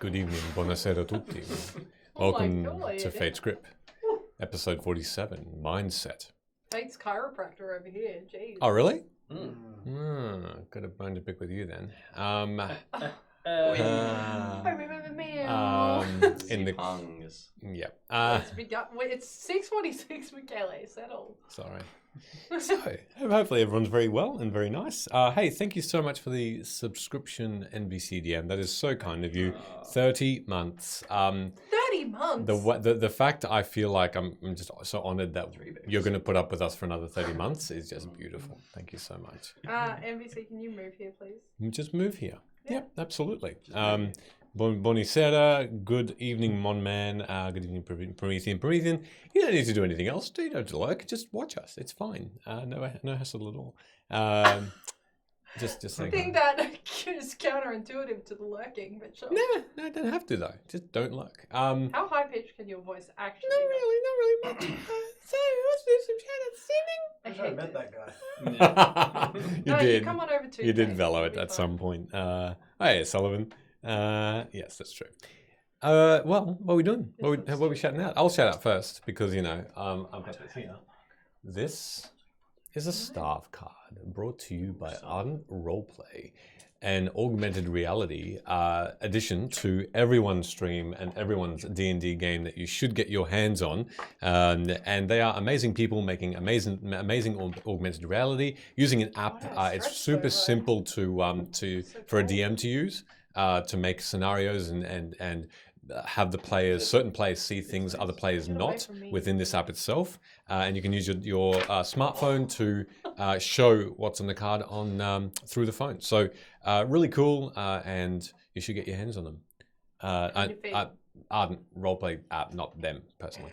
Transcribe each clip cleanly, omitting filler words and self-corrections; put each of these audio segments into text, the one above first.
Good evening, buonasera tutti. Welcome to Fate's Grip, episode 47, Mindset. Fate's chiropractor over here, jeez. Oh, really? Got a bone to pick with you then. In the pungs. yeah. It's 6:46, Michele. Settle. Sorry. So, hopefully everyone's very well and very nice. Hey, thank you so much for the subscription, NBCDM. That is so kind of you. 30 months. 30 months? The fact I feel like I'm just so honored that you're going to put up with us for another 30 months is just beautiful. Thank you so much. NBC, can you move here, please? Just move here. Yep, absolutely. Buonasera, good evening, Mon Man. Good evening, Promethean. You don't need to do anything else. You don't have to lurk. Just watch us. It's fine. No hassle at all. Just I think that is counterintuitive to the lurking, but sure. No, don't have to though. Just don't lurk. How high pitched can your voice actually Not really much. So, let's do some shout-outs I met that guy. You did. You come on over to You did Velo it at some point. Hey, Sullivan. Yes, that's true. Well, what are we doing? What are we shouting out? I'll shout out first because, I've got this here. This is a staff card brought to you by Ardent Roleplay, an augmented reality addition to everyone's stream and everyone's D&D game that you should get your hands on. And they are amazing people making amazing augmented reality using an app. It's super simple for a DM to use. To make scenarios and have certain players see things other players not within this app itself. And you can use your smartphone to show what's on the card through the phone. So really cool, and you should get your hands on them. Ardent Roleplay app, not them personally.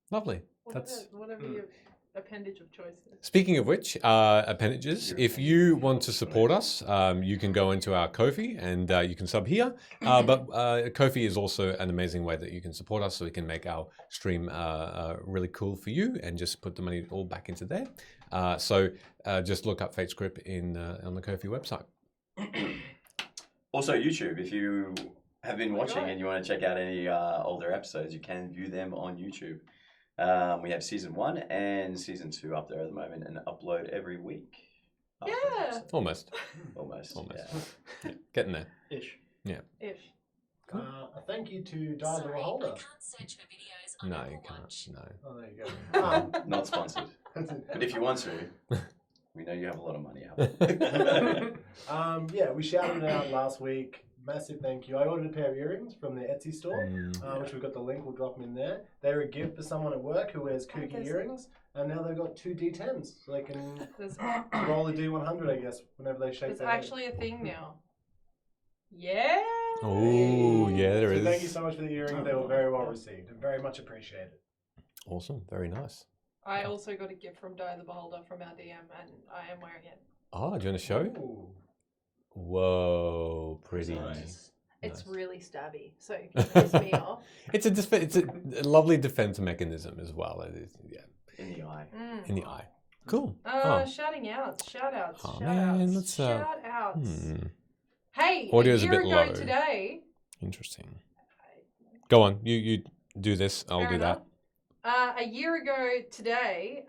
Lovely. Whatever your appendage of choice is. Speaking of which, appendages, if you want to support us, you can go into our Ko-fi and you can sub here. But Ko-fi is also an amazing way that you can support us so we can make our stream really cool for you and just put the money all back into there. So just look up Fate's Grip on the Ko-fi website. Also, YouTube, if you have been watching and you want to check out any older episodes, you can view them on YouTube. We have season 1 and season 2 up there at the moment and upload every week. Almost. Yeah. Getting there. Ish. Yeah. Ish. A thank you to Dial the Beholder. No, you can't. No. Oh, there you go. Not sponsored. But if you want to, we know you have a lot of money out there. We shouted it out last week. Massive thank you. I ordered a pair of earrings from the Etsy store, which we've got the link. We'll drop them in there. They were a gift for someone at work who wears kooky earrings, and now they've got 2 D10s, so they can roll a D100, I guess, whenever they shake their head. It's actually a thing now. Yeah. Oh, yeah, there is. Thank you so much for the earrings. They were very well received and very much appreciated. Awesome. Very nice. I also got a gift from Di the Beholder from our DM, and I am wearing it. Oh, do you want to show? Ooh. Whoa, pretty. Nice. It's really stabby, so it can piss me off. It's a lovely defense mechanism as well. It is, yeah. In the eye. In the eye. Cool. Shouting outs, shout outs, Oh, shout man, outs, let's, shout outs. Hey, Audio's a a year bit ago low. today. Interesting. Go on. You do this. I'll do that. A year ago today,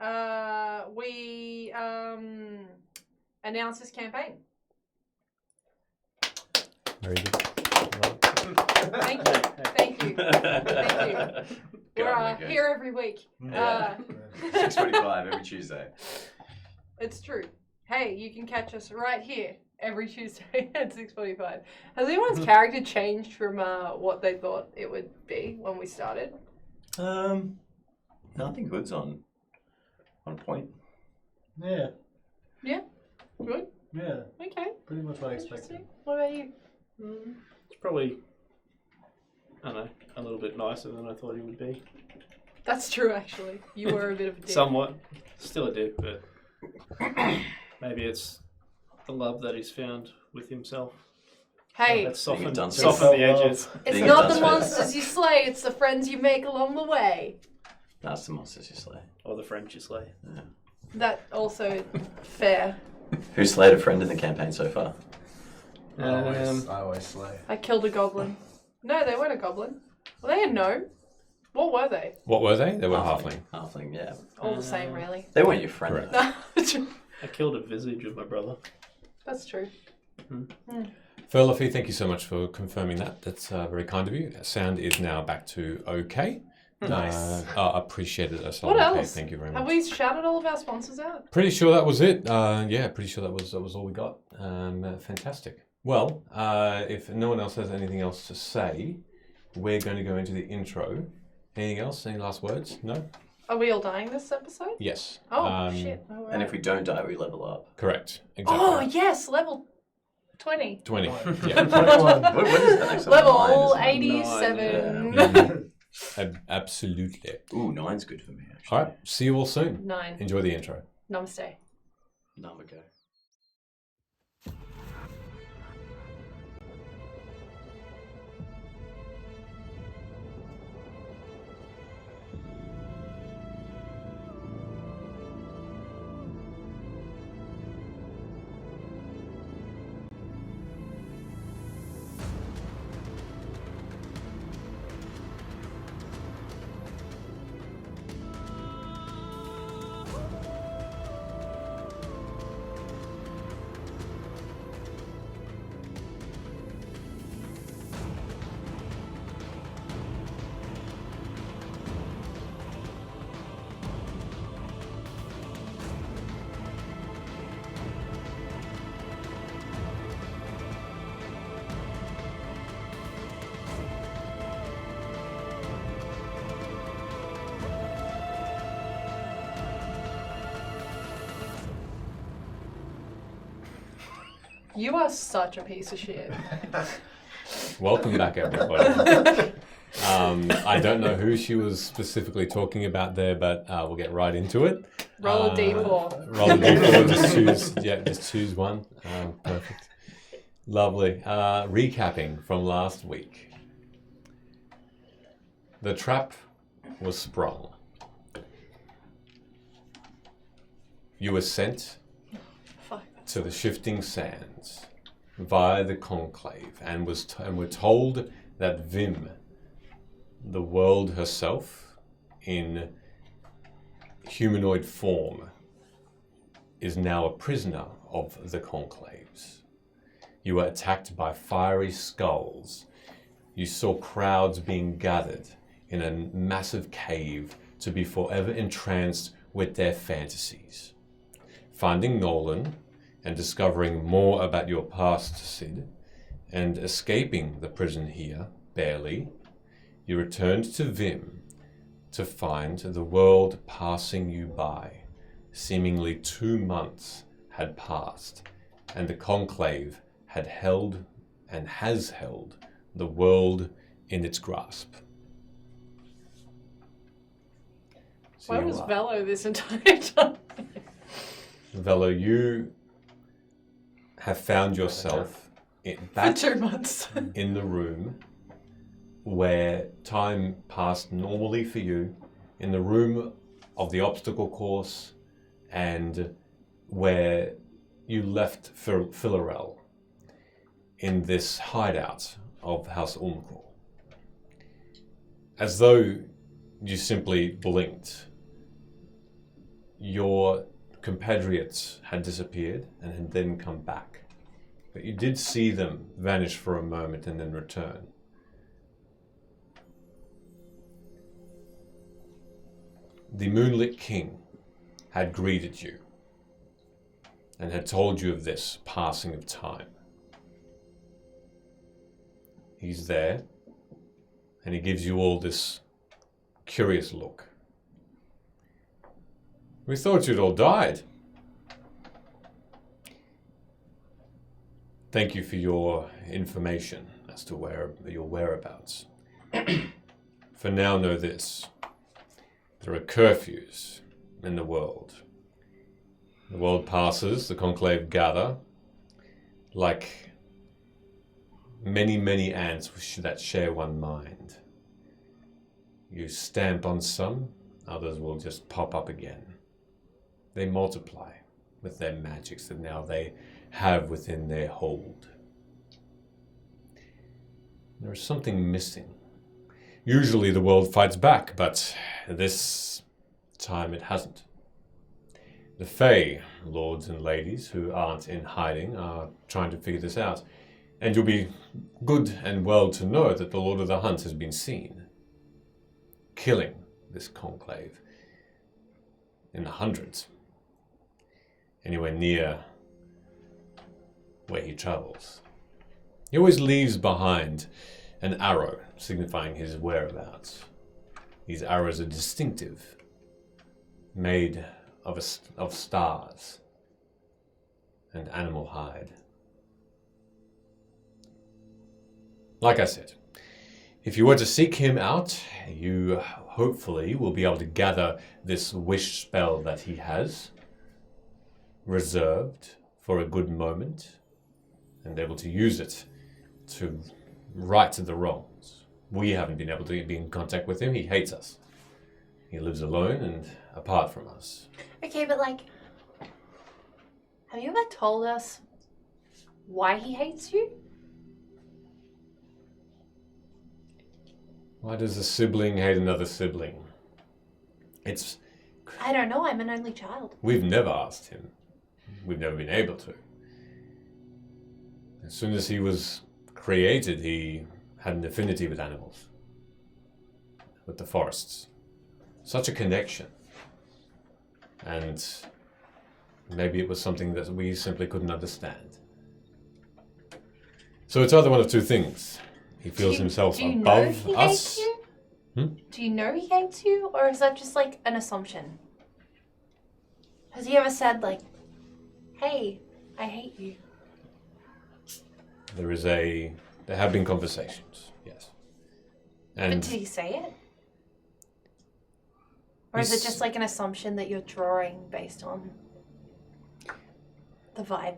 we announced this campaign. Very good. Thank you. We're here every week. 6:45 every Tuesday. It's true. Hey, you can catch us right here every Tuesday at 6:45. Has anyone's character changed from what they thought it would be when we started? No, I think Hood's on point. Yeah. Yeah? Good? Yeah. Okay. Pretty much what I expected. Interesting. What about you? It's probably, I don't know, a little bit nicer than I thought he would be. That's true, actually. You were a bit of a dick. Somewhat. Still a dick, but maybe it's the love that he's found with himself. Hey, That's softened done the edges. it's Being not a the dust monsters you slay, it's the friends you make along the way. That's the monsters you slay. Or the French you slay. Yeah. That also fair. Who slayed a friend in the campaign so far? I always slay. I killed a goblin. No, they weren't a goblin. Were they a gnome? What were they? What were they? They were halfling. Halfling, yeah. All the same, really. They weren't your friend. Correct. though. I killed a visage of my brother. That's true. Furluffy, thank you so much for confirming that. That's very kind of you. Sound is now back to okay. Nice. Appreciate it. What okay. else? Thank you very much. Have we shouted all of our sponsors out? Pretty sure that was it. Yeah, pretty sure that was all we got. Fantastic. Well, if no one else has anything else to say, we're going to go into the intro. Anything else? Any last words? No? Are we all dying this episode? Yes. Oh, shit. Oh, And if we don't die, we level up. Correct. Exactly. Oh, yes, level 20. 20. Yeah. 21. What is the next one? Level Nine, isn't it? 87. Absolutely. Ooh, 9's good for me, actually. All right. See you all soon. 9. Enjoy the intro. Namaste. Namago. You are such a piece of shit. Welcome back, everybody. I don't know who she was specifically talking about there, but we'll get right into it. Roll a d4. Roll a d4. Just choose one. Perfect. Lovely. Recapping from last week. The trap was sprung. You were sent Fuck. to the shifting sands via the conclave and were told that Vim, the world herself in humanoid form, is now a prisoner of the conclaves. You were attacked by fiery skulls. You saw crowds being gathered in a massive cave to be forever entranced with their fantasies. Finding Nolan and discovering more about your past, Sid, and escaping the prison here, barely, you returned to Vim to find the world passing you by. Seemingly 2 months had passed, and the conclave had held and has held the world in its grasp. So Where you was are- Velo this entire time? Velo, you have found yourself For back 2 months. in the room where time passed normally for you, in the room of the obstacle course, and where you left Philarel in this hideout of House Ulmkor. As though you simply blinked, your compatriots had disappeared and had then come back. But you did see them vanish for a moment and then return. The Moonlit King had greeted you and had told you of this passing of time. He's there, and he gives you all this curious look. We thought you'd all died. Thank you for your information as to your whereabouts. For now, know this. There are curfews in the world. The world passes, the conclave gather, like many, many ants that share one mind. You stamp on some, others will just pop up again. They multiply with their magics that now they have within their hold. There is something missing. Usually the world fights back, but this time it hasn't. The Fae, lords and ladies who aren't in hiding, are trying to figure this out. And you'll be good and well to know that the Lord of the Hunt has been seen killing this conclave in the hundreds, anywhere near where he travels. He always leaves behind an arrow signifying his whereabouts. These arrows are distinctive, made of stars and animal hide. Like I said, if you were to seek him out, you hopefully will be able to gather this wish spell that he has reserved for a good moment and able to use it to right the wrongs. We haven't been able to be in contact with him. He hates us. He lives alone and apart from us. Okay, but like, have you ever told us why he hates you? Why does a sibling hate another sibling? I don't know, I'm an only child. We've never asked him. We've never been able to. As soon as he was created, he had an affinity with animals, with the forests. Such a connection. And maybe it was something that we simply couldn't understand. So it's either one of two things. He feels himself do you know above he us. hates you? Do you know he hates you, or is that just like an assumption? Has he ever said like, "Hey, I hate you"? There have been conversations, yes. But And did he say it? Or is it He's- just like an assumption that you're drawing based on the vibe?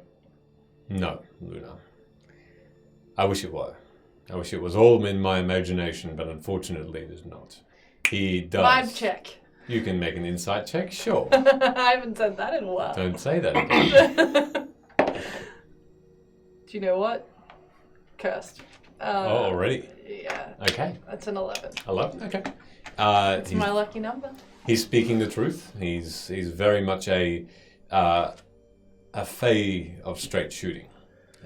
no, Luna. I wish it were. I wish it was all in my imagination, but unfortunately it is not. He does. Vibe check. You can make an insight check, sure. I haven't said that in a while. Don't say that again. Do you know what? Cursed. Oh, already? Yeah, Okay. that's an 11. 11? Okay. It's He's, my lucky number. he's speaking the truth. He's very much a fae of straight shooting.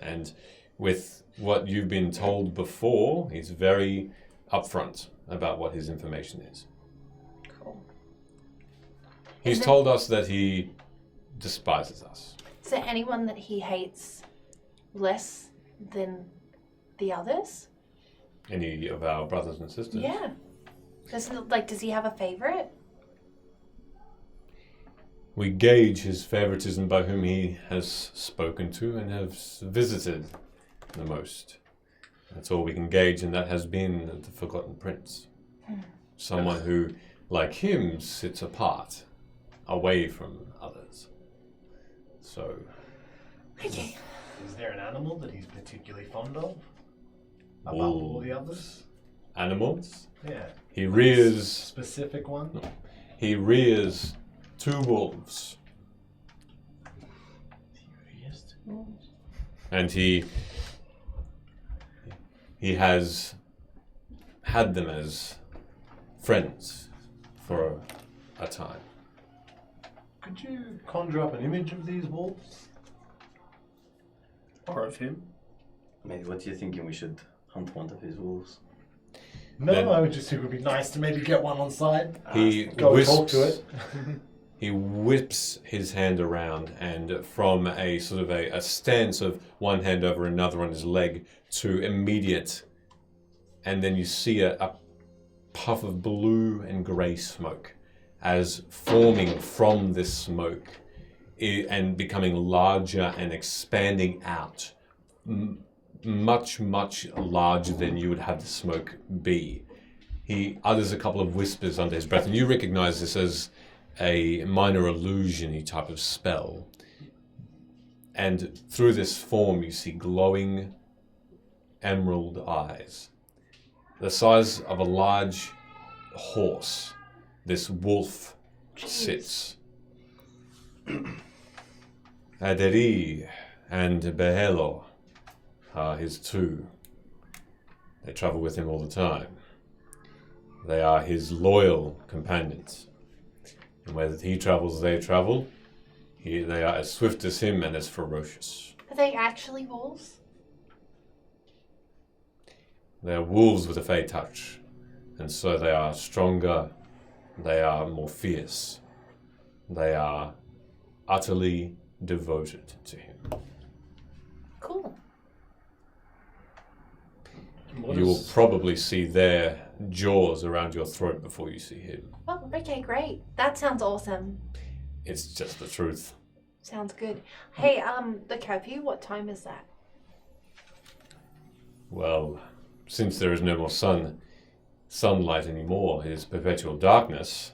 And with what you've been told before, he's very upfront about what his information is. Cool. He's Is it- told us that he despises us. Is there anyone that he hates less than the others? Any of our brothers and sisters? Yeah. Does he have a favorite? We gauge his favoritism by whom he has spoken to and has visited the most. That's all we can gauge, and that has been the Forgotten Prince. Someone who, like him, sits apart, away from others. So, Okay. Is there an animal that he's particularly fond of? Above all the others? animals. Yeah. He rears Specific one? He rears 2 wolves, and he has had them as friends for a time. Could you conjure up an image of these wolves? Or of him. Maybe what are you thinking? We should hunt one of his wolves. No, Then- I would just think it would be nice to maybe get one on side. He Go and wisps, talk to it. He whips his hand around, and from a sort of a stance of one hand over another on his leg to immediate, and then you see a puff of blue and grey smoke as forming from this smoke and becoming larger and expanding out, much, much larger than you would have the smoke be. He utters a couple of whispers under his breath, and you recognize this as a minor illusion-y type of spell. And through this form, you see glowing emerald eyes, the size of a large horse. This wolf sits. Aderi and Behelo are his 2. They travel with him all the time. They are his loyal companions. And where he travels, they travel. They are as swift as him and as ferocious. Are they actually wolves? They are wolves with a fey touch. And so they are stronger. They are more fierce. They are utterly devoted to him. Cool. You will probably see their jaws around your throat before you see him. Oh, okay, great. That sounds awesome. It's just the truth. Sounds good. Hey, the curfew, what time is that? Well, since there is no more sunlight anymore, it is perpetual darkness.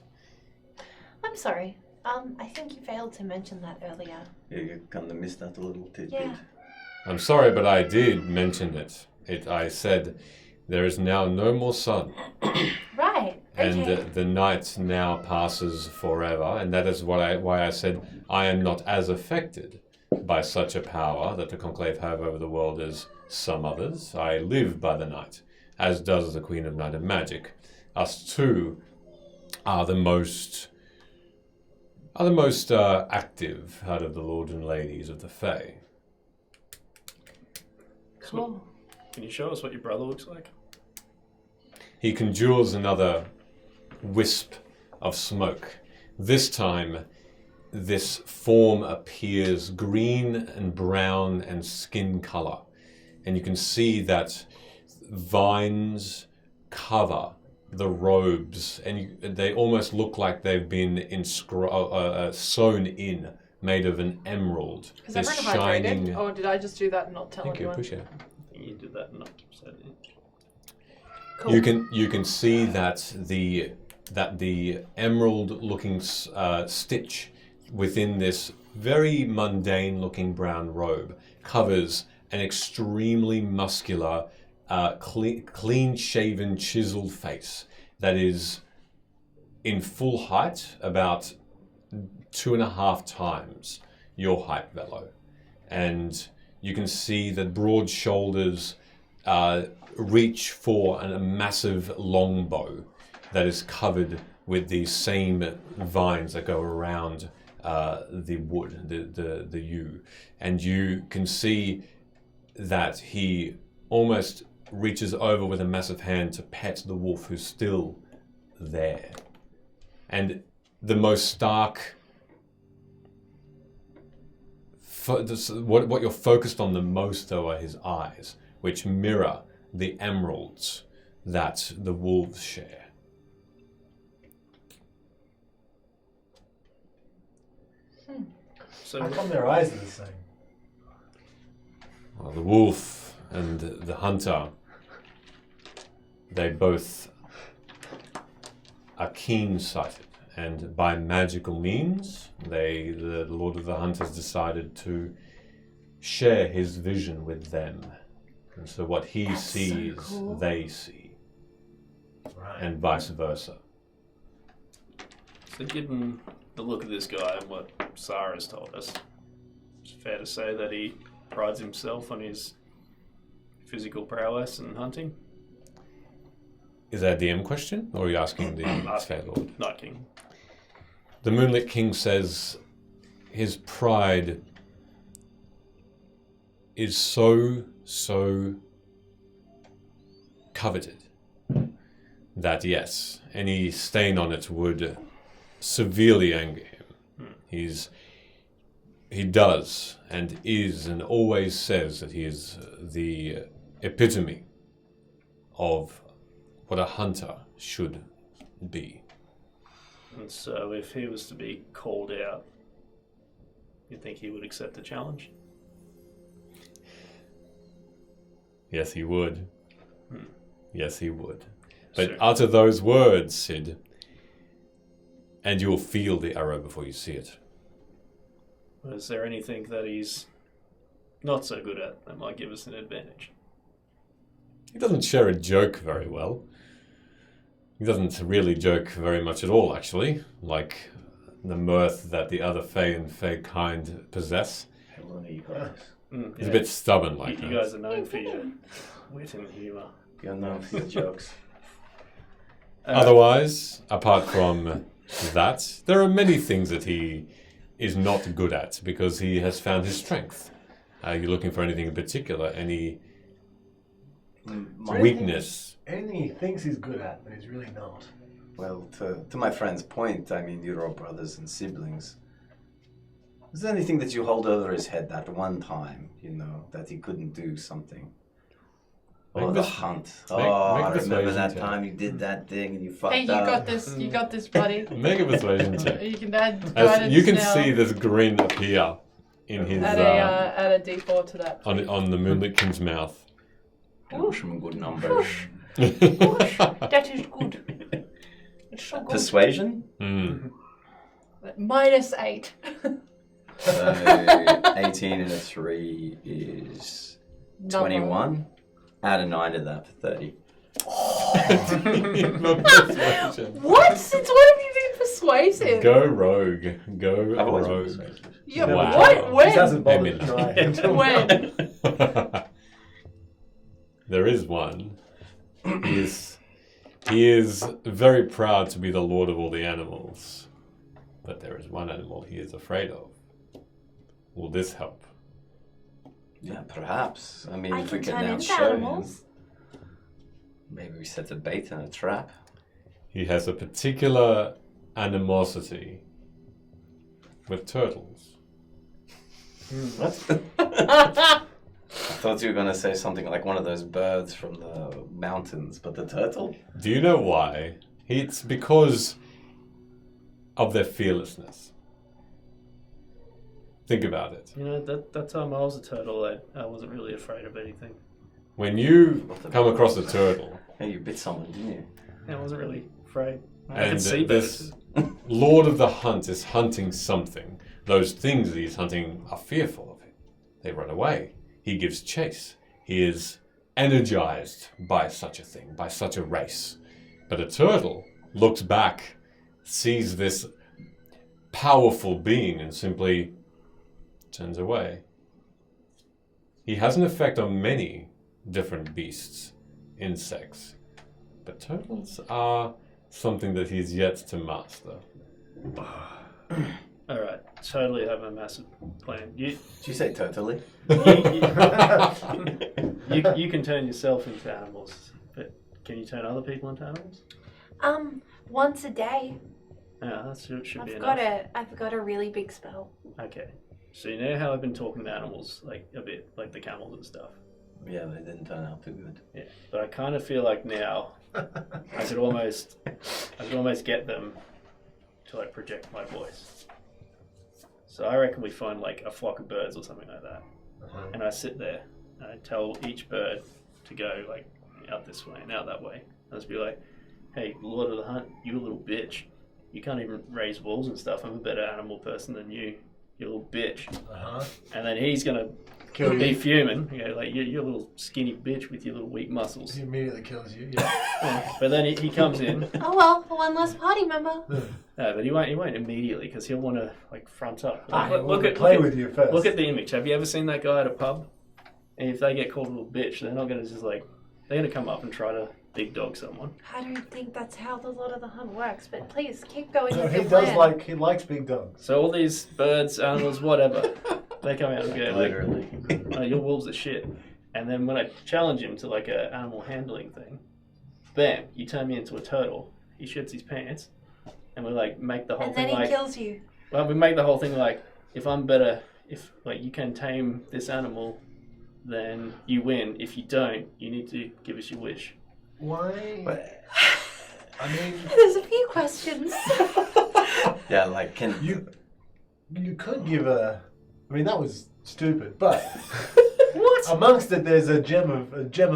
I'm sorry. I think you failed to mention that earlier. Yeah, you kind of missed that a little tidbit. Yeah. I'm sorry, but I did mention it. I said there is now no more sun, Right. and Okay. the night now passes forever, and that is why I said I am not as affected by such a power that the Conclave have over the world as some others. I live by the night, as does the Queen of Night of Magic. Us two are the most active out of the lords and ladies of the Fae. Cool. Can you show us what your brother looks like? He conjures another wisp of smoke. This time, this form appears green and brown and skin color. And you can see that vines cover the robes, and they almost look like they've been sewn in, made of an emerald. Is This everyone shining. hydrated? Or did I just do that and not tell Thank you, anyone? appreciate it. You did that not said it. Cool. You can see that the emerald-looking stitch within this very mundane-looking brown robe covers an extremely muscular, clean-shaven, chiseled face that is in full height, about 2.5 times your height, Velo, and you can see that broad shoulders reach for a massive longbow that is covered with these same vines that go around the wood, the yew. And you can see that he almost reaches over with a massive hand to pet the wolf who's still there. And the most stark... What you're focused on the most, though, are his eyes, which mirror the emeralds that the wolves share. So How come their eyes are the same? Well, the wolf and the hunter, they both are keen-sighted, and by magical means, the Lord of the Hunters decided to share his vision with them. And so what he That's so sees, cool. they see, Right. and vice versa. So given the look of this guy and what Sarah's told us, it's fair to say that he prides himself on his physical prowess and hunting. Is that a DM question, or are you asking the Fair Lord? Night King. The Moonlit King says his pride is so coveted that, yes, any stain on it would severely anger him. He does and is and always says that he is the epitome of what a hunter should be. And so if he was to be called out, you think he would accept the challenge? Yes, he would. Yes, he would. But Sure. utter those words, Sid, and you'll feel the arrow before you see it. Is there anything that he's not so good at that might give us an advantage? He doesn't share a joke very well. He doesn't really joke very much at all, actually, like the mirth that the other Fae and Fae kind possess. How long are you guys? He's a bit stubborn like You that. guys are known for your wit and humour. You're known for your jokes. Otherwise, apart from that, there are many things that he is not good at because he has found his strength. Are you looking for anything in particular? Any weakness? Anything he thinks he's good at, but he's really not. Well, to my friend's point, I mean, you're all brothers and siblings. Is there anything that you hold over his head that one time, that he couldn't do something? Make Oh, the this- hunt. make I remember persuasion that check. time you did that thing and you fucked Hey, you up. got this. You got this, buddy. Make a persuasion check. You can add As guidance you can now. see this grin appear in his Add a D4 to that. on the Moonlit King's mouth. Some good numbers. That is good. It's so good. Persuasion? Mm. -8. So 18 and a 3 is Number. 21. Add a 9 to that for 30. Persuasion. What? Since when have you been persuasive? Go rogue. Go I've always been rogue. persuasive. Yeah, Wow. what? When? He hasn't bothered Maybe to not. try until When? now. There is one. He is very proud to be the lord of all the animals. But there is one animal he is afraid of. Will this help? Yeah, perhaps. I mean, I if we can can turn now into show animals. him, maybe we set a bait and a trap. He has a particular animosity with turtles. What? I thought you were going to say something like one of those birds from the mountains, but the turtle? Do you know why? It's because of their fearlessness. Think about it. That time I was a turtle, I wasn't really afraid of anything. When you come across a turtle, Hey, you bit someone, didn't you? I wasn't really afraid. I and could see this birds. Lord of the Hunt is hunting something, those things that he's hunting are fearful of him. They run away. He gives chase. He is energized by such a thing, by such a race. But a turtle looks back, sees this powerful being, and simply turns away. He has an effect on many different beasts, insects, but turtles are something that he's yet to master. All right, totally have a massive plan. Did you say totally? You can turn yourself into animals, but can you turn other people into animals? Once a day. Yeah, that should be I've got a really big spell. Okay. So you know how I've been talking to animals like a bit, like the camels and stuff. Yeah, they didn't turn out too good. Yeah, but I kind of feel like now I could almost get them to like project my voice. So I reckon we find like a flock of birds or something like that, and I sit there and I tell each bird to go like out this way and out that way. I'll just be like, "Hey, Lord of the Hunt, you little bitch! You can't even raise wolves and stuff. I'm a better animal person than you, you little bitch." And then he's gonna Kill be you. fuming, like you're a little skinny bitch with your little weak muscles. He immediately kills you. Yeah. But then he comes in, Oh well, one less party member. but he won't immediately because he'll want to like front up. Play with you first. Look at the image. Have you ever seen that guy at a pub? And if they get called a little bitch, they're not gonna just like they're gonna come up and try to big dog someone. I don't think that's how the Lord of the Hunt works, but please keep going No, with he your does plan. he likes big dogs. So all these birds, animals, whatever, they come out and go like, Literally. "Oh, your wolves are shit." And then when I challenge him to like a animal handling thing, bam, you turn me into a turtle. He shits his pants, and we like make the whole And thing then he like. kills you. Well, we make the whole thing like, if I'm better, if like you can tame this animal, then you win. If you don't, you need to give us your wish. Why? But, I mean, There's a few questions. yeah, like, can you could give a. I mean, that was stupid, but What? amongst it, there's a gem of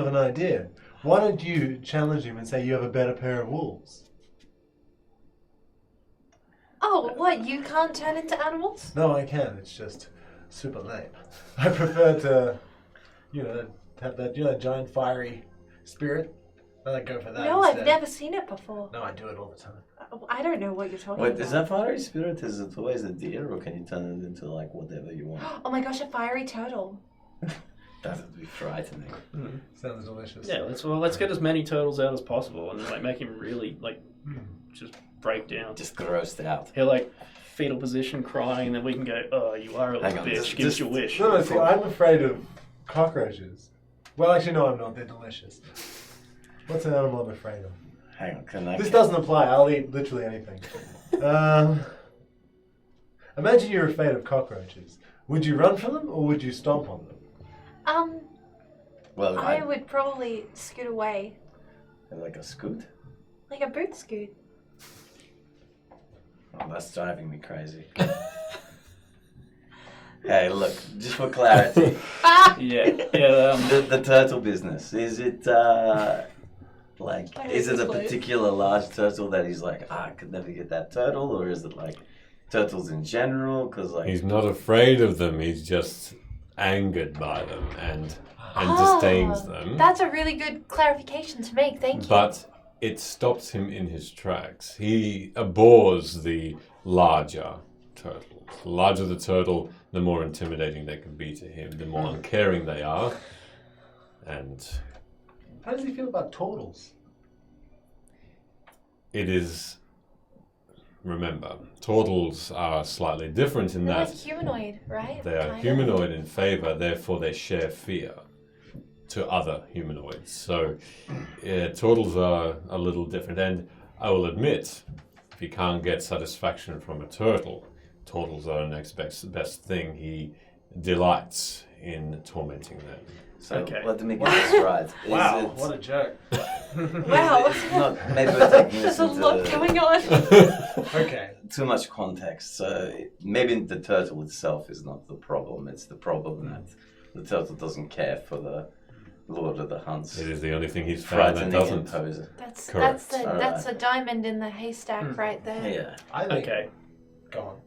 an idea. Why don't you challenge him and say you have a better pair of wolves? Oh, what? You can't turn into animals? No, I can. It's just super lame. I prefer to, have that giant fiery spirit. I like go for that. No, instead. I've never seen it before. No, I do it all the time. I don't know what you're talking wait, about. is that fiery spirit? Is it always a deer, or can you turn it into like whatever you want? Oh my gosh, a fiery turtle. That would be frightening. Sounds delicious. Yeah, let's get as many turtles out as possible and like make him really like just break down. Just grossed out. He'll like fetal position crying, and then we can go, oh, you are a Hang little on, bitch. just- Give us just- your wish. No, see, I'm afraid of cockroaches. Well, actually, no, I'm not. They're delicious. What's an animal I'm afraid of? Hang on, can I? This doesn't apply. I'll eat literally anything. Imagine you're afraid of cockroaches. Would you run from them or would you stomp on them? Well, I would probably scoot away. like a scoot. Like a boot scoot. Oh, that's driving me crazy. Hey, look, just for clarity, Yeah. the turtle business, is it like, I is hate it a this place. particular large turtle that he's like, I could never get that turtle, or is it like turtles in general? Because like, He's not afraid of them. He's just angered by them and Oh, disdains them. That's a really good clarification to make. Thank you. But it stops him in his tracks. He abhors the larger turtles. The larger the turtle, the more intimidating they can be to him, the more uncaring they are. And How does he feel about turtles? it is, remember, turtles are slightly different in They're that like humanoid, right? they are Kind of. humanoid in favor, therefore they share fear to other humanoids. So turtles are a little different. And I will admit, if he can't get satisfaction from a turtle, turtles are the next best thing. He delights in tormenting them. so Okay. let me get this right. Is Wow, it, what a joke. Wow. is it not, maybe we're taking this There's a lot into going on. Okay. too much context. So maybe the turtle itself is not the problem. It's the problem that the turtle doesn't care for the Lord of the Hunts. It is the only thing he's found that Frightening doesn't. imposer. Correct. That's a diamond in the haystack right there. Yeah. I think. Okay. Go on.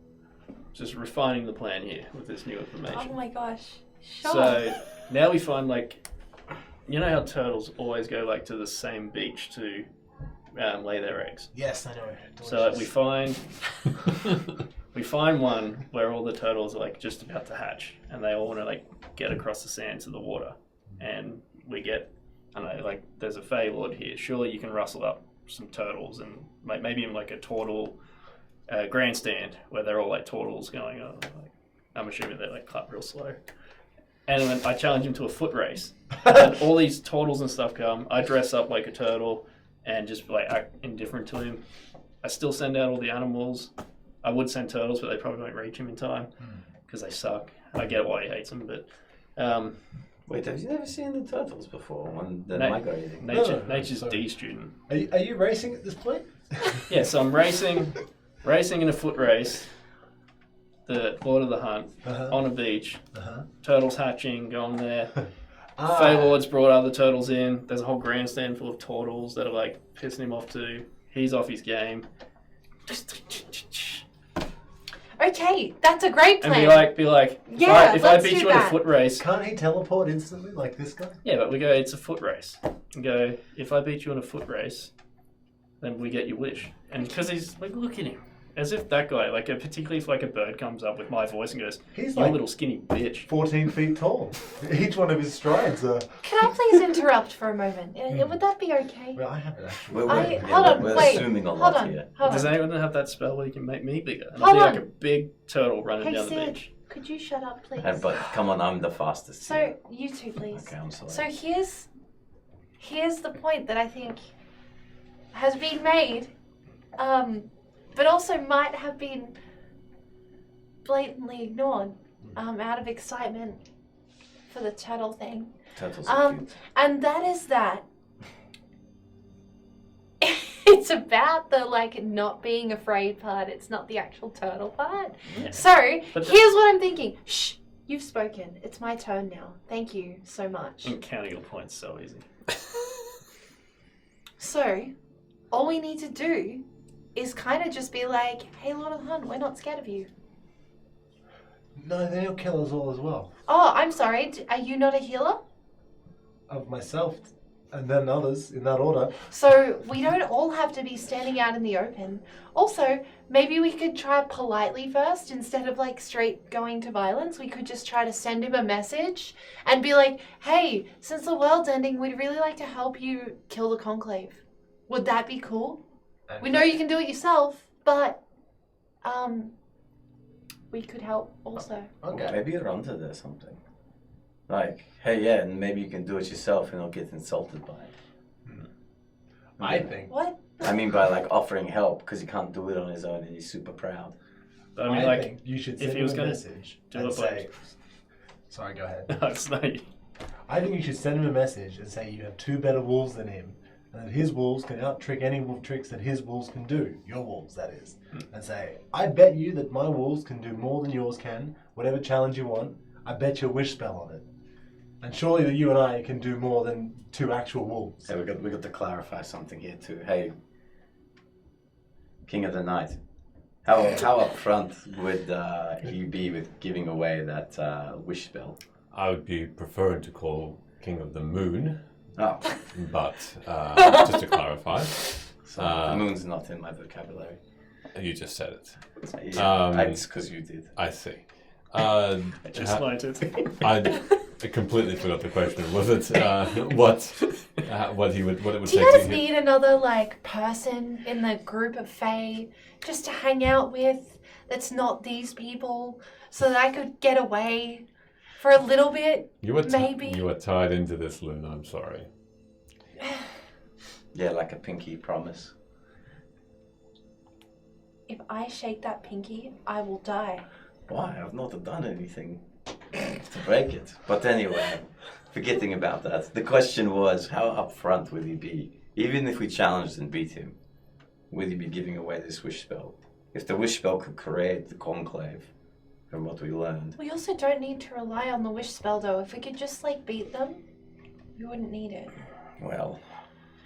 Just refining the plan here with this new information. Oh my gosh. Sure. So now we find like, you know how turtles always go like to the same beach to lay their eggs. Yes, I know. So like, we find one where all the turtles are like just about to hatch, and they all want to like get across the sand to the water, and we get, I don't know, like there's a Fey Lord here. Surely you can rustle up some turtles and like maybe even like a turtle grandstand where they're all like turtles going on. Like, I'm assuming they like clap real slow. And then I challenge him to a foot race. And all these turtles and stuff come. I dress up like a turtle and just like act indifferent to him. I still send out all the animals. I would send turtles, but they probably won't reach him in time because they suck. I get why he hates them, but Wait, have you never seen the turtles before when they're No. migrating? nature's sorry. D student. Are you racing at this point? Yeah, so I'm racing in a foot race. The Lord of the Hunt Uh-huh. on a beach. Uh-huh. Turtles hatching, going there. Ah. Fey Lord's brought other turtles in. There's a whole grandstand full of turtles that are like pissing him off too. He's off his game. Okay, that's a great And plan. be like, Yeah, if I let's beat do you in a that. foot race, Can't he teleport instantly like this guy? yeah, but we go, it's a foot race. And go, if I beat you in a foot race, then we get your wish. And because he's like, look at him. As if that guy, like, particularly if like a bird comes up with my voice and goes, He's you like little skinny bitch. 14 feet tall. Each one of his strides are. Can I please interrupt for a moment? Would that be okay? Well, I have it actually. Hold on, we're wait, assuming a Hold lot on, here. hold Does on. anyone have that spell where you can make me bigger? And Hold I'll be like on. a big turtle running Hey down the Sid, beach. could you shut up, please? But come on, I'm the fastest. So here. you two, please. Okay, I'm sorry. So here's the point that I think has been made, but also might have been blatantly ignored out of excitement for the turtle thing. Turtles are cute. And that is that it's about the like not being afraid part. It's not the actual turtle part. Yeah. So But here's what I'm thinking. Shh, you've spoken. It's my turn now. Thank you so much. And counting your points so easy. So all we need to do is kind of just be like, hey, Lord of the Hunt, we're not scared of you. No, then he'll kill us all as well. Oh, I'm sorry. Are you not a healer? Of myself. and then others in that order. So we don't all have to be standing out in the open. Also, maybe we could try politely first instead of like straight going to violence. We could just try to send him a message and be like, hey, since the world's ending, we'd really like to help you kill the Conclave. Would that be cool? We know you can do it yourself, but we could help also. Okay. Maybe you're onto there something. Like, hey, yeah, and maybe you can do it yourself and not get insulted by it. I think. What? I mean, by like offering help because he can't do it on his own and he's super proud. But I mean, like, think you should if send he him was a gonna message do and it by- say. Sorry, go ahead. it's like, I think you should send him a message and say you have 2 better wolves than him, and that his wolves can out-trick any wolf tricks that his wolves can do. Your wolves, that is. And say, I bet you that my wolves can do more than yours can. Whatever challenge you want, I bet you a wish spell on it. And surely that you and I can do more than 2 actual wolves. Hey, we got to clarify something here too. Hey, King of the Night, how upfront would you be with giving away that wish spell? I would be preferring to call King of the Moon, Oh, but just to clarify, so the moon's not in my vocabulary. you just said it. Yeah, it's because you did. I see. I just wanted to. I completely forgot the question. Was it what it would Do take you to guys hit? need another like person in the group of Fae just to hang out with that's not these people so that I could get away for a little bit? You were maybe. you were tied into this, Luna. I'm sorry. Yeah, like a pinky promise. If I shake that pinky, I will die. Why? I've not done anything to break it. But anyway, forgetting about that. The question was, how upfront would he be? Even if we challenged and beat him, would he be giving away this wish spell? If the wish spell could create the conclave, from what we learned. We also don't need to rely on the wish spell though. If we could just like beat them, we wouldn't need it. Well,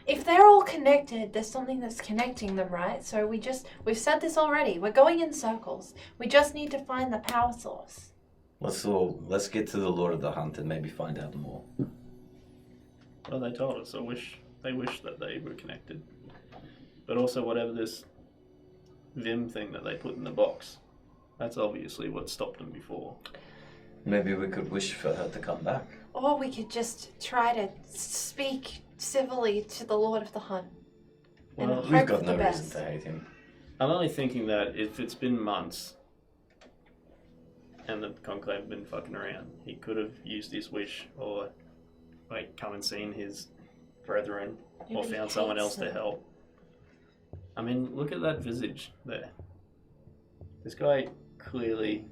If they're all connected, there's something that's connecting them, right? So we've said this already. We're going in circles. We just need to find the power source. let's get to the Lord of the Hunt and maybe find out more. Well, they told us. They wish that they were connected. But also, whatever this Vim thing that they put in the box, that's obviously what stopped them before. Maybe we could wish for her to come back. Or we could just try to speak civilly to the Lord of the Hunt. And Well, hope We've got for no the reason best. to hate him. I'm only thinking that if it's been months and the conclave have been fucking around, he could have used his wish or like come and seen his brethren or Maybe he found someone hates else to them. help. I mean, look at that visage there. This guy clearly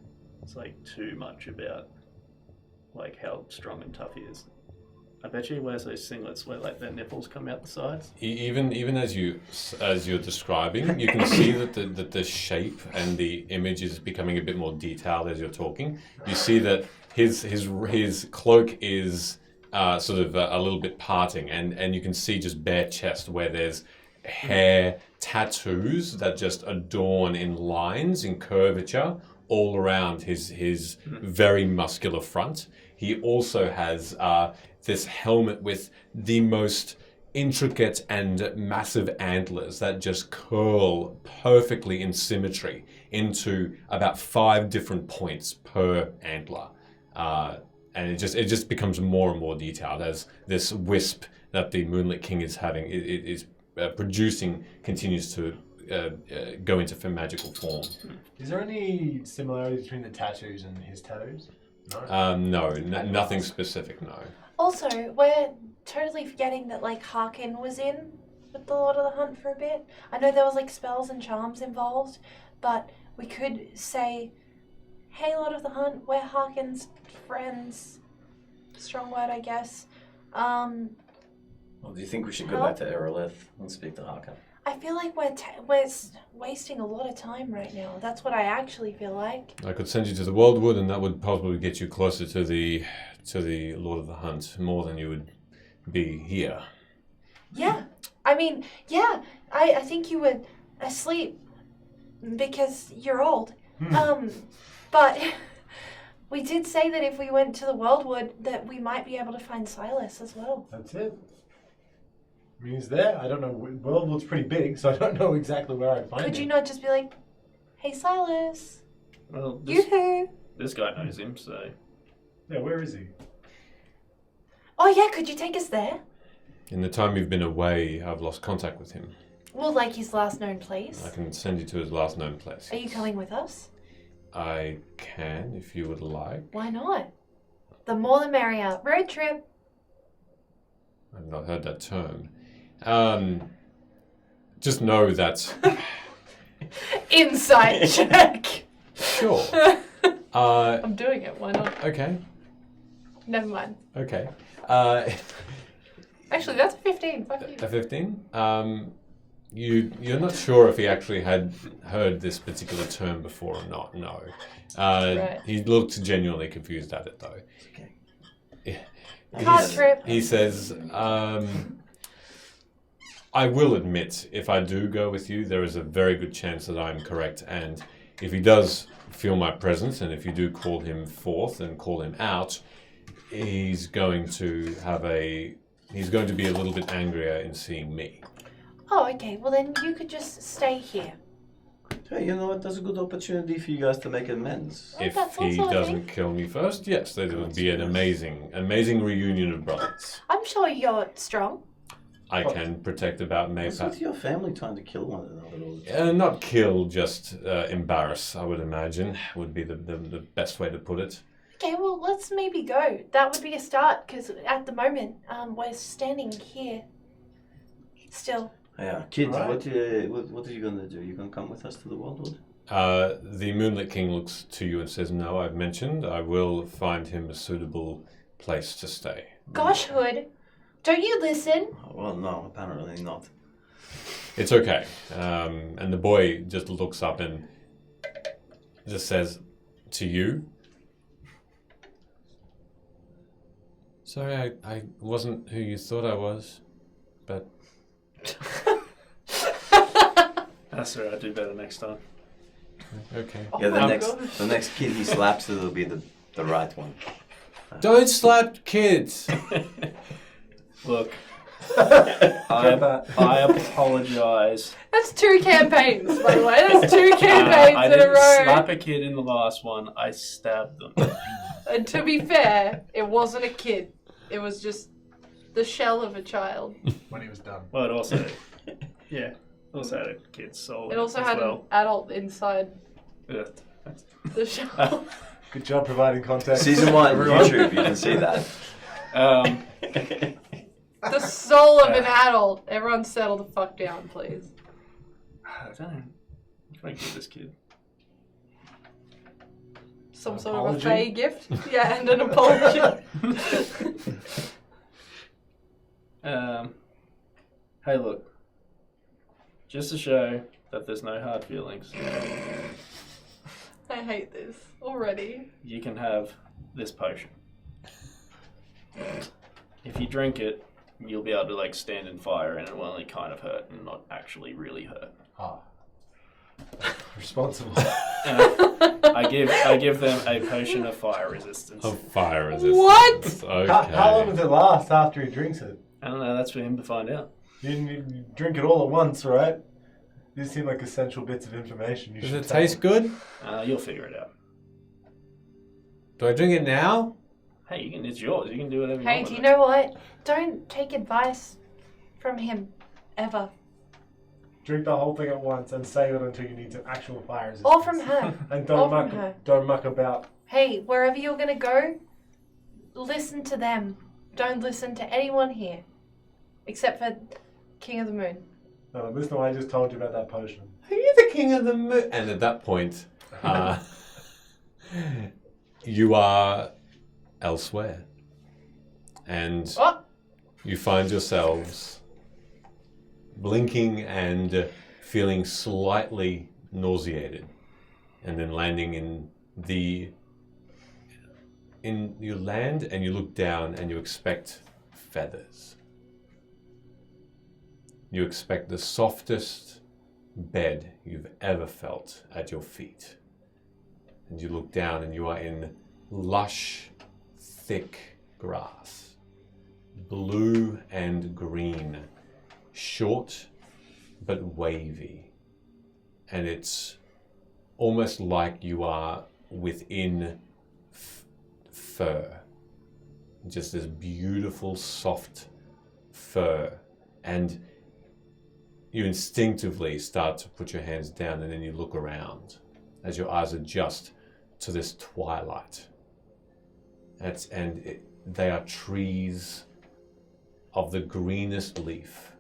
is like too much about like how strong and tough he is. I bet you he wears those singlets where like their nipples come out the sides. Even as you're describing, you can see that the shape and the image is becoming a bit more detailed as you're talking. You see that his cloak is sort of a little bit parting, and you can see just bare chest where there's hair tattoos that just adorn in lines, in curvature, all around his very muscular front. He also has this helmet with the most intricate and massive antlers that just curl perfectly in symmetry into about 5 different points per antler. And it just becomes more and more detailed as this wisp that the Moonlit King is having is producing continues to go into magical form. Is there any similarity between the tattoos and his tattoos? No. Nothing specific. No. Also, we're totally forgetting that like Harkin was in with the Lord of the Hunt for a bit. I know there was like spells and charms involved, but we could say, hey Lord of the Hunt, we're Harkin's friends. Strong word, I guess. Well, do you think we should go back to Erolith and speak to Harkan? I feel like we're wasting a lot of time right now. That's what I actually feel like. I could send you to the Wildwood, and that would probably get you closer to the Lord of the Hunt more than you would be here. Yeah. I mean, yeah. I think you were asleep because you're old. But we did say that if we went to the Wildwood that we might be able to find Silas as well. That's it. I mean, he's there. I don't know. Worldwood's pretty big, so I don't know exactly where I'd find Could him. you not just be like, hey, Silas? Well, this, Yoo-hoo. this guy knows him, so Yeah, where is he? Oh, yeah, could you take us there? In the time you've been away, I've lost contact with him. Well, like his last known place. I can send you to his last known place. Are you coming with us? I can, if you would like. Why not? The more the merrier. Road trip. I've not heard that term. Just know that. Insight check. Sure. I'm doing it. Why not? Okay. Never mind. Okay. Actually, that's a 15. Fuck you. A 15. You're not sure if he actually had heard this particular term before or not. No. Right. He looked genuinely confused at it though. Okay. Yeah. Card trip. He says, I will admit, if I do go with you, there is a very good chance that I'm correct. And if he does feel my presence, and if you do call him forth and call him out, he's going to be a little bit angrier in seeing me. Oh, okay. Well, then you could just stay here. Hey, you know what? That's a good opportunity for you guys to make amends. Oh, If that's he also a doesn't thing. kill me first, yes, there would be an amazing reunion of brothers. I'm sure you're strong. I can protect about What's Mayfair. with your family trying to kill one another all the time? Not kill, just embarrass, I would imagine, would be the best way to put it. Okay, well, let's maybe go. That would be a start, because at the moment, we're standing here. Still. Yeah, kids, Right. what are you gonna do? You gonna come with us to the Worldwood? The Moonlit King looks to you and says, no, I've mentioned, I will find him a suitable place to stay. Gosh, Hood. Don't you listen? Oh, well, no, apparently not. It's okay. And the boy just looks up and just says to you, sorry, I wasn't who you thought I was, but that's all right. I'll do better next time. okay. Yeah, my the gosh. next kid he slaps, it'll be the right one. Don't slap kids! Look, Get I that. apologize. That's 2 campaigns, by the way. That's 2 I campaigns in a didn't row. slap a kid in the last one. I stabbed them. And to be fair, it wasn't a kid. It was just the shell of a child. When he was done. Well, it also, yeah, also had a kid's soul. It also as had well. an adult inside Ugh. the shell. Good job providing context. Season 1, Everyone. YouTube, you can see that. The soul of an adult. Everyone settle the fuck down, please. I don't know. What can I give this kid? Some An sort of a apology? fey gift. Yeah, and an apology. Hey, look. Just to show that there's no hard feelings, I hate this already. you can have this potion. If you drink it, you'll be able to like stand in fire and it will only kind of hurt and not actually really hurt. Ah. Responsible. I give them a potion of fire resistance. Of fire resistance. What? Okay. How long does it last after he drinks it? I don't know, that's for him to find out. You drink it all at once, right? These seem like essential bits of information. You Does should it tell taste them. good? You'll figure it out. Do I drink it now? Hey, it's yours. You can do whatever you Hey, want. do with you it. know what? Don't take advice from him. Ever. Drink the whole thing at once and save it until you need some actual fire resistance. Or from her. And Or don't from her. muck about. Hey, wherever you're gonna go, listen to them. Don't listen to anyone here. Except for King of the Moon. No, listen to what I just told you about that potion. Are you the king of the moon? And at that point, you are elsewhere. And What? you find yourselves blinking and feeling slightly nauseated. And then landing you land and you look down and you expect feathers. You expect the softest bed you've ever felt at your feet. And you look down and you are in lush, thick grass. Blue and green short but wavy, and it's almost like you are within fur, just this beautiful soft fur, and you instinctively start to put your hands down, and then you look around as your eyes adjust to this twilight. They are trees of the greenest leaf,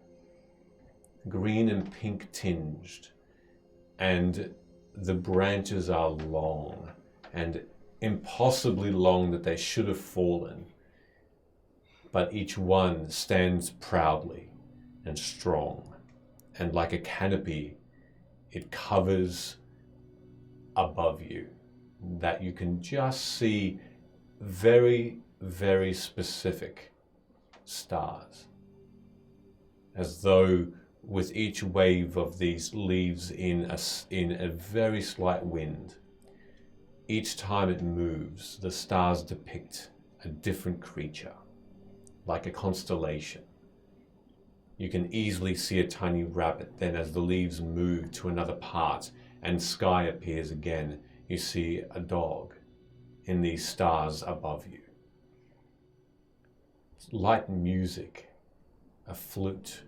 green and pink tinged, and the branches are long and impossibly long that they should have fallen, but each one stands proudly and strong, and like a canopy it covers above you that you can just see very, very specific stars, as though with each wave of these leaves in a very slight wind, each time it moves, the stars depict a different creature, like a constellation. You can easily see a tiny rabbit, then as the leaves move to another part and sky appears again, you see a dog in these stars above you. Light music, a flute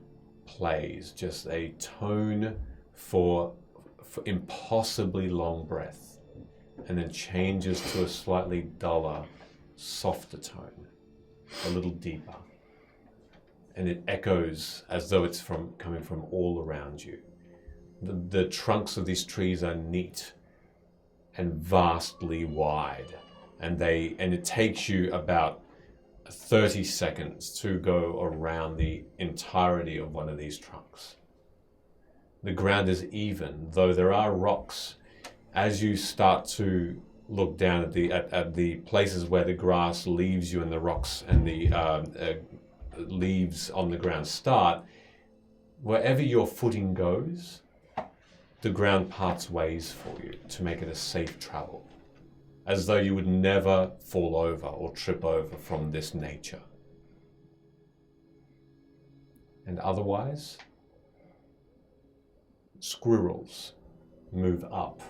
plays, just a tone for impossibly long breath, and then changes to a slightly duller, softer tone, a little deeper. And it echoes as though it's coming from all around you. The trunks of these trees are neat and vastly wide, and it takes you about 30 seconds to go around the entirety of one of these trunks. The ground is even, though there are rocks. As you start to look down at the places where the grass leaves you and the rocks and the leaves on the ground start, wherever your footing goes, the ground parts ways for you to make it a safe travel, as though you would never fall over or trip over from this nature. And otherwise, squirrels move up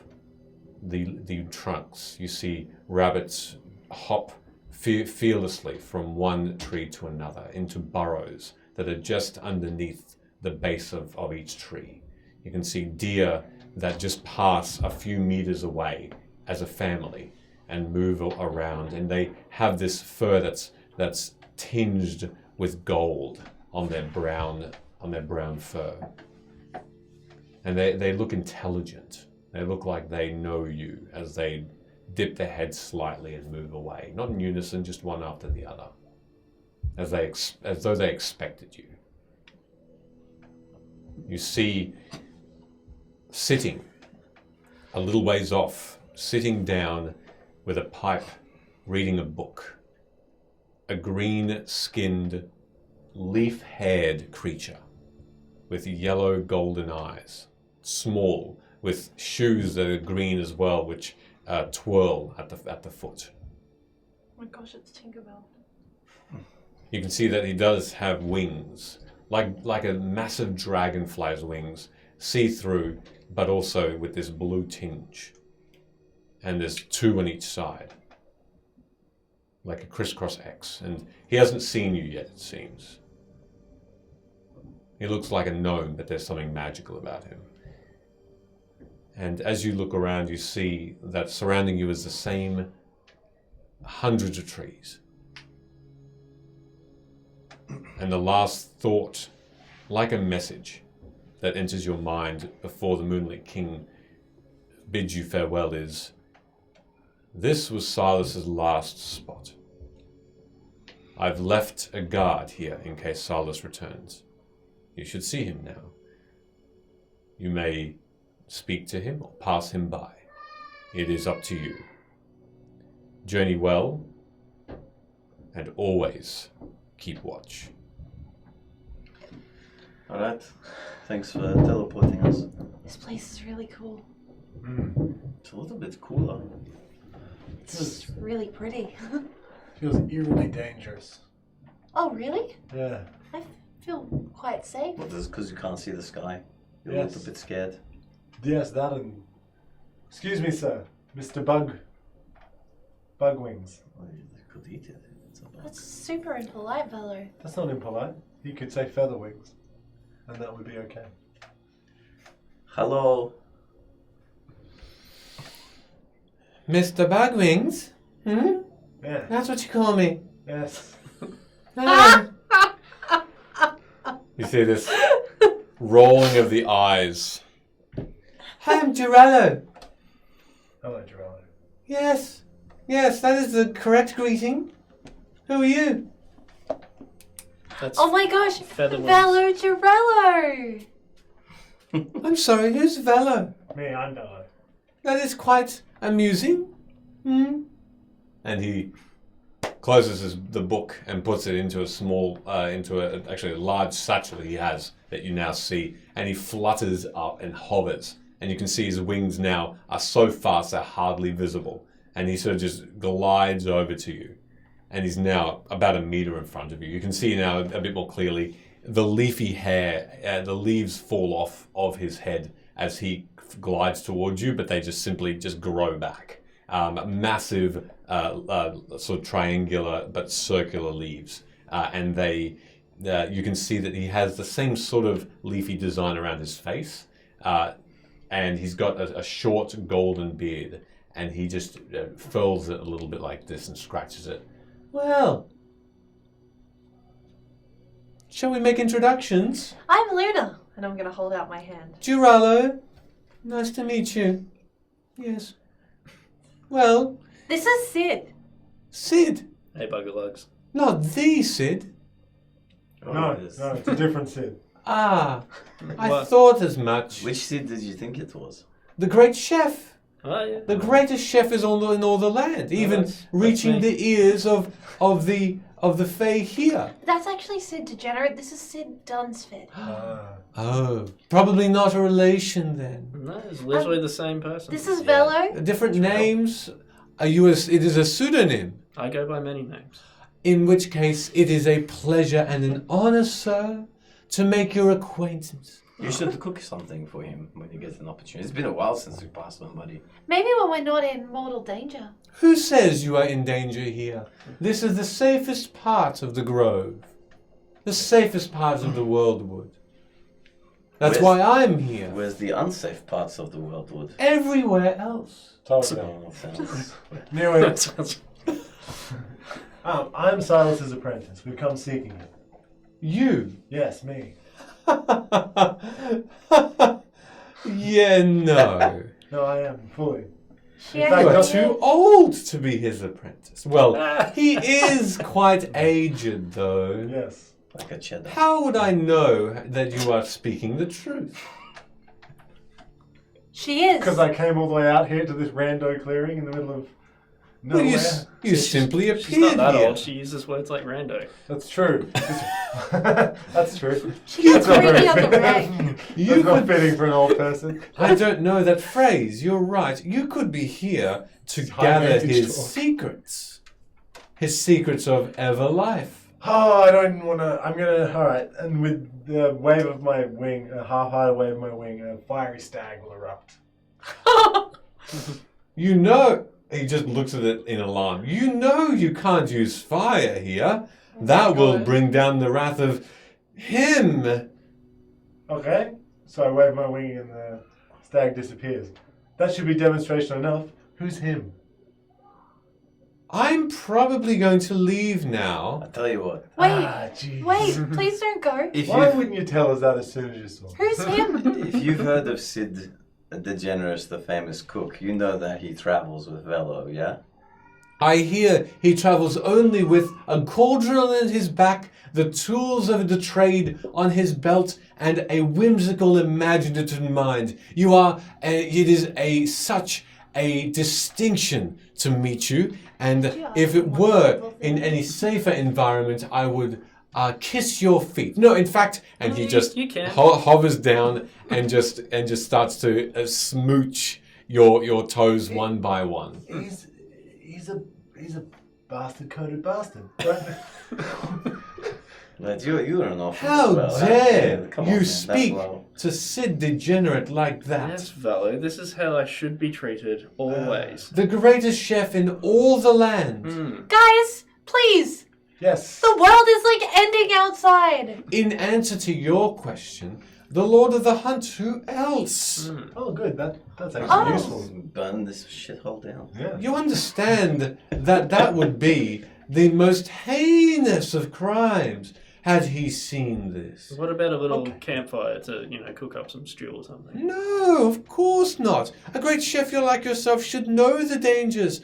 the trunks. You see rabbits hop fearlessly from one tree to another into burrows that are just underneath the base of each tree. You can see deer that just pass a few meters away as a family and move around, and they have this fur that's tinged with gold on their brown fur. And they look intelligent. They look like they know you as they dip their heads slightly and move away, not in unison, just one after the other, as though they expected you. You see, sitting a little ways off, sitting down with a pipe, reading a book, a green-skinned, leaf-haired creature with yellow golden eyes, small, with shoes that are green as well, which twirl at the foot. Oh my gosh, it's Tinkerbell. You can see that he does have wings, like a massive dragonfly's wings, see-through, but also with this blue tinge. And there's two on each side, like a crisscross X. And he hasn't seen you yet, it seems. He looks like a gnome, but there's something magical about him. And as you look around, you see that surrounding you is the same hundreds of trees. And the last thought, like a message that enters your mind before the Moonlit King bids you farewell, is, this was Silas's last spot. I've left a guard here in case Silas returns. You should see him now. You may speak to him or pass him by. It is up to you. Journey well, and always keep watch. All right. Thanks for teleporting us. This place is really cool. It's a little bit cooler. It's really pretty. Feels eerily dangerous. Oh, really? Yeah. I feel quite safe. What is because you can't see the sky? You're a Yes. little bit scared. Yes, that and. Excuse me, sir. Mr. Bugwings. Well, you could eat it. It's a bug. That's super impolite, Velo. That's not impolite. You could say Featherwings, and that would be okay. Hello. Mr. Bugwings? Hmm? Yeah. That's what you call me. Yes. Hello. You see this rolling of the eyes. Hi, I'm Girallo. Hello, Geraldo. Yes. Yes, that is the correct greeting. Who are you? That's Oh my gosh, Featherwings. Velo Girello! I'm sorry, who's Velo? Me, I'm Bello. That is quite amusing. Hmm? And he closes the book and puts it into a small, actually a large satchel he has that you now see. And he flutters up and hovers. And you can see his wings now are so fast they're hardly visible. And he sort of just glides over to you. And he's now about a meter in front of you. You can see now a bit more clearly the leafy hair, the leaves fall off of his head as he glides towards you, but they just simply just grow back. Massive, sort of triangular but circular leaves, and they, you can see that he has the same sort of leafy design around his face, and he's got a short golden beard, and he just furls it a little bit like this and scratches it. Well, shall we make introductions? I'm Luna, and I'm gonna hold out my hand. Girallo, nice to meet you. Yes. Well, This is Sid. Sid, Hey, Bugger Lugs. not the Sid. Oh, No, it is. no, it's a different Sid. Ah, I What? thought as much. Which seed did you think it was? The great chef. Oh, yeah. The greatest chef is in all the land, even that's reaching me. the ears of the Fae here. That's actually Sid Degenerate. This is Sid Dunsford. Oh, probably not a relation then. No, it's literally the same person. This is Yeah. Velo. Different names. It is a pseudonym. I go by many names. In which case, it is a pleasure and an honor, sir, to make your acquaintance. You should cook something for him when you get an opportunity. It's been a while since we passed somebody. Maybe when we're not in mortal danger. Who says you are in danger here? This is the safest part of the grove. The safest part of the worldwood. That's Where's- why I'm here. Where's the unsafe parts of the world would? Everywhere else. Told you. Oh, sounds- Knew it. I'm Silas's apprentice. We've come seeking you. You. Yes, me. Yeah, no. No, I am fully. Yeah, fact, You are that's- too old to be his apprentice. Well, he is quite aged, though. Yes. like a cheddar. How would I know that you are speaking the truth? She is. Because I came all the way out here to this rando clearing in the middle of Well, nowhere. you simply appeared She's not that here. old. She uses words like rando. That's true. That's true. She gets That's not creepy very on the way. You That's not could, fitting for an old person. I don't know that phrase. You're right. You could be here to It's gather high-vantage his talk. secrets. His secrets of ever life. Oh, I don't want to. I'm gonna. All right. And with the wave of my wing, a half-high wave of my wing, a fiery stag will erupt. You know, he just looks at it in alarm. You know you can't use fire here. That will God. bring down the wrath of him. Okay. So I wave my wing and the stag disappears. That should be demonstration enough. Who's him? I'm probably going to leave now. I tell you what. Wait, jeez. wait, please don't go. If Why you've, wouldn't you tell us that as soon as you saw? Who's him? if you've heard of Sid DeGeneres, the famous cook, you know that he travels with Velo, yeah? I hear he travels only with a cauldron on his back, the tools of the trade on his belt, and a whimsical, imaginative mind. You are, it is such a distinction to meet you, and if it were in any safer environment, I would kiss your feet. No, in fact, and he just You can. hovers down and just starts to smooch your toes one by one. He's a bastard-coated bastard. But you're an officer. How as well. dare Come on, you man, that's speak low. to Sid Degenerate like that? Yes, Valo, this is how I should be treated always. The greatest chef in all the land. Guys, please! Yes. The world is like ending outside! In answer to your question, the Lord of the Hunt, who else? Oh, good. That's actually Oh. useful. Burn this shithole down. Yeah. You understand that that would be the most heinous of crimes had he seen this. What about a little campfire to, cook up some stew or something? No, of course not. A great chef like yourself should know the dangers.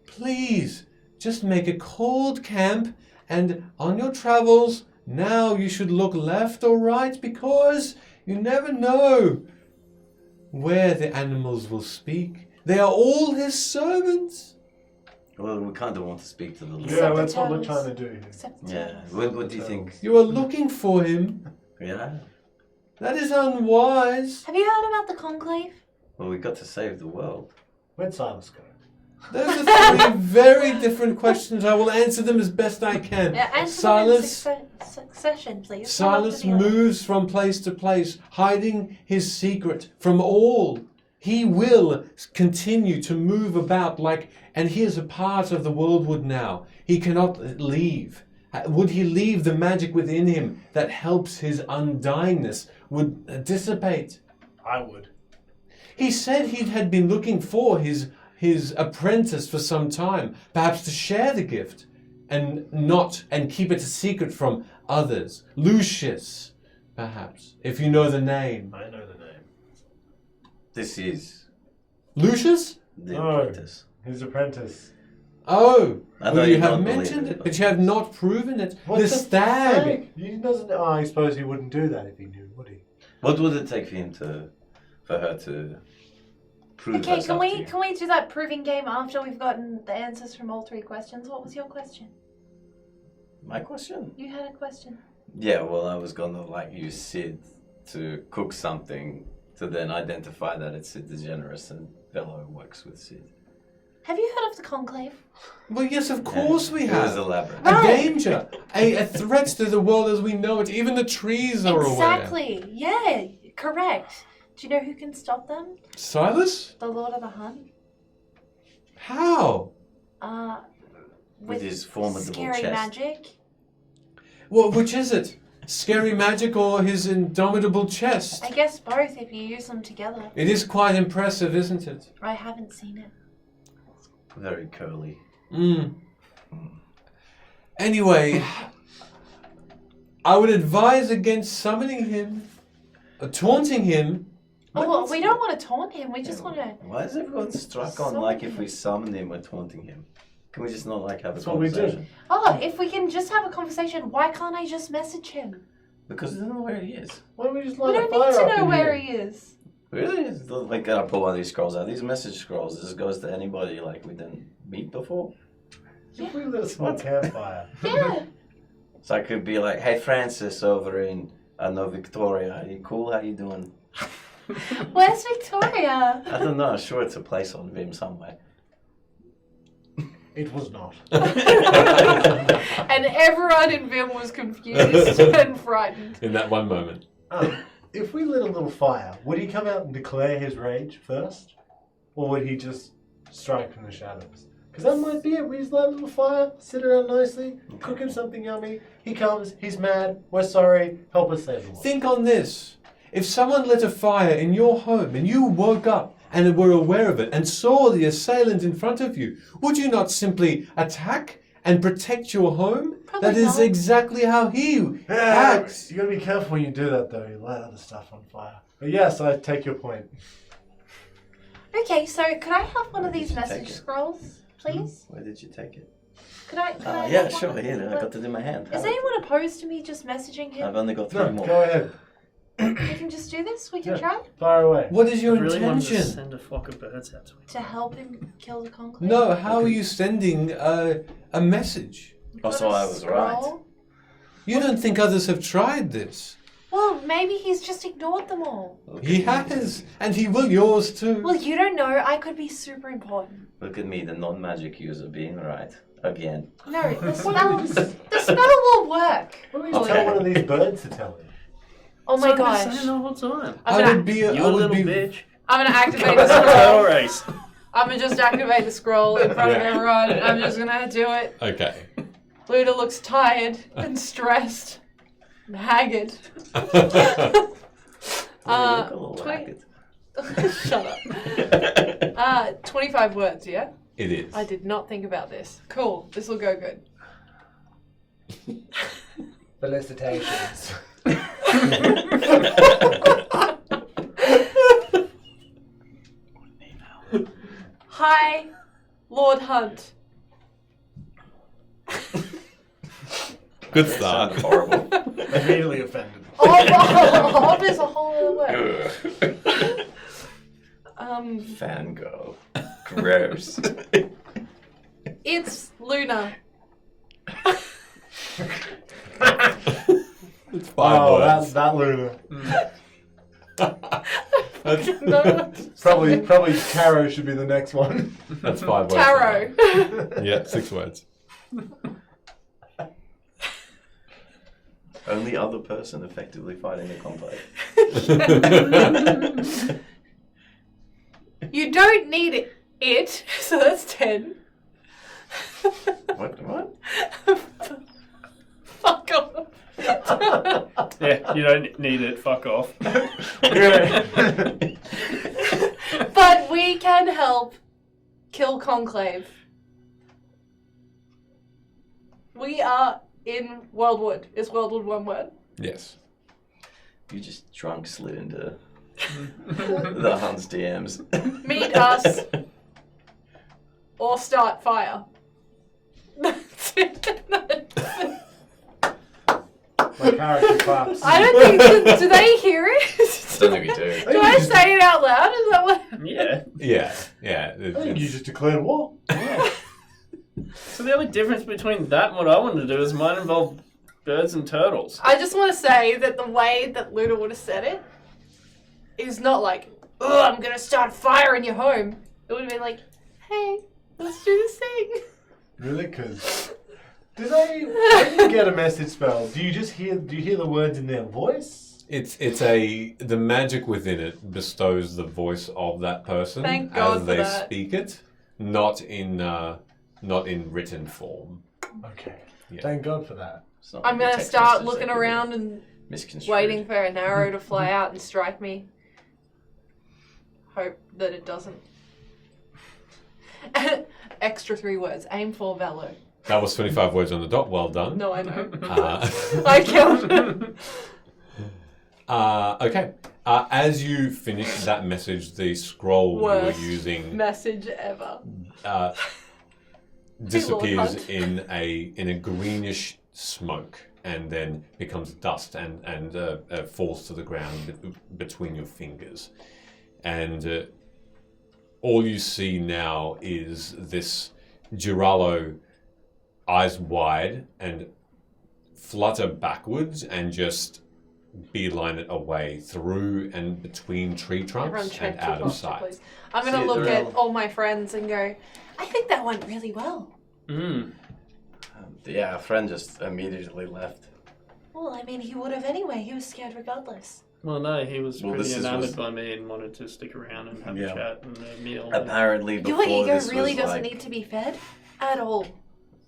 Please, just make a cold camp, and on your travels, now you should look left or right, because you never know where the animals will speak. They are all his servants. Well, we kind of want to speak to the Lord. Yeah, the that's what we're turtles. trying to do here. Except the Yeah. turtles. What do you think? You are looking for him. Yeah. That is unwise. Have you heard about the conclave? Well, we got to save the world. Where'd Silas go? Those are three very different questions. I will answer them as best I can. Yeah, and Silas, succession, please. Silas One after the other. moves from place to place, hiding his secret from all. He will continue to move about and he is a part of the worldwood now. He cannot leave. Would he leave, the magic within him that helps his undyingness would dissipate. I would. He said he had been looking for his apprentice for some time, perhaps to share the gift and keep it a secret from others. Lucius, perhaps, if you know the name. I know the name. This is Lucius? the No. apprentice. His apprentice. Oh, I know well, you you have don't believe mentioned it, it, but- but you have not proven it. What The stag. Stag? He doesn't. Oh, I suppose he wouldn't do that if he knew, would he? What would it take for her to prove Okay, herself to you? can we do that proving game after we've gotten the answers from all three questions? What was your question? My question? You had a question. Yeah, well, I was gonna use Sid to cook something to then identify that it's Sid DeGeneres and Velo works with Sid. Have you heard of the conclave? Well, yes, of course we It was have. elaborate. A Right. danger, a threat to the world as we know it. Even the trees are aware. Exactly. Yeah, correct. Do you know who can stop them? Silas? The Lord of the Hunt. How? With his formidable scary chest. magic. Well, which is it? Scary magic or his indomitable chest? I guess both if you use them together. It is quite impressive, isn't it? I haven't seen it. Very curly. Anyway, I would advise against summoning him, taunting him. Oh, well, we don't want to taunt him. We just want to. Why is everyone struck on if we summon him, we're taunting him? Can we just not have a That's what we do. conversation? Oh, if we can just have a conversation, why can't I just message him? Because we don't know where he is. Why don't we just We light a don't fire need to up know in where here? he is. Really? It's like, gotta pull one of these scrolls out. These message scrolls, this goes to anybody we didn't meet before. If we lit a small campfire. Yeah. So I could be like, hey Francis over in Victoria, are you cool? How you doing? Where's Victoria? I don't know, sure it's a place on Vim somewhere. It was not. And everyone in Vim was confused and frightened. In that one moment. If we lit a little fire, would he come out and declare his rage first? Or would he just strike from the shadows? Because that might be it. We just light a little fire, sit around nicely, cook him something yummy. He comes, he's mad, we're sorry, help us save the world. Think on this. If someone lit a fire in your home and you woke up and were aware of it and saw the assailant in front of you, would you not simply attack and protect your home? Probably That is not. exactly how he Yeah, acts. you gotta be careful when you do that though. You light other stuff on fire. But yes, I take your point. Okay, so could I have one of these Take message it. scrolls, please? Where did you take it? Could I? Yeah, have sure, one? here, I got it in my hand. Is anyone opposed to me just messaging I've him? only got 3 No, more. go ahead. We can just do this. We can Yeah. try Fire away. What is your I really wanted to intention? send a flock of birds out to him. to help him kill the conclave. No, how are you sending a message? Oh, so I was right. Scroll. You don't think others have tried this? Well, maybe he's just ignored them all. Look He at me. has, and he will yours too. Well, you don't know. I could be super important. Look at me, the non-magic user, being right. again. No, the spell will work. Please tell one of these birds to tell him. Oh my That's what I've been gosh. saying the whole time. I'm gonna, You little bitch. I'm gonna activate Turtle the scroll. race. I'm gonna just activate the scroll in front of Yeah. everyone. I'm just gonna do it. Okay. Luna looks tired and stressed and haggard. You look a little 20 haggard. Shut up. 25 words, yeah? It is. I did not think about this. Cool. This will go good. Felicitations. Hi, Lord Hunt. Good Sounds start. horrible. Immediately offended. Oh, there's a whole other word. Fangirl. Gross. It's Luna. It's 5 Oh, words. that Luna. That's, No, Probably Taro should be the next one. that's 5 words. Tarot. Yeah, 6 words. Only other person effectively fighting the conflict. You don't need it, so that's 10. What? Fuck off. Yeah, you don't need it. Fuck off. But we can help kill Conclave. We are in Worldwood. Is Worldwood one word? Yes. You just drunk slid into the Hunt's DMs. Meet us or start fire. That's it. My character claps. I don't think. Do they hear it? Don't think we do. Do I say it out loud? Is that what? Yeah. Yeah. Yeah. I think you just declared war. So the only difference between that and what I wanted to do is mine involved birds and turtles. I just want to say that the way that Luna would have said it is not like, "Oh, I'm gonna start a fire in your home." It would have been like, "Hey, let's do this thing." Really? Because when you get a message spell, do you hear the words in their voice? The magic within it bestows the voice of that person Thank God as for they that. speak it, not in written form. Okay. Yeah. Thank God for that. It's not I'm like a gonna text start message looking that could be around and misconstrued. waiting for an arrow to fly out and strike me. Hope that it doesn't. Extra 3 words. Aim for valor. That was 25 words on the dot. Well done. No, I know. Uh, I counted. okay. As you finish that message, the scroll Worst you were using message ever. disappears Hunt. in a greenish smoke and then becomes dust and falls to the ground between your fingers. And all you see now is this Girallo, eyes wide, and flutter backwards and just beeline it away through and between tree Everyone trunks tread and too out of close, sight. please. I'm gonna See, look they're at all my friends and go, I think that went really well. Mm. Yeah, a friend just immediately left. Well, I mean, he would have anyway. He was scared regardless. Well, no, he was Well, pretty this enamored was- by me and wanted to stick around and have Yeah. a chat and a meal. Apparently, before Your ego this really was doesn't like, need to be fed at all.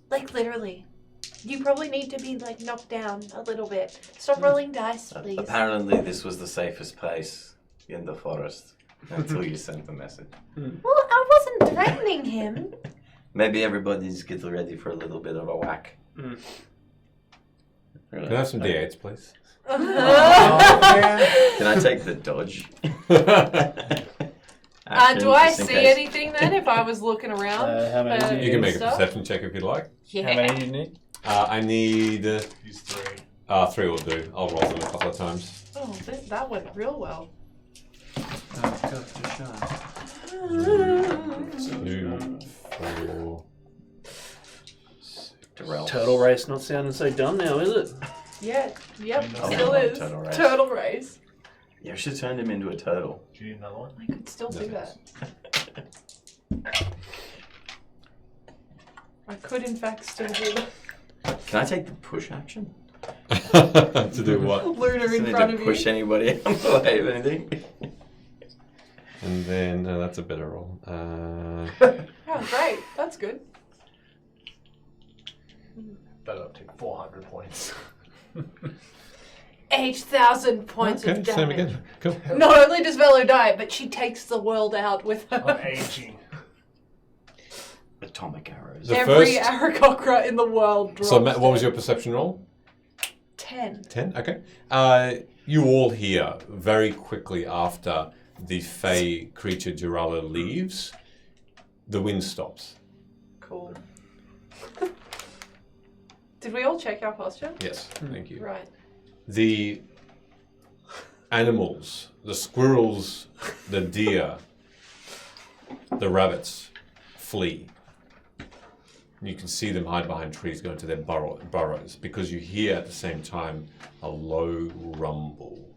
Like, literally. You probably need to be, like, knocked down a little bit. Stop rolling dice, please. apparently this was the safest place in the forest until you sent the message. Well, I wasn't threatening him. Maybe everybody's getting ready for a little bit of a whack. Mm. Really? Can I have some D8s, please? Oh, man. Can I take the dodge? Do I Just in see case. anything then if I was looking around? How many do You can make a Stuff? perception check if you'd like. How many do you need? I need Use 3. 3 will do. I'll roll them a couple of times. Oh, that went real well. 2, 4. Darrell. Turtle race not sounding so dumb now, is it? Yeah, yep, Oh, still yeah, is. turtle race. Turtle race. You should turn him into a turtle. Do you need another one? I could still do No, that. I could, in fact, still do that. Can I take the push action? To do what? Luna Doesn't in need front to of push you. anybody out of the way of anything. And then that's a better roll. Oh, great. That's good. That'll take 400 points. 8,000 points Okay, of same damage. again. Cool. Not only does Velo die, but she takes the world out with I'm her. aging. Atomic arrows. The Every first- Aarakocra in the world drops. So, Matt, what was dead. your perception roll? 10. 10? Okay. You all hear very quickly after the Fey creature Jirala leaves, the wind stops. Cool. Did we all check our posture? Yes, thank you. Right. The animals, the squirrels, the deer, the rabbits flee. You can see them hide behind trees, go into their burrows, because you hear at the same time a low rumble.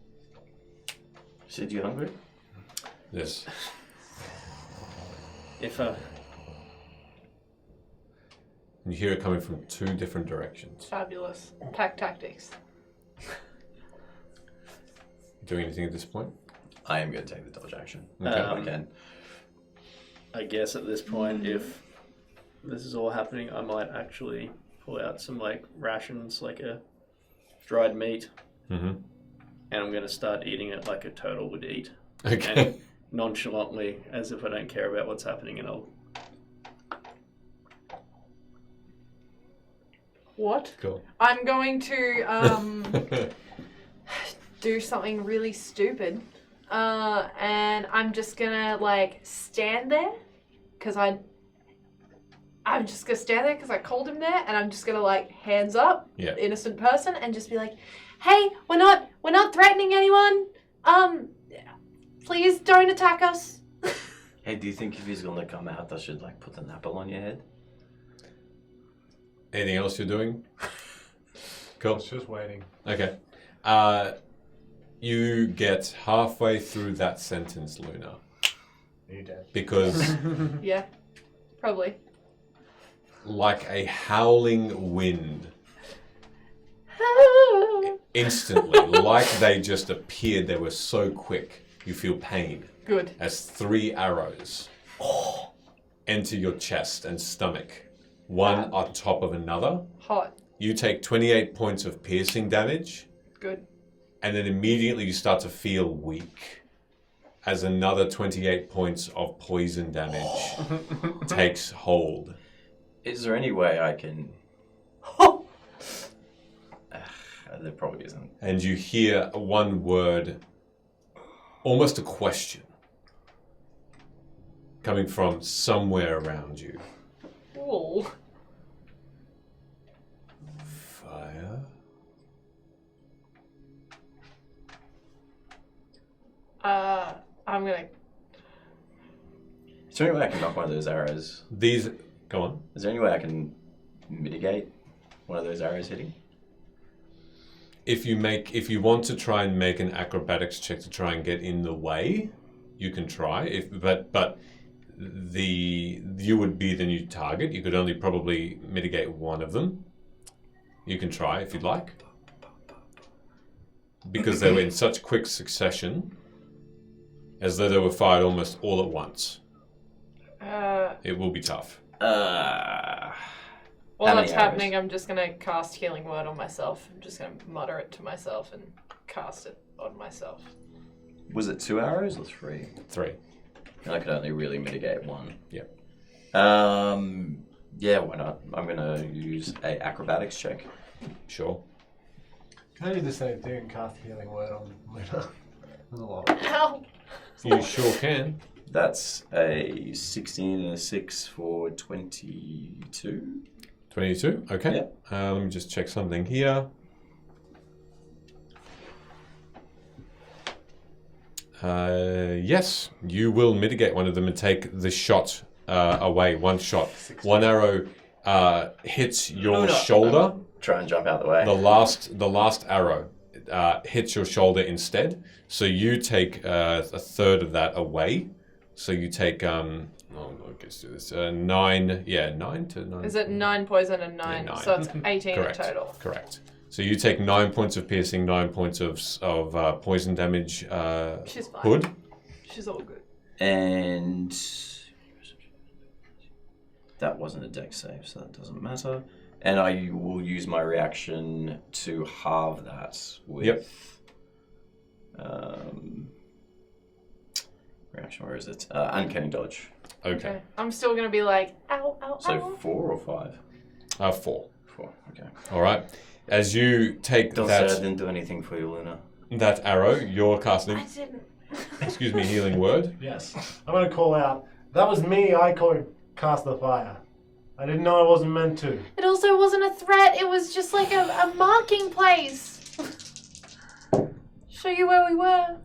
Sid, you hungry? Yes. If And you hear it coming from two different directions. Fabulous. Pack tactics. Doing anything at this point? I am going to take the dodge action. Okay. If I can. I guess at this point, if this is all happening, I might actually pull out some like rations, like a dried meat, Mm-hmm. and I'm going to start eating it like a turtle would eat, Okay. and nonchalantly, as if I don't care about what's happening, and I'll. What? Cool. I'm going to do something really stupid. And I'm just gonna like stand there because I'm just gonna stand there because I called him there, and I'm just gonna like hands up, Yeah. innocent person, and just be like, "Hey, we're not threatening anyone. Please don't attack us." Hey, do you think if he's going to come out, I should like put an apple on your head? Anything else you're doing? Cool. It's just waiting. Okay. You get halfway through that sentence, Luna, Are you dead? because Yeah, probably. like a howling wind, instantly, like they just appeared, they were so quick, you feel pain Good. as 3 arrows enter your chest and stomach, one on top of another. Hot. You take 28 points of piercing damage, Good. and then immediately you start to feel weak as another 28 points of poison damage takes hold. Is there any way I can... there probably isn't. And you hear one word, almost a question, coming from somewhere around you. Ooh. Fire? I'm gonna. Is there any way I can knock one of those arrows? These, go on. Is there any way I can mitigate one of those arrows hitting? If you want to try and make an acrobatics check to try and get in the way, you can try. But you would be the new target. You could only probably mitigate one of them. You can try if you'd like. Because they were in such quick succession, as though they were fired almost all at once. It will be tough. While How many that's happening, I'm just gonna cast Healing Word on myself. I'm just gonna mutter it to myself and cast it on myself. Was it 2 arrows or 3? 3. And I could only really mitigate 1. Yep. Yeah, why not? I'm gonna use a acrobatics check. Sure. Can I do the same thing and cast Healing Word on Luna? There's a lot of Ow! You sure can. That's a 16 and a 6 for 22. 22? Okay. Yep. Let me just check something here. Yes, you will mitigate one of them and take the shot away. One shot. 16. One arrow hits your shoulder. Try and jump out the way. The last arrow hits your shoulder instead. So you take a third of that away So you take let's do this. 9. Yeah, 9 to 9. Is it 9 poison and 9? Yeah, 9. So it's 18 Correct. in total. Correct. So you take 9 points of piercing, 9 points of poison damage. She's fine. Hood. She's all good. And that wasn't a dex save, so that doesn't matter. And I will use my reaction to halve that with. Yep. Reaction, where is it? Uncanny dodge. Okay. I'm still going to be like, ow, ow, So ow. 4 or 5? 4. 4, okay. All right. As you take Don't say I that didn't do anything for you, Luna. arrow, you're casting. I didn't. Excuse me, healing word. Yes. I'm going to call out. That was me. I cast the fire. I didn't know I wasn't meant to. It also wasn't a threat. It was just like a marking place. Show you where we were.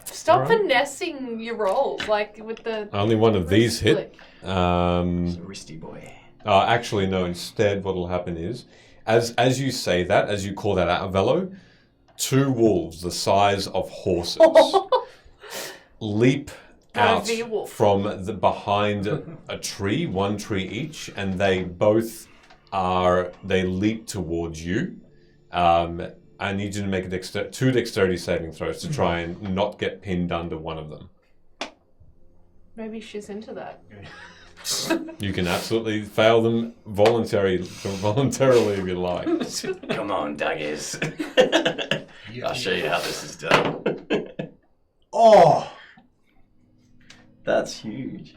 Stop Alright. finessing your rolls, like with the. Only one of these hit. flick. He's a wristy boy. Actually, no. Instead, what will happen is, as you say that, as you call that out, Velo, 2 wolves the size of horses leap out Gotta be a wolf. from the behind a tree, 1 tree each, and they both they leap towards you. I need you to make 2 dexterity saving throws to try and not get pinned under one of them. Maybe she's into that. You can absolutely fail them voluntarily if you like. Come on, Duggies. I'll show you how this is done. Oh! That's huge.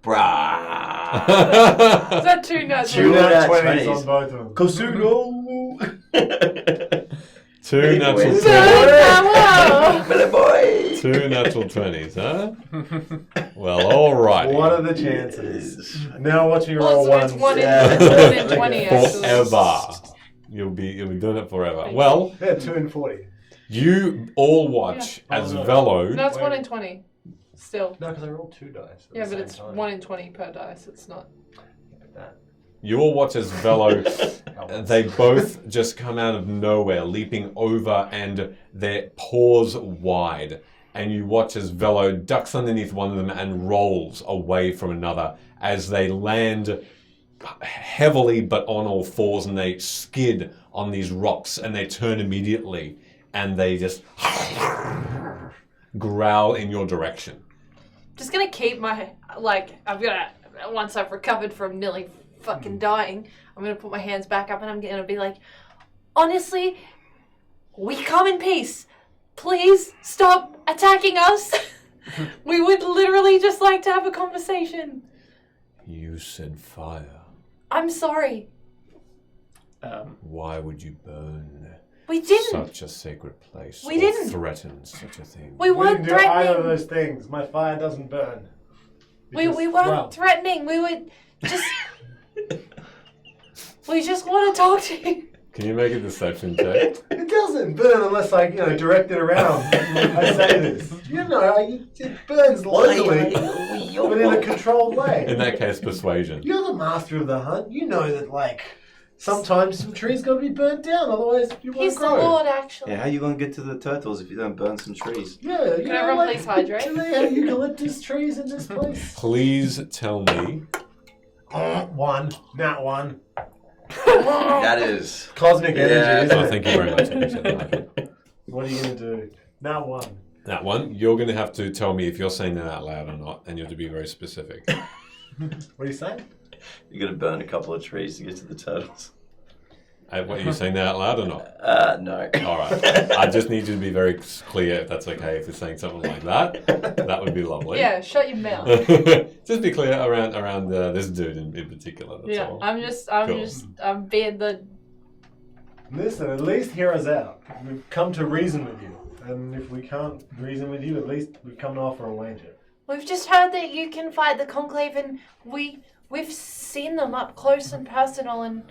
Brah! Is that 2 nuts? Two Two nat nat 20s 20s. on both of them. Kosugo! 2 natural boys. 20s. Billy boy! 2 natural 20s, huh? Well, alrighty. What are the chances? Now watch me roll Well, it's ones. 1 in, Yeah. it's 1 in 20, actually. Forever. You'll be doing it forever. Well, Yeah, 2 and 40. you all watch as Oh, no. Velo. No, it's 1 in 20. Still. No, because I rolled 2 dice. at Yeah, the but same it's time. 1 in 20 per dice. It's not. You all watch as Velo. They both just come out of nowhere, leaping over, and their paws wide. And you watch as Velo ducks underneath one of them and rolls away from another as they land heavily but on all fours, and they skid on these rocks, and they turn immediately, and they just growl in your direction. Just gonna keep my. Once I've recovered from nearly fucking dying, I'm gonna put my hands back up and I'm gonna be like, honestly, we come in peace. Please stop attacking us. We would literally just like to have a conversation. You said fire. I'm sorry. Why would you burn We didn't. such a sacred place? We or didn't. threaten such a thing. We We weren't didn't do either of threatening. those things. My fire doesn't burn. We Because, weren't well, threatening. We would just. We just want to talk to you. Can you make a deception check? It doesn't burn unless I, direct it around. I say this. It burns lightly, but in a controlled way. In that case, persuasion. You're the master of the hunt. You know that, sometimes some trees got to be burnt down, otherwise you won't He's the grow. Lord, actually. Yeah, how you gonna get to the turtles if you don't burn some trees? Yeah, Can everyone please hydrate? Do they have eucalyptus trees in this place? Please tell me. One, not one. That is. Cosmic energy, Yeah. isn't Oh, it? thank you very much. I appreciate that. What are you gonna do? Not one. That one, you're going to have to tell me if you're saying that out loud or not, and you have to be very specific. What are you saying? You gotta burn a couple of trees to get to the turtles. What, are you saying that out loud or not? No. All right. I just need you to be very clear if that's okay. If you're saying something like that, that would be lovely. Yeah, shut your mouth. Just be clear around this dude in particular. That's Yeah, all. I'm being the. Listen, at least hear us out. We've come to reason with you. And if we can't reason with you, at least we've come to offer a wager. We've just heard that you can fight the Conclave, and we've seen them up close and personal, and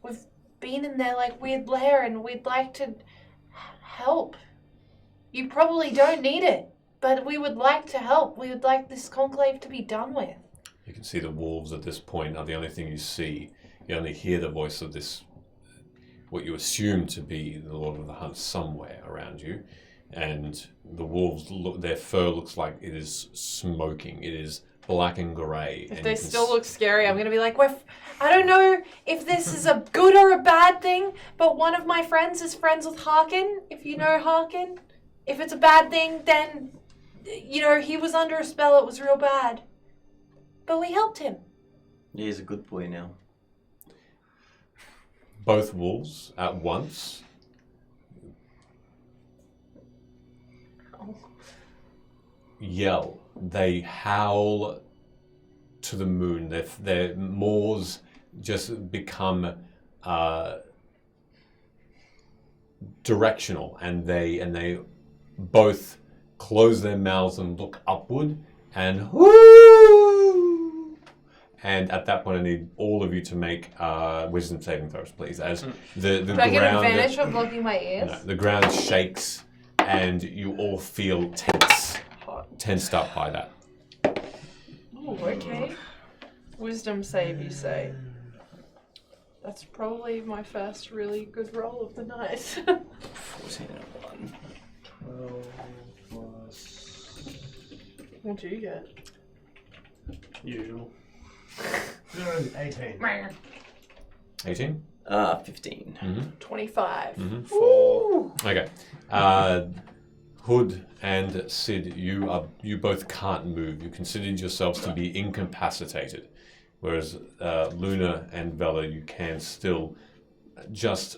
we've been in their weird lair, and we'd like to help. You probably don't need it, but we would like to help. We would like this Conclave to be done with. You can see the wolves at this point are the only thing you see. You only hear the voice of this, what you assume to be the Lord of the Hunt somewhere around you. and the wolves look. Their fur looks like it is smoking. It is black and grey. If and they you can still look scary, I'm gonna be like, I don't know if this is a good or a bad thing, but one of my friends is friends with Harkin. If you know Harkin, if it's a bad thing, then he was under a spell. It was real bad, but we helped him. Yeah, he's a good boy now. both wolves at once. Yell. They howl to the moon. Their maws just become directional, and they both close their mouths and look upward, and whoo! And at that point, I need all of you to make wisdom saving throws, please. As the Do ground, I get advantage of blocking my ears? no, the ground shakes, and you all feel tensed up by that. Oh, okay. Wisdom save, you say? That's probably my first really good roll of the night. 14 and 1. 12 plus What do you get? usual. 18. 18? 15. 25. 4. Okay. Hood and Sid, you both can't move. You considered yourselves to be incapacitated, whereas Luna and Vela, you can still just,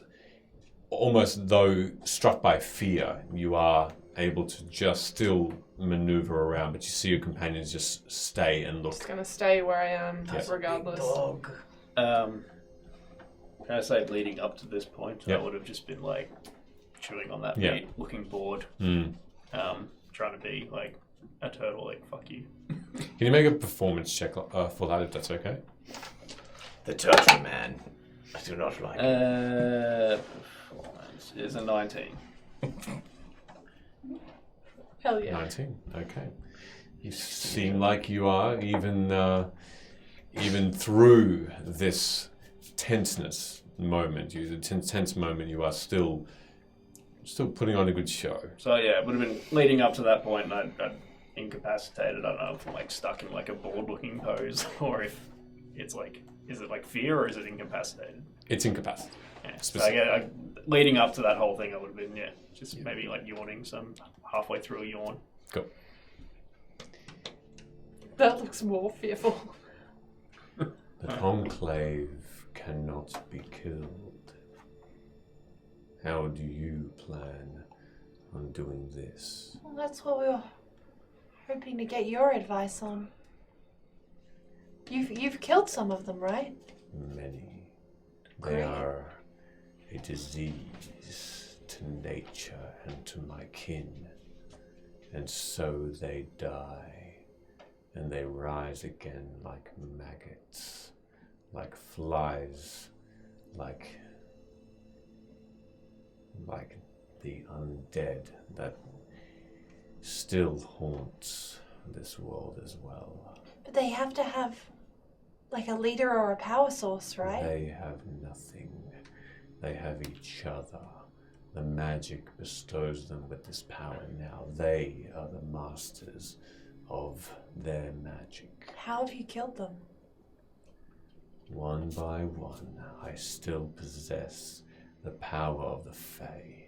almost though struck by fear, you are able to just still maneuver around, but you see your companions just stay and look. Just gonna stay where I am, Yes. regardless. Can I say leading up to this point, Yep. I would have just been like chewing on that Yeah. meat, looking bored, trying to be like a turtle, like fuck you. Can you make a performance check for that, if that's okay? The Turtle Man. I do not like him. Performance is a 19. Hell yeah. 19. Okay. You seem like you are, even through this tenseness moment, the tense moment, you are still putting on a good show. So yeah, it would have been leading up to that point, and I'd incapacitated. I don't know if I'm like stuck in like a bored-looking pose, or if it's like, is it like fear or is it incapacitated? It's incapacitated. Yeah. So Specific. leading up to that whole thing, I would have been just maybe like yawning, so I'm halfway through a yawn. Go. That looks more fearful. The conclave cannot be killed. How do you plan on doing this? Well, that's what we were hoping to get your advice on. You've killed some of them, right? Many. They Great. are a disease to nature and to my kin. And so they die, and they rise again like maggots, like flies, like the undead that still haunts this world as well. But they have to have like a leader or a power source, right? They have nothing. They have each other. The magic bestows them with this power now. They are the masters of their magic. How have you killed them? One by one, I still possess the power of the Fae.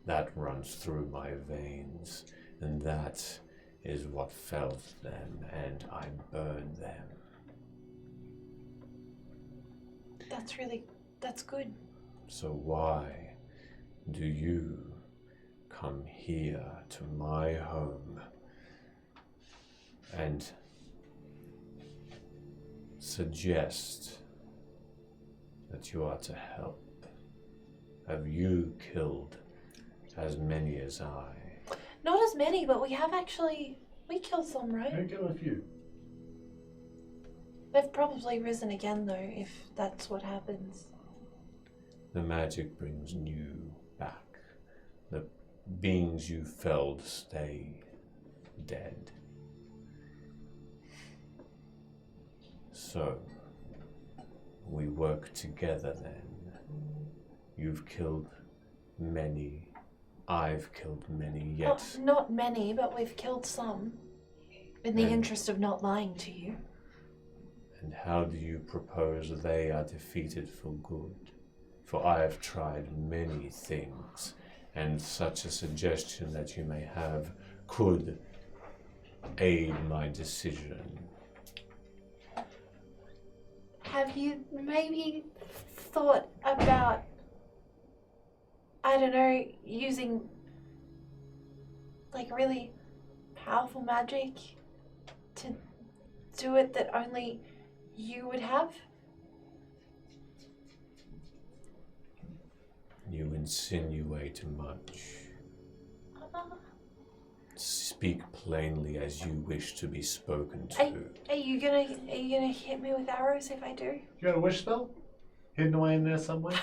That runs through my veins, and that is what felled them, and I burned them. That's good. So why do you come here to my home and suggest that you are to help? Have you killed as many as I? Not as many, but we killed some, I right? killed a few. They've probably risen again, though, if that's what happens. The magic brings you back. The beings you felled stay dead. So, we work together then. You've killed many I've killed many Well, yet. not many, but we've killed some. In the And- interest of not lying to you. And how do you propose they are defeated for good? For I have tried many things, and such a suggestion that you may have could aid my decision. Have you maybe thought about, I don't know, using like really powerful magic to do it that only you would have? You insinuate much. Speak plainly as you wish to be spoken to. Are you gonna hit me with arrows if I do? You got a wish spell? Hidden away in there somewhere?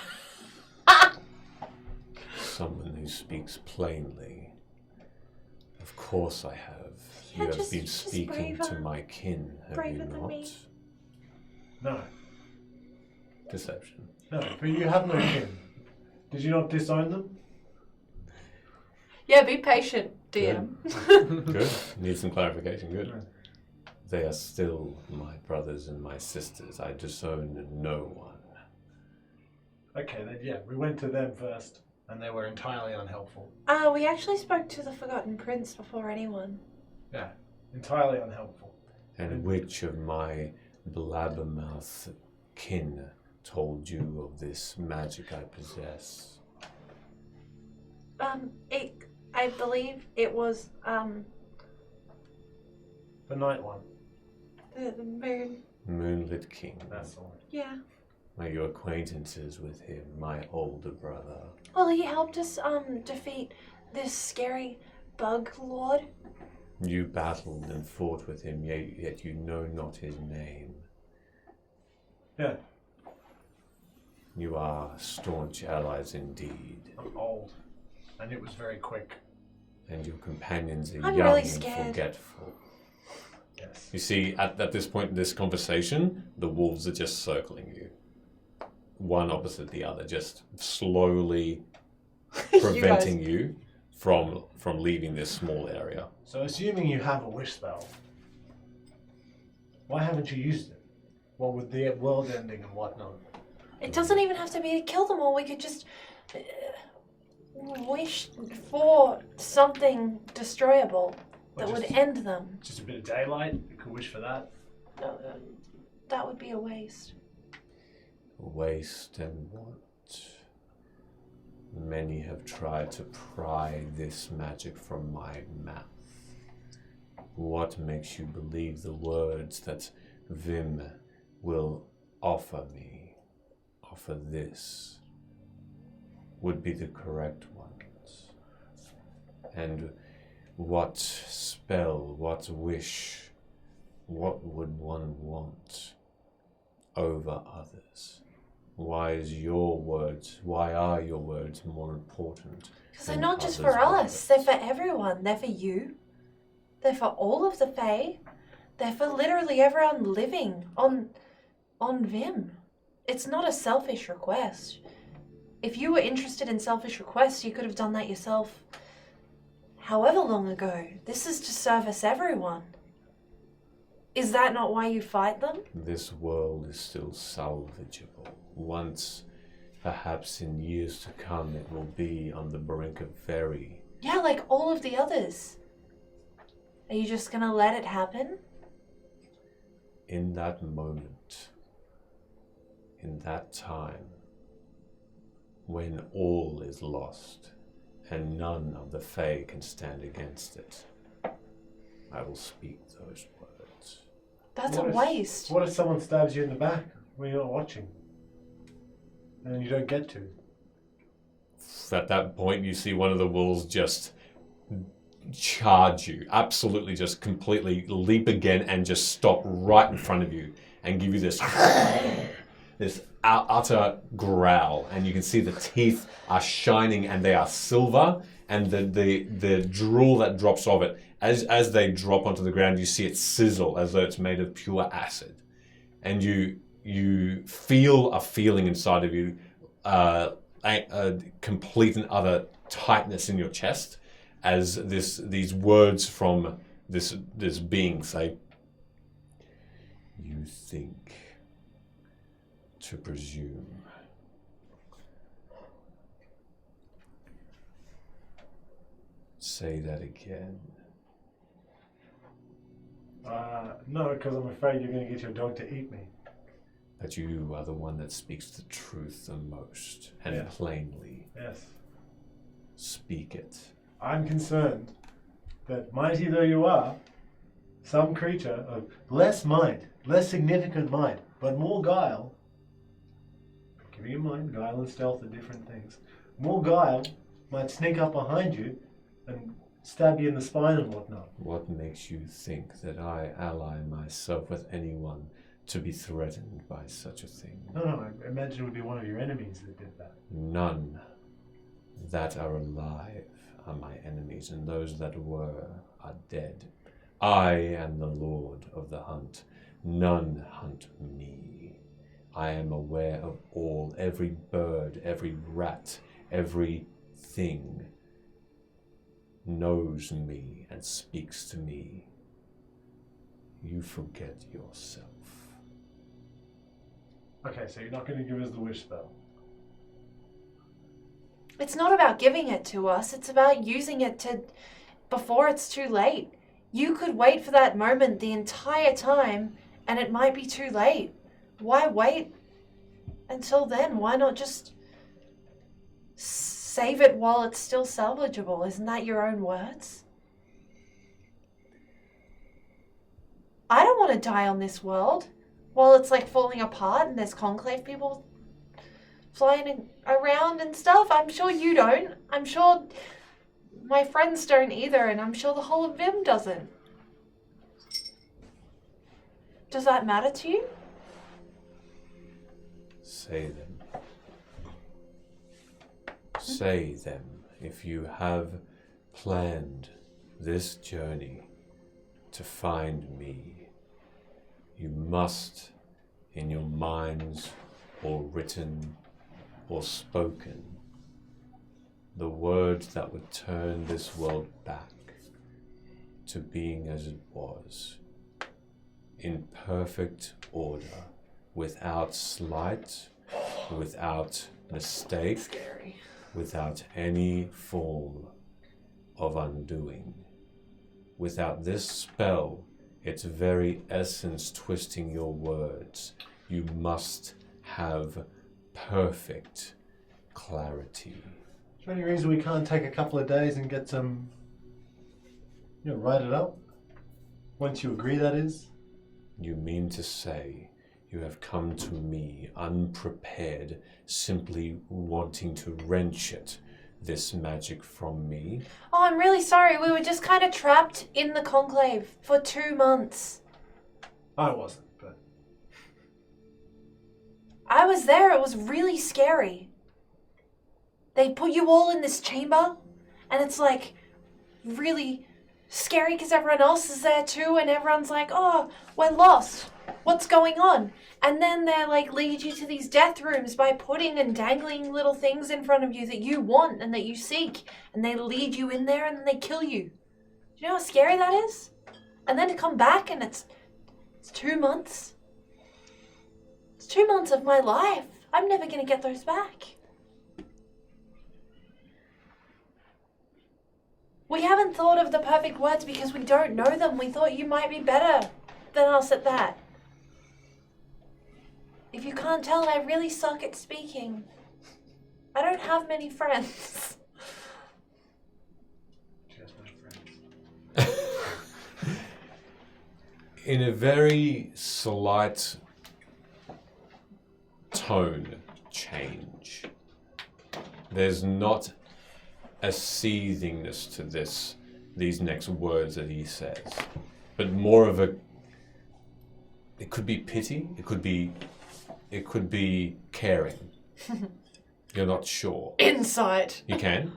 Someone who speaks plainly. Of course I have. Yeah, You have just- been just speaking to braver. my kin, have you Braver than not? me. No. Deception. No, but you have no kin. Did you not disown them? Yeah, be patient, DM. Good. Need some clarification. Good. They are still my brothers and my sisters. I disown no one. Okay, then yeah, we went to them first, and they were entirely unhelpful. We actually spoke to the Forgotten Prince before anyone. Yeah, entirely unhelpful. And which of my blabbermouth kin told you of this magic I possess? I believe it was, The night one. the moon. Moonlit King. That's the one. Yeah. Are you acquaintances with him, my older brother? Well, he helped us, defeat this scary bug lord. You battled and fought with him, yet you know not his name. Yeah, You are staunch allies indeed, I'm old, and it was very quick. and your companions are I'm young really and scared. forgetful. Yes. You see, at this point in this conversation, the wolves are just circling you. One opposite the other, just slowly preventing you from leaving this small area. So assuming you have a wish spell, why haven't you used it? What with the world ending and whatnot? It doesn't even have to be to kill them all. We could just wish for something destroyable that would end them. Just a bit of daylight, you could wish for that. That would be a waste. Waste and want. Many have tried to pry this magic from my mouth. What makes you believe the words that Vim will offer me, offer this, would be the correct ones? And what spell, what wish, what would one want over others? Why are your words more important? Because they're than not just others' for us, words? they're for everyone. They're for you. They're for all of the Fae. They're for literally everyone living on Vim. It's not a selfish request. If you were interested in selfish requests, you could have done that yourself however long ago. This is to service everyone. Is that not why you fight them? This world is still salvageable. Once, perhaps in years to come, it will be on the brink of very. Yeah, like all of the others. Are you just gonna let it happen? In that moment, in that time, when all is lost and none of the Fae can stand against it, I will speak those words. That's What a if- waste. What if someone stabs you in the back when you're not watching? And you don't get to? At that point, you see one of the wolves just charge you, absolutely just completely leap again and just stop right in front of you and give you this utter growl, and you can see the teeth are shining and they are silver, and the drool that drops off it, as they drop onto the ground, you see it sizzle as though it's made of pure acid, and you feel a feeling inside of you, a complete and utter tightness in your chest as these words from this being say, "You think to presume." Say that again. No, because I'm afraid you're going to get your dog to eat me. That you are the one that speaks the truth the most and Yes. plainly. Yes. Speak it. I'm concerned that, mighty though you are, some creature of less might, less significant might, but more guile, keeping in mind, guile and stealth are different things, more guile might sneak up behind you and stab you in the spine and whatnot. What makes you think that I ally myself with anyone to be threatened by such a thing? No, I imagine it would be one of your enemies that did that. None that are alive are my enemies, and those that were are dead. I am the Lord of the hunt. None hunt me. I am aware of all, every bird, every rat, every thing knows me and speaks to me. You forget yourself. Okay, so you're not going to give us the wish spell. It's not about giving it to us, it's about using it to before it's too late. You could wait for that moment the entire time and it might be too late. Why wait until then? Why not just save it while it's still salvageable? Isn't that your own words? I don't want to die on this world while it's like falling apart and there's conclave people flying around and stuff. I'm sure you don't. I'm sure my friends don't either, and I'm sure the whole of Vim doesn't. Does that matter to you? Say them. Say them if you have planned this journey to find me. You must, in your minds or written or spoken, the words that would turn this world back to being as it was, in perfect order, without slight, without mistake, Scary. without any form of undoing. Without this spell, its very essence twisting your words, you must have perfect clarity. Is there any reason we can't take a couple of days and get some, write it up? Once you agree, that is? You mean to say you have come to me unprepared, simply wanting to wrench it, this magic from me? Oh, I'm really sorry. We were just kind of trapped in the conclave for 2 months. I wasn't, but I was there. It was really scary. They put you all in this chamber, and it's like really scary because everyone else is there too, and everyone's like, oh, we're lost. What's going on? And then they like lead you to these death rooms by putting and dangling little things in front of you that you want and that you seek, and they lead you in there and then they kill you. Do you know how scary that is? And then to come back and it's 2 months. It's 2 months of my life. I'm never going to get those back. We haven't thought of the perfect words because we don't know them. We thought you might be better than us at that. If you can't tell, I really suck at speaking. I don't have many friends. just my friends. In a very slight tone change, there's not a seethingness to these next words that he says, but more of a, it could be pity, it could be caring. You're not sure. Insight. You can.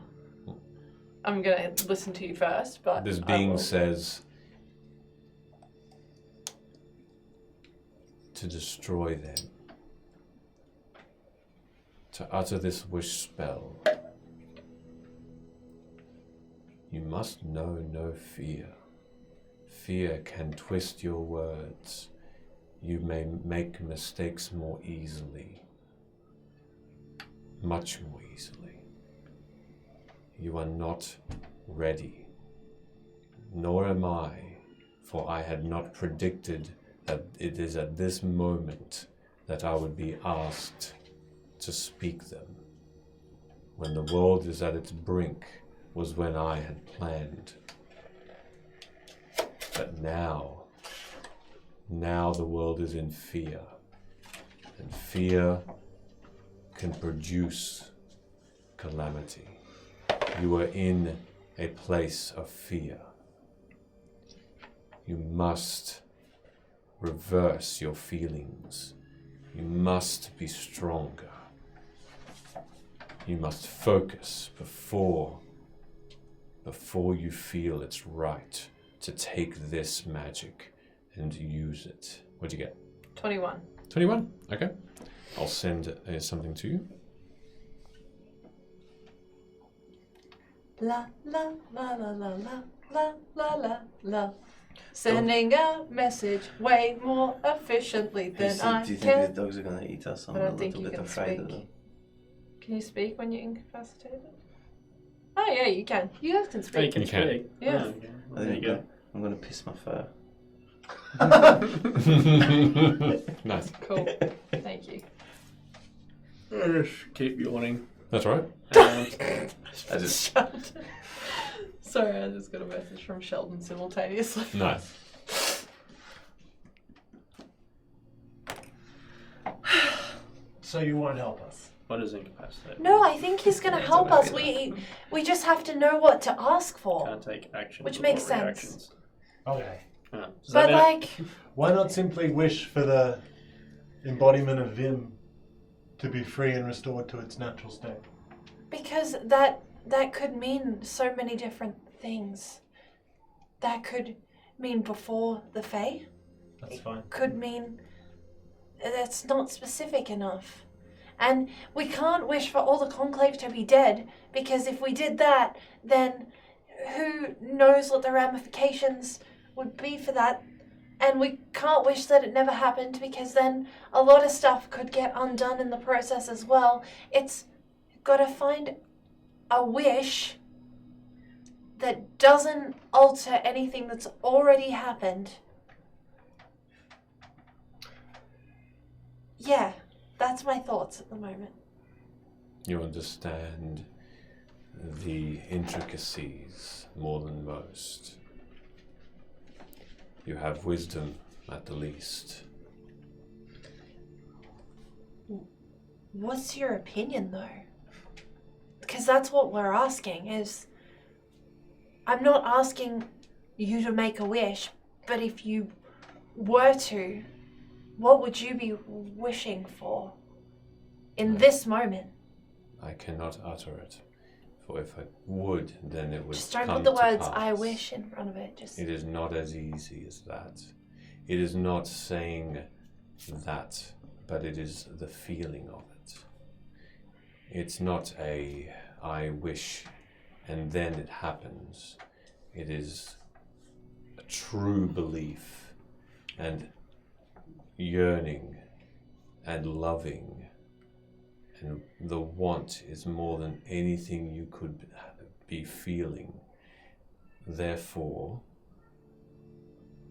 I'm gonna listen to you first, but This I being will. says to destroy them, to utter this wish spell, You must know no fear. Fear can twist your words. You may make mistakes more easily. Much more easily. You are not ready. Nor am I, for I had not predicted that it is at this moment that I would be asked to speak them. When the world is at its brink was when I had planned. But now the world is in fear, and fear can produce calamity. You are in a place of fear. You must reverse your feelings. You must be stronger. You must focus before you feel it's right to take this magic and use it. What'd you get? 21. 21? Okay. I'll send something to you. La la la la la la la la la la. Sending a message way more efficiently than I Do you think can. the dogs are gonna eat us? I'm I a don't think little you bit can afraid of speak. them. Can you speak when you're incapacitated? Oh yeah, you can. You guys can Oh, you speak. can You can. speak. Yeah. Oh, okay. I There think you go. I'm gonna piss my fur. Nice. Cool. Thank you. Keep yawning. That's right. I just Sorry, I just got a message from Sheldon simultaneously. Nice. So you won't help us. What is incapacitate? No, I think he's gonna help us. We just have to know what to ask for. Can't take action. Which makes sense. Reactions. Okay. Oh, does that But mean like, Why not simply wish for the embodiment of Vim to be free and restored to its natural state? because that could mean so many different things. That could mean before the Fae. That's fine. Could mean that's not specific enough. And we can't wish for all the Conclave to be dead, because if we did that, then who knows what the ramifications would be for that. And we can't wish that it never happened, because then a lot of stuff could get undone in the process as well. It's got to find a wish that doesn't alter anything that's already happened. Yeah, that's my thoughts at the moment. You understand the intricacies more than most. You have wisdom at the least. What's your opinion, though? Because that's what we're asking, is... I'm not asking you to make a wish, but if you were to, what would you be wishing for in this moment? I cannot utter it, for if I would, then it would Just don't come put the to words "I pass. wish" in front of it. Just It is not as easy as that. It is not saying that, but it is the feeling of it. It's not a I wish and then it happens. It is a true belief and yearning and loving, and the want is more than anything you could be feeling. Therefore,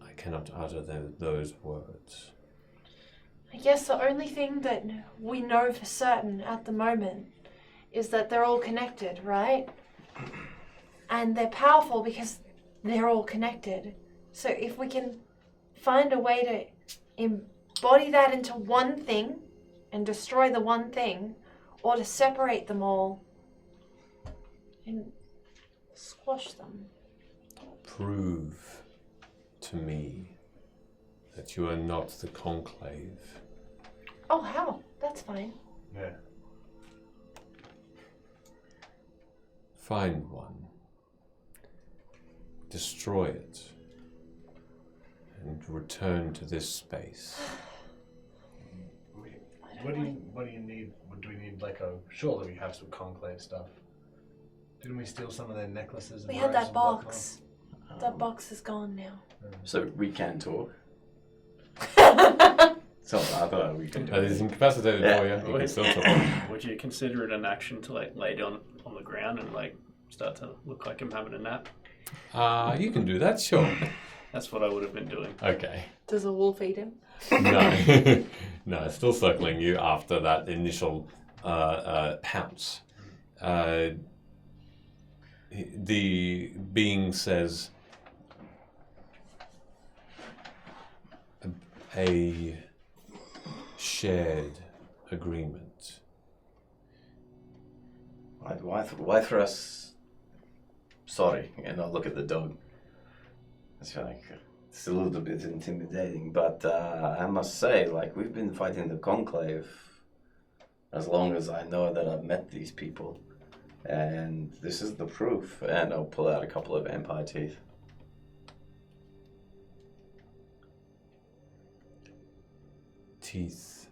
I cannot utter those words. I guess the only thing that we know for certain at the moment is that they're all connected, right? And they're powerful because they're all connected. So if we can find a way to embody that into one thing and destroy the one thing, or to separate them all and squash them. Prove to me that you are not the Conclave. Oh, how? That's fine. Yeah. Find one, destroy it, and return to this space. What do you need? What do we need? Like surely we have some conclave stuff. Didn't we steal some of their necklaces? And We had robes that and whatnot? box. That box is gone now. So we can talk. So I thought we could do That is it. incapacitated Yeah. for you. You can still talk. Would you consider it an action to like lay down on the ground and like start to look like I'm having a nap? You can do that, sure. That's what I would have been doing. Okay. Does a wolf eat him? No. No, still circling you after that initial pounce. The being says, a shared agreement. Why for us? Sorry, and I'll look at the dog. It's like it's a little bit intimidating, but I must say, like we've been fighting the Conclave as long as I know that I've met these people, and this is the proof. And I'll pull out a couple of vampire teeth. Teeth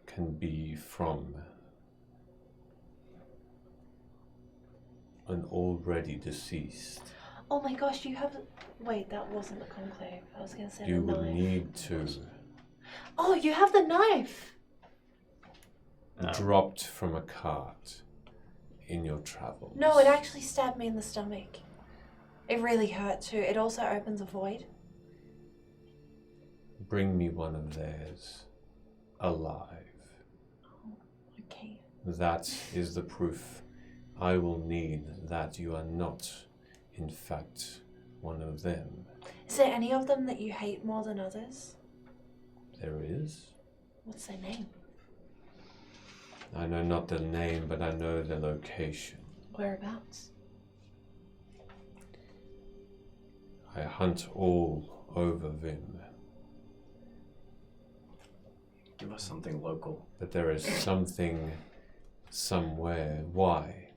can be from an already deceased. Oh my gosh, you have. Wait, that wasn't the conclave. I was gonna say You the will knife. need to Oh, you have the knife. dropped from a cart in your travels. No, it actually stabbed me in the stomach. It really hurt too. It also opens a void. Bring me one of theirs, alive. Okay. That is the proof. I will need that you are not, in fact, one of them. Is there any of them that you hate more than others? There is. What's their name? I know not their name, but I know their location. Whereabouts? I hunt all over Vim, Give us something local. but there is something somewhere. Why?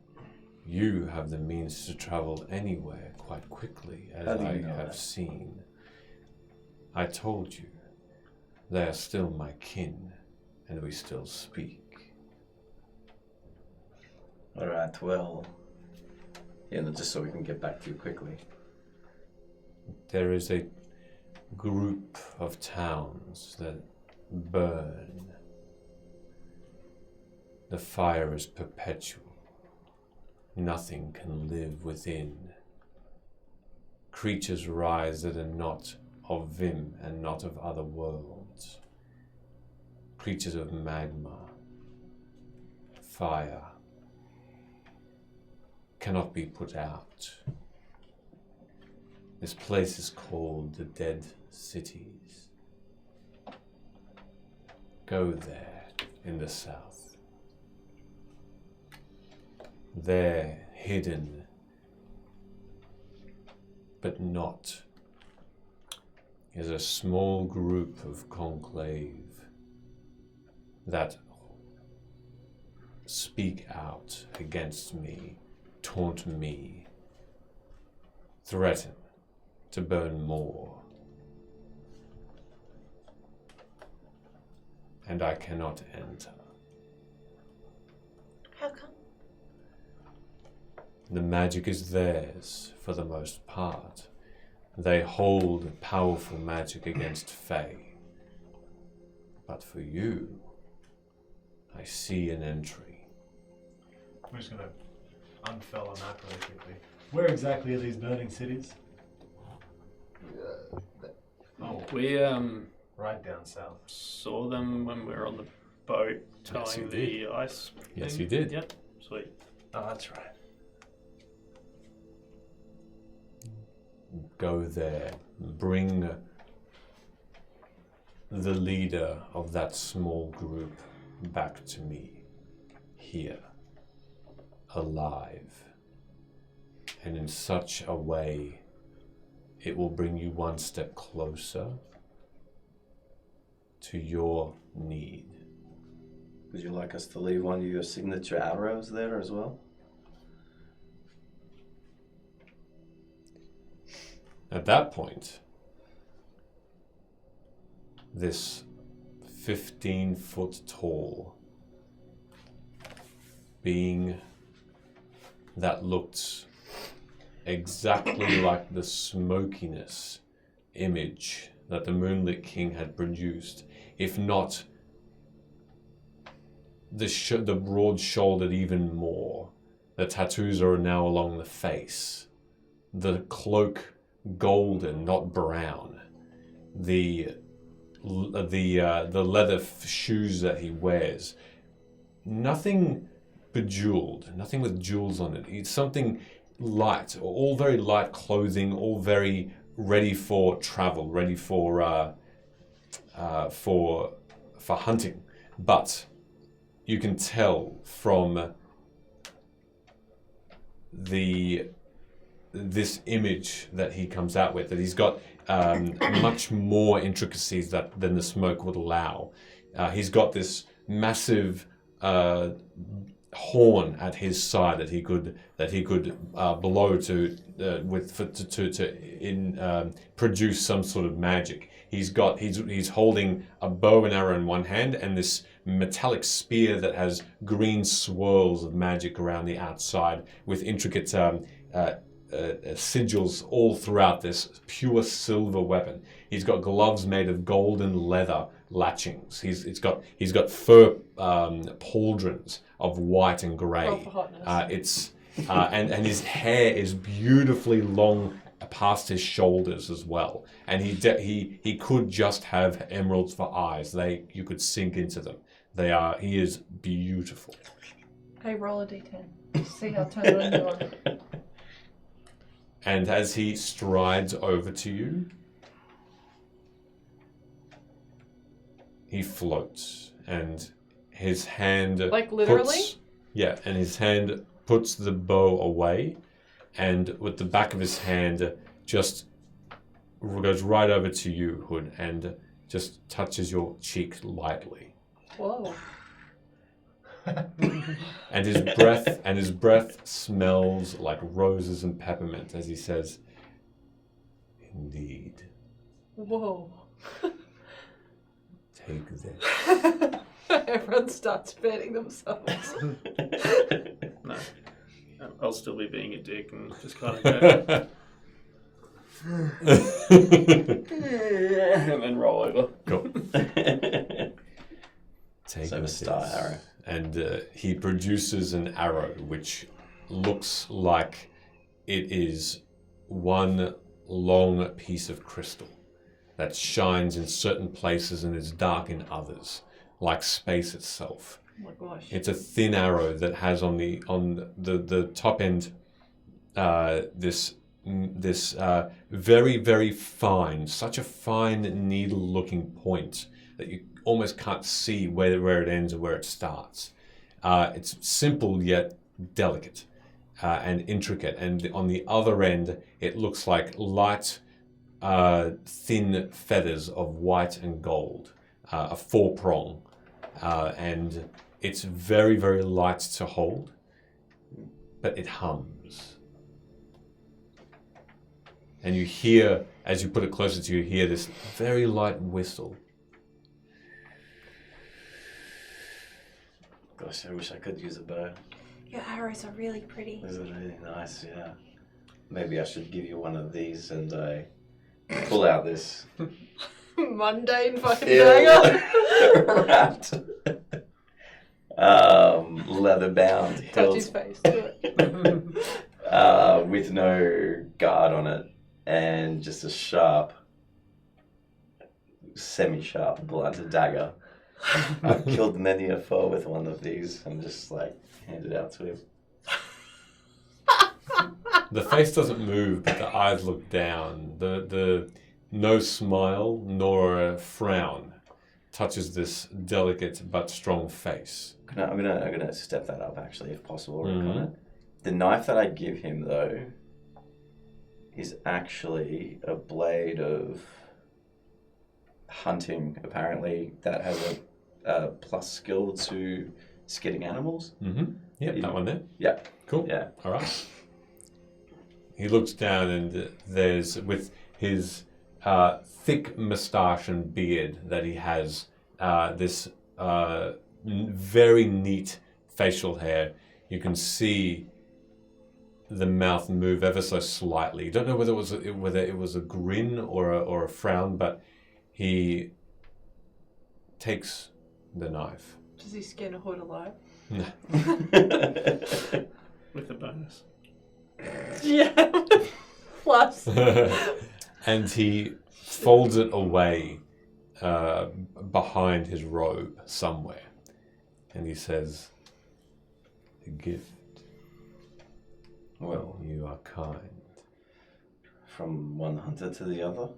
You have the means to travel anywhere quite quickly, as How do you I know have that? seen. I told you, they are still my kin, and we still speak. All right. Well, just so we can get back to you quickly. There is a group of towns that burn. The fire is perpetual. Nothing can live within. Creatures rise that are not of Vim and not of other worlds. Creatures of magma, fire, cannot be put out. This place is called the Dead Cities. Go there in the south. There, hidden, but not, is a small group of conclave that speak out against me, taunt me, threaten to burn more. And I cannot enter. How come? The magic is theirs for the most part. They hold powerful magic against Fae. But for you, I see an entry. We're just gonna unfurl a map really quickly. Where exactly are these burning cities? Oh, We right down south. saw them when we were on the boat Yes, towing you the ice. Yes, thing. you did. Yep. Sweet. Oh, that's right. Go there. Bring the leader of that small group back to me. Here. Alive. And in such a way, it will bring you one step closer to your need. Would you like us to leave one of your signature arrows there as well? At that point, this 15-foot tall being that looked exactly like the smokiness image that the Moonlit King had produced, if not the broad-shouldered even more. The tattoos are now along the face. The cloak golden, not brown. The leather shoes that he wears, nothing bejeweled, nothing with jewels on it. It's something light, all very light clothing, all very ready for travel, ready for hunting. But you can tell from this image that he comes out with that he's got much more intricacies than the smoke would allow. He's got this massive horn at his side that he could blow to produce some sort of magic. He's holding a bow and arrow in one hand and this metallic spear that has green swirls of magic around the outside with intricate sigils all throughout this pure silver weapon. He's got gloves made of golden leather latchings. He's got fur pauldrons of white and grey. Oh, for hotness. And his hair is beautifully long past his shoulders as well. And he could just have emeralds for eyes. You could sink into them. He is beautiful. Okay, roll a d10. See how turned you are. And as he strides over to you, he floats, and his hand Like literally? and his hand puts the bow away, and with the back of his hand just goes right over to you, Hood, and just touches your cheek lightly. Whoa. And his breath smells like roses and peppermint as he says, "Indeed, Whoa. take this." Everyone starts petting themselves. No. I'll still be being a dick and just kind of go, and then roll over. Cool. Take So a this. star arrow. And he produces an arrow which looks like it is one long piece of crystal that shines in certain places and is dark in others, like space itself. Oh my gosh. It's a thin arrow that has on the top end this very, very fine, such a fine needle-looking point that you almost can't see where it ends and where it starts. It's simple yet delicate and intricate. And on the other end, it looks like light, thin feathers of white and gold, a four-prong. And it's very, very light to hold, but it hums. And you hear, as you put it closer to you, hear this very light whistle. Gosh, I wish I could use a bow. Your arrows are really pretty. This is really nice, yeah. Maybe I should give you one of these and I pull out this Mundane fucking dagger. wrapped, leather-bound Touch his hilt face. Do it. with no guard on it and just a sharp, semi-sharp blunt dagger. I've killed many a foe with one of these and just hand it out to him. The face doesn't move, but the eyes look down. The no smile nor a frown touches this delicate but strong face. I'm gonna step that up actually, if possible. Connor. The knife that I give him though is actually a blade of hunting, apparently, that has a plus skill to skinning animals. Mm-hmm. Yep, that one there. Yeah. Cool. Yeah. All right. He looks down and there's, with his thick moustache and beard that he has, this very neat facial hair. You can see the mouth move ever so slightly. You don't know whether it was a grin or a frown, but he takes the knife. Does he skin a hood alive? With the bonus. Yeah. Plus. And he folds it away behind his robe somewhere. And he says, "A gift. Well, You are kind." from one hunter to the other.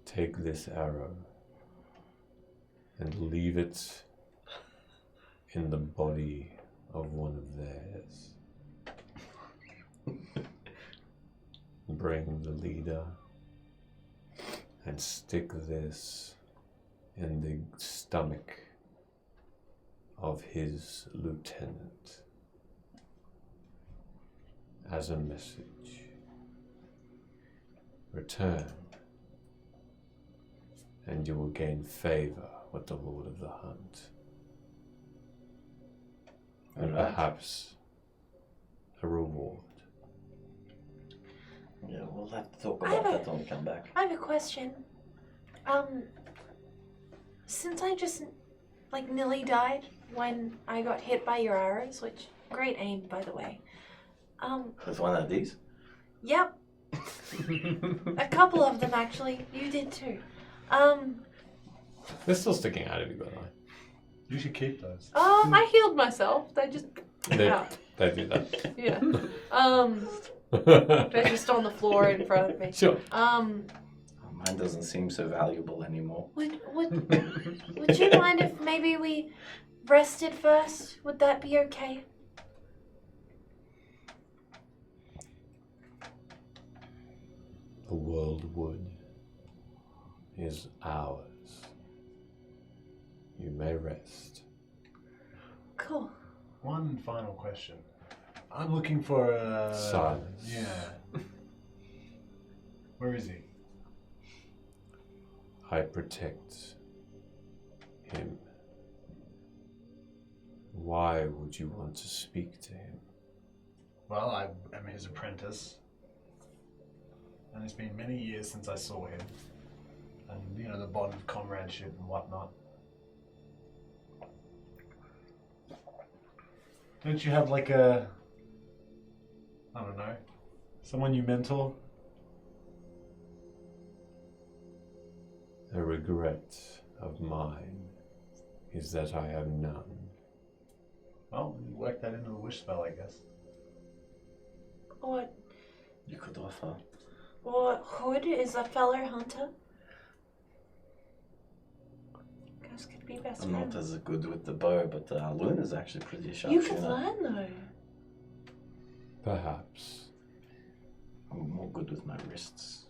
Take this arrow and leave it in the body of one of theirs. Bring the leader and stick this in the stomach of his lieutenant as a message. Return, and you will gain favor with the Lord of the Hunt. And Alright. perhaps a reward. Yeah, we'll have to talk I about have a- that when we come back. I have a question. Since I just nearly died when I got hit by your arrows, which great aim by the way. With one of these? Yep, a couple of them actually. You did too. They're still sticking out of you, by the way. You should keep those. I healed myself. They just They do that. yeah. They're just on the floor in front of me. Sure. Mine doesn't seem so valuable anymore. Would you mind if maybe we rested first? Would that be okay? The world wood is ours. You may rest. Cool. One final question. I'm looking for a... Silence. Yeah. Where is he? I protect him. Why would you want to speak to him? Well, I am his apprentice. And it's been many years since I saw him. And, you know, the bond of comradeship and whatnot. Don't you have like a... I don't know. Someone you mentor? A regret of mine is that I have none. Well, you work that into the wish spell, I guess. Or You could offer. Hood is a fellow hunter. Guys could be best I'm not friends. as good with the bow, but Luna's actually pretty sharp. You could learn though. Perhaps. I'm more good with my wrists.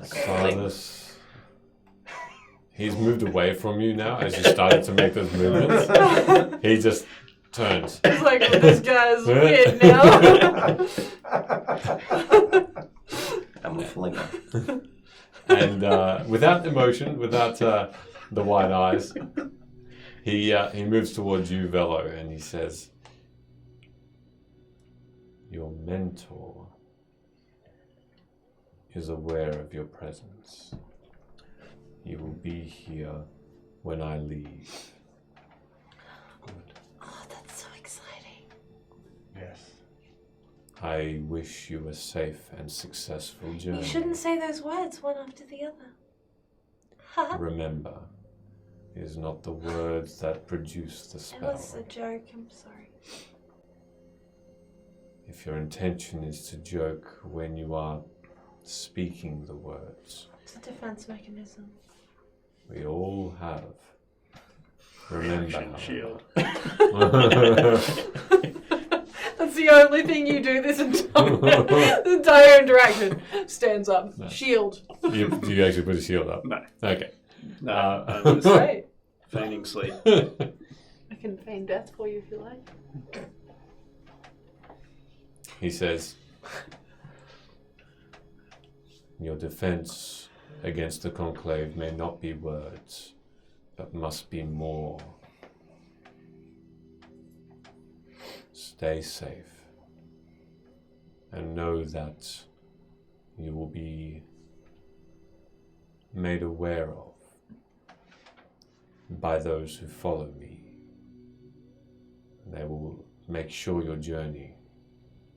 Like a Silas. He's moved away from you now as you started to make those movements. He just turns. It's like, well, this guy's weird now. I'm a flinger. And without emotion, without the wide eyes, he moves towards you, Velo, and he says, "Your mentor is aware of your presence. He will be here when I leave." Oh, that's so exciting. Yes. I wish you a safe and successful journey. You shouldn't say those words one after the other. Haha. Remember, it is not the words that produce the It spell. was a joke, I'm sorry. If your intention is to joke when you are speaking the words, It's a defense mechanism. we all have. Remember, Reaction shield. That's the only thing you do this entire interaction. Stands up. No. Shield. Do you actually put a shield up? No. Okay. No, Uh, I'm just Great. feigning sleep. I can feign death for you if you like. He says, "Your defense against the conclave may not be words, but must be more. Stay safe and know that you will be made aware of by those who follow me. They will make sure your journey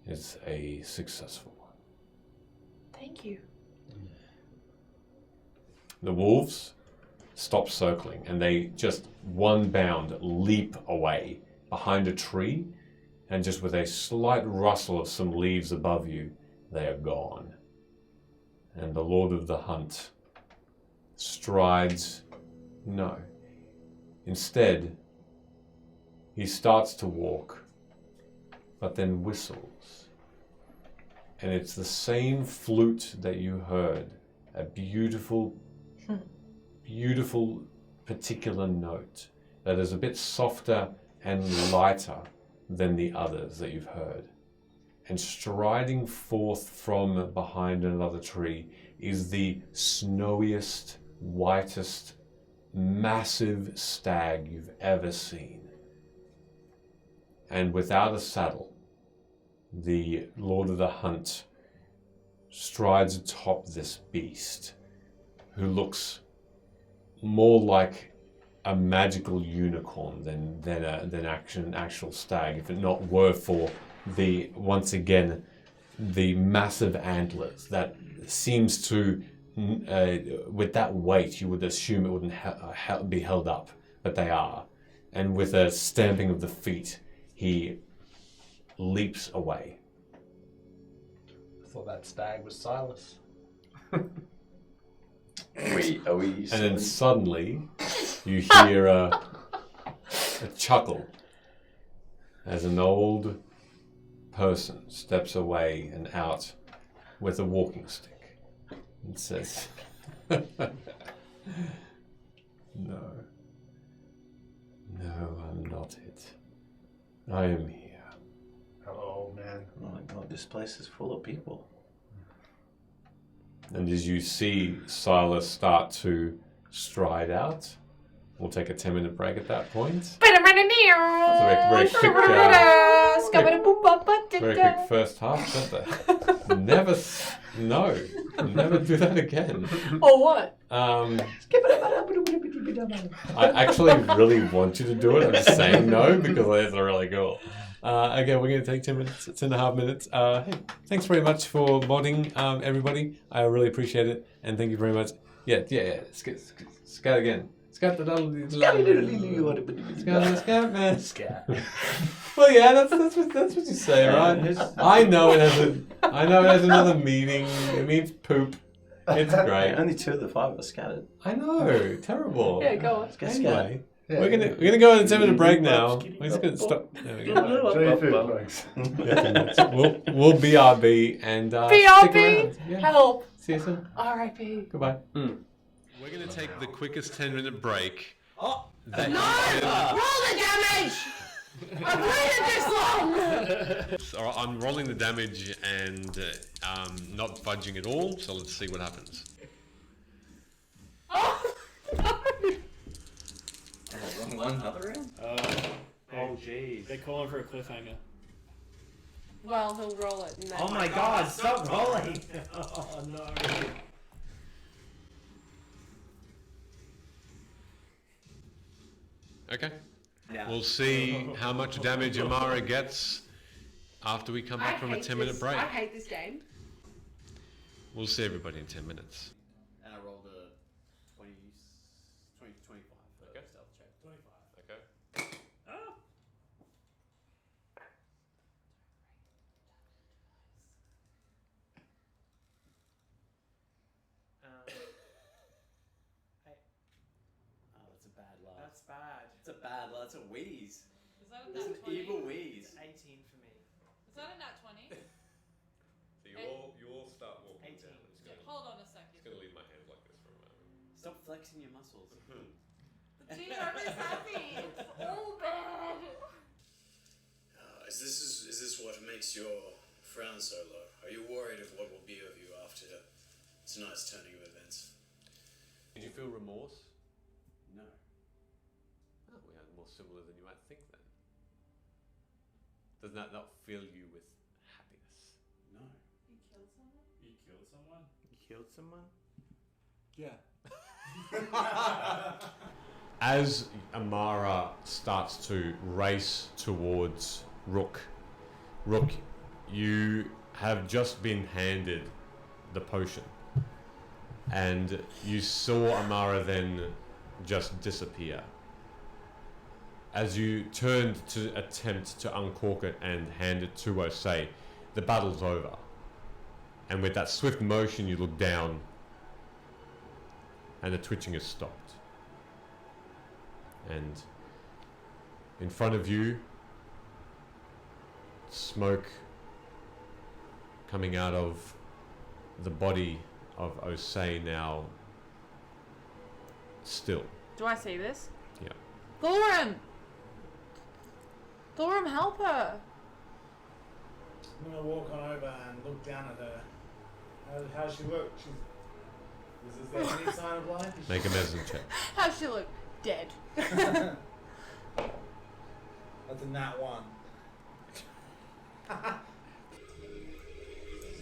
is a successful one. Thank you. The wolves stop circling and they just one bound leap away behind a tree, and just with a slight rustle of some leaves above you, they are gone. And the Lord of the Hunt strides, no. Instead, he starts to walk, but then whistles. And it's the same flute that you heard, a beautiful, beautiful particular note that is a bit softer and lighter than the others that you've heard. And striding forth from behind another tree is the snowiest, whitest, massive stag you've ever seen. And without a saddle, the Lord of the Hunt strides atop this beast, who looks more like a magical unicorn than an actual stag, if it not were for the, once again, the massive antlers that seems to, with that weight, you would assume it wouldn't be held up, but they are. And with a stamping of the feet, he leaps away. I thought that stag was Silas. Are we? And then suddenly, you hear a chuckle as an old person steps away and out with a walking stick and says, "No, I'm not it. I am here." Oh man. Oh my god, this place is full of people. And as you see Silas start to stride out, we'll take a 10-minute break at that point. Very quick first half. Never do that again. Or what? I actually really want you to do it. I'm just saying no because it's really cool. Okay, we're going to take 10 minutes, 10.5 minutes. Hey, thanks very much for modding, everybody. I really appreciate it, and thank you very much. Yeah. Scat again. Scat, man. Scat. Well, yeah, that's what you say, right? I know it has another meaning. It means poop. It's great. Only 2 of the 5 are scattered. I know, terrible. Yeah, go on. Let's get scattered. Anyway, we're gonna go on a 10-minute break now. We're just gonna stop. There we go. Enjoy your food, folks. We'll BRB and stick BRB? around. Yeah. Help. See you soon. R.I.p. Goodbye. We're gonna take the quickest 10-minute break. Oh, That roll the damage! I've waited this long! So I'm rolling the damage and not budging at all. So let's see what happens. Oh, no. Wrong one, another round? Oh, jeez. They're calling for a cliffhanger. Well, he'll roll it. And then Oh my god, stop rolling! Oh, no. Okay. Yeah. We'll see how much damage Amara gets after we come back from a 10-minute break. I hate this game. We'll see everybody in 10 minutes. And I rolled a 20, 25 for stealth check. 25. Okay. Oh, that's a bad laugh. That's bad. It's a bad laugh. It's a wheeze. Is that a It's nat an 20? evil wheeze. 18 for me. Is that a nat 20? So you all start walking 18. down. Hold on a second. Gonna leave my hand like this for a moment. Stop flexing your muscles. The team is happy. It's all bad. Is this what makes your frown so low? Are you worried of what will be of you after tonight's turning of events? Did you feel remorse? No. similar than you might think then. Does that not fill you with happiness? No. You killed someone? You killed someone? You killed someone? Yeah. As Amara starts to race towards Rook, you have just been handed the potion. And you saw Amara then just disappear. As you turned to attempt to uncork it and hand it to Osei, the battle's over. And with that swift motion, you look down, and the twitching has stopped. And in front of you, smoke coming out of the body of Osei, now still. Do I see this? Yeah. Thorum! Thorum, help her! I'm gonna walk on over and look down at her. How's she look? Is there any sign of life? Make a medicine check. How's she look? Dead. That's a nat 1.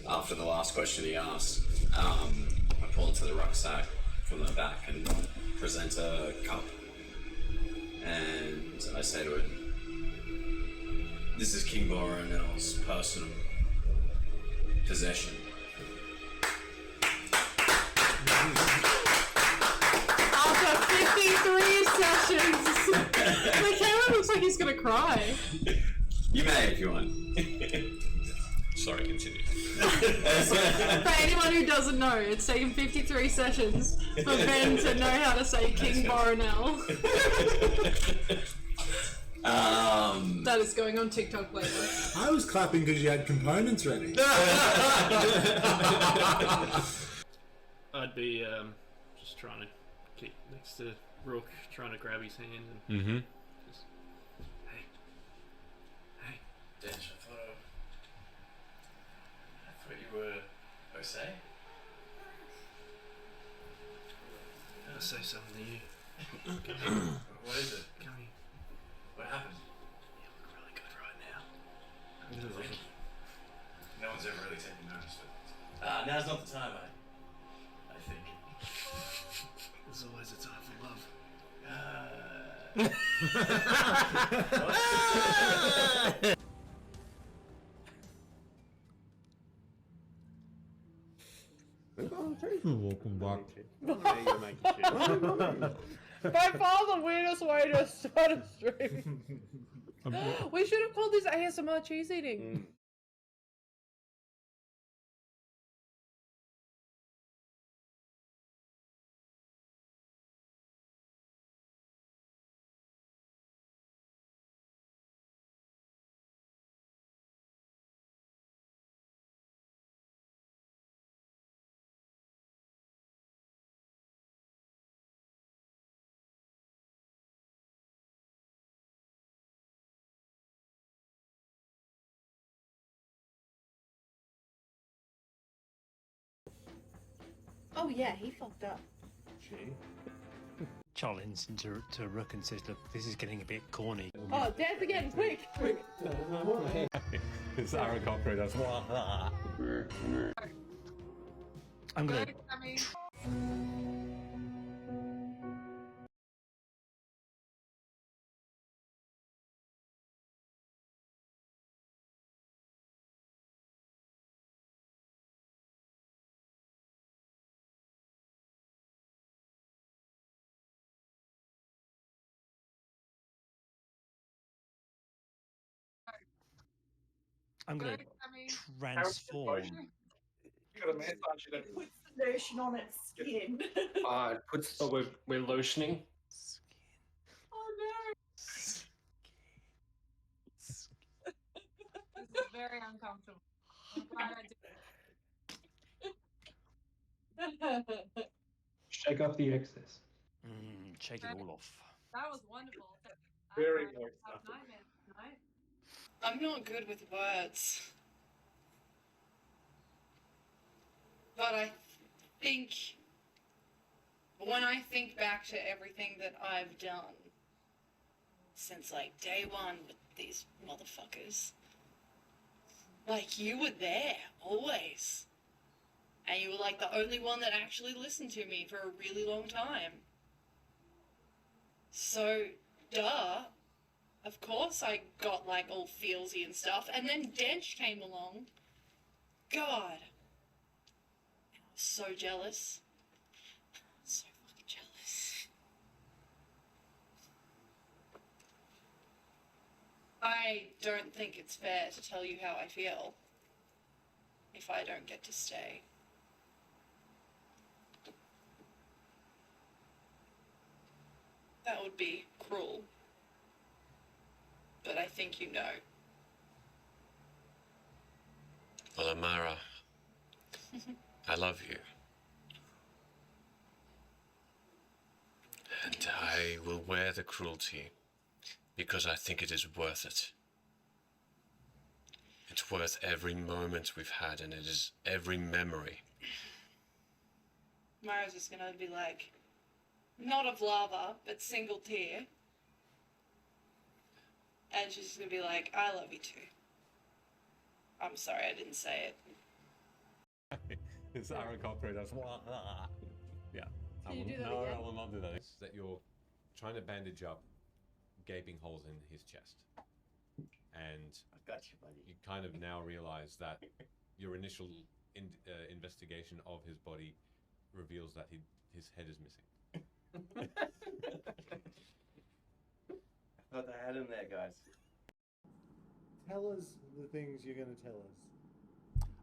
After the last question he asked, I pull into the rucksack from the back and present a cup. And I say to it, "This is King Boronel's personal possession." After 53 sessions! My camera looks like he's gonna cry. You may if you want. Sorry, continue. For anyone who doesn't know, it's taken 53 sessions for Ben to know how to say King Boronel. That is going on TikTok later. I was clapping because you had components ready. I'd be just trying to keep next to Rook, trying to grab his hand and Mm-hmm. just, hey, Dench, I thought you were Osei? I'll say something to you. What is it? Come here. What happened? You look really good right now. Thank you. No one's ever really taken notice, but now's not the time, I think. There's always a time for love. Welcome back. By far the weirdest way to start a stream. We should have called this ASMR cheese eating. Oh yeah, he fucked up. Charlie listens to Rook and says, "Look, this is getting a bit corny." Oh, dance again, quick! It's Aaron Cochran. That's I'm gonna. I'm gonna transform. Puts the lotion on its skin. It puts. Oh, we're lotioning. Oh no! This is very uncomfortable. I'm glad I did. Shake off the excess. Shake it all off. That was wonderful. Very I nice have stuff. nightmares tonight. I'm not good with words. But I think when I think back to everything that I've done since like day one with these motherfuckers. Like, you were there, always. And you were like the only one that actually listened to me for a really long time. So, duh. Of course I got like all feelsy and stuff. And then Dench came along. God. I was so jealous. So fucking jealous. I don't think it's fair to tell you how I feel if I don't get to stay. That would be cruel. But I think you know. Well, Amara, I love you. And I will wear the cruelty because I think it is worth it. It's worth every moment we've had, and it is every memory. Mara's just gonna be like, not of lava, but single tear. And she's just gonna be like, I love you too. I'm sorry I didn't say it. It's Aaron Cochrane. That's yeah. Can you do that no, again? I will not do that. It's that you're trying to bandage up gaping holes in his chest, and I got you, buddy. you kind of now realize that your initial investigation of his body reveals that his head is missing. I thought I had him there, guys. Tell us the things you're going to tell us.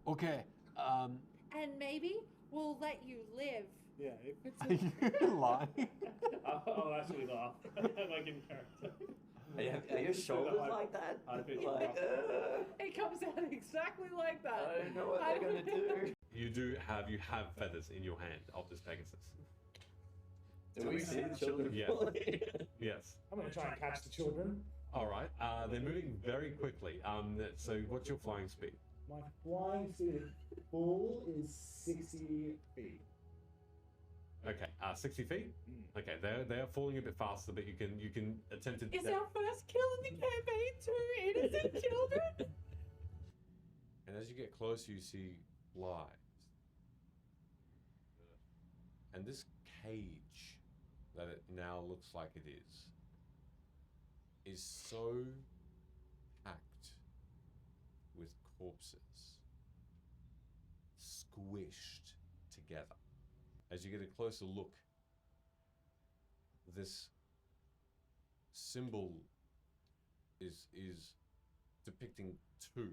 Okay. And maybe we'll let you live. Yeah, if it's Are you lying? I'll actually laugh. Like in character. Are your shoulders like that? It comes out exactly like that. I don't know what they're gonna do. You have feathers in your hand of this Pegasus. Do we see the children? Yes. Yes. I'm going to try and catch the children. All right. They're moving very quickly. So what's your flying speed? My flying speed full is 60 feet. Okay. 60 feet. Okay. They're falling a bit faster, but you can attempt to. Is our first kill in the campaign 2 innocent children? And as you get closer, you see lives. And this cage that it now looks like it is so packed with corpses, squished together. As you get a closer look, this symbol is depicting two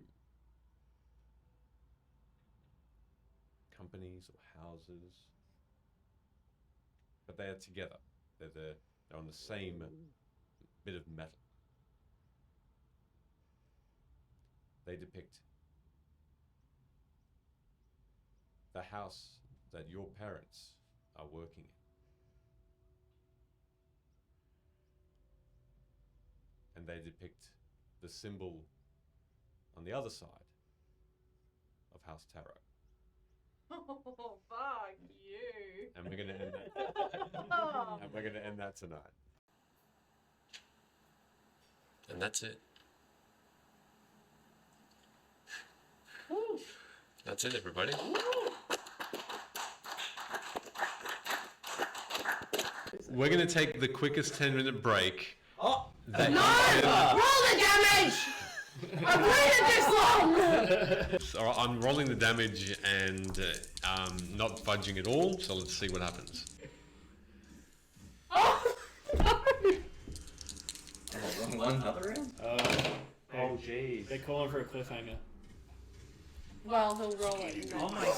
companies or houses, but they are together. They're on the same bit of metal. They depict the house that your parents are working in. And they depict the symbol on the other side of House Tarot. Oh, fuck you. And we're gonna end that. And we're gonna end that tonight. And that's it. That's it, everybody. We're gonna take the quickest 10-minute break. Oh! That Roll the damage! I've waited this long! All right, I'm rolling the damage and not budging at all, so let's see what happens. Oh, no! Wrong one, another round? Oh, jeez. They're calling for a cliffhanger. Well, he'll roll it. Oh my god.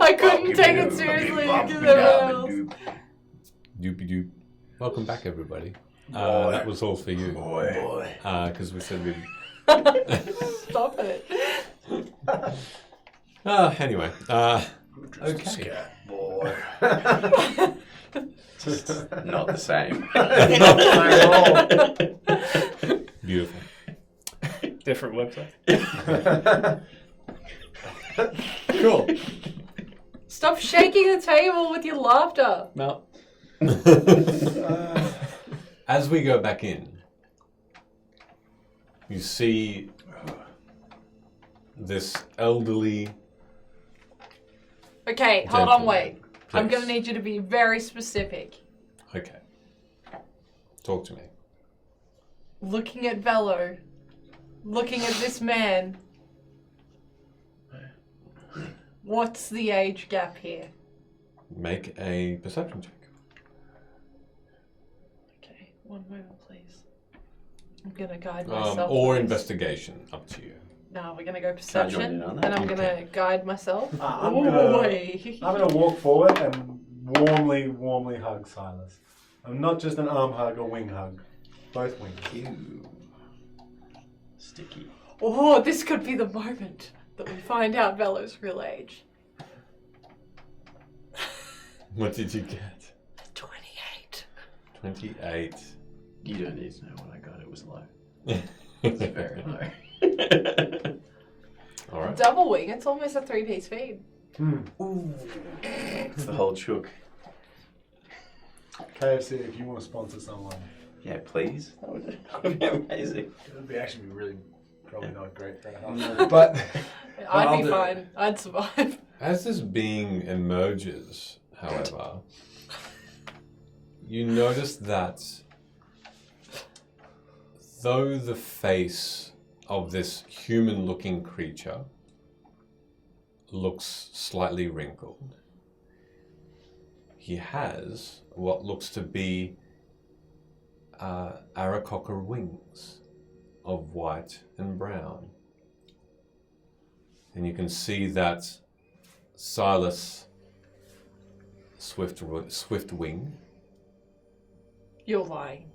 I couldn't take it seriously because everyone else. Doopy doop. Welcome back, everybody. That was all for you. Because we said we'd. Stop it. Anyway. Okay. Boy. Not the same. Beautiful. Different website. Cool. Stop shaking the table with your laughter. No. As we go back in, you see this elderly. Okay, hold on, Gentleman, wait. I'm please. gonna need you to be very specific. Okay. Talk to me. Looking at Velo, looking at this man. What's the age gap here? Make a perception check. Okay, one moment, please. I'm gonna guide myself. Or please. investigation, up to you. No, we're gonna go Can I join perception, in on that? and I'm gonna guide myself. I'm Oi. gonna walk forward and warmly hug Silas. And not just an arm hug or wing hug. Both wings. Ew. Sticky. Oh, this could be the moment that we find out Velo's real age. What did you get? 28. 28. You don't need to know what I got. It was low. It's very low. All right. Double wing, it's almost a 3-piece feed. Ooh. It's the whole chook. KFC, if you want to sponsor someone. Yeah, please. That would be amazing. It would actually be really, probably not great for our No. health. But I'd I'll be do it. fine. I'd survive. As this being emerges, however, you notice that though the face of this human-looking creature looks slightly wrinkled, he has what looks to be Aarakocra wings of white and brown. And you can see that Silas Swiftwing You're lying.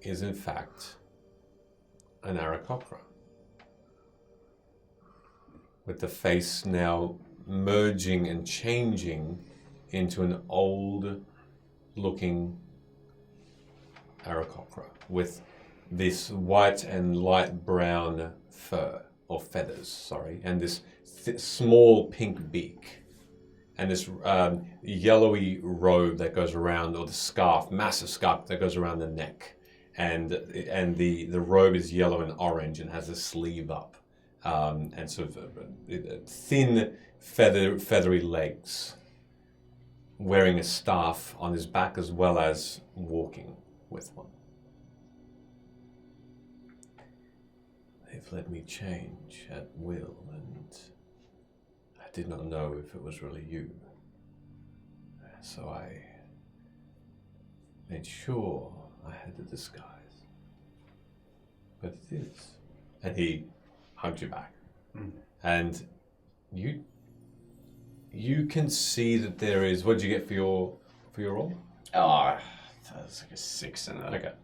is in fact an Aarakocra, with the face now merging and changing into an old-looking Aarakocra with this white and light brown fur, or feathers, sorry, and this small pink beak, and this yellowy robe that goes around, or the scarf, massive scarf that goes around the neck, and the robe is yellow and orange and has a sleeve up, and sort of thin feathery legs, wearing a staff on his back as well as walking with one. They've let me change at will, and I did not know if it was really you. So I made sure I had the disguise. But it is. And he hugged you back. And you can see that there is. What did you get for your roll? Oh, that's like a 6 and a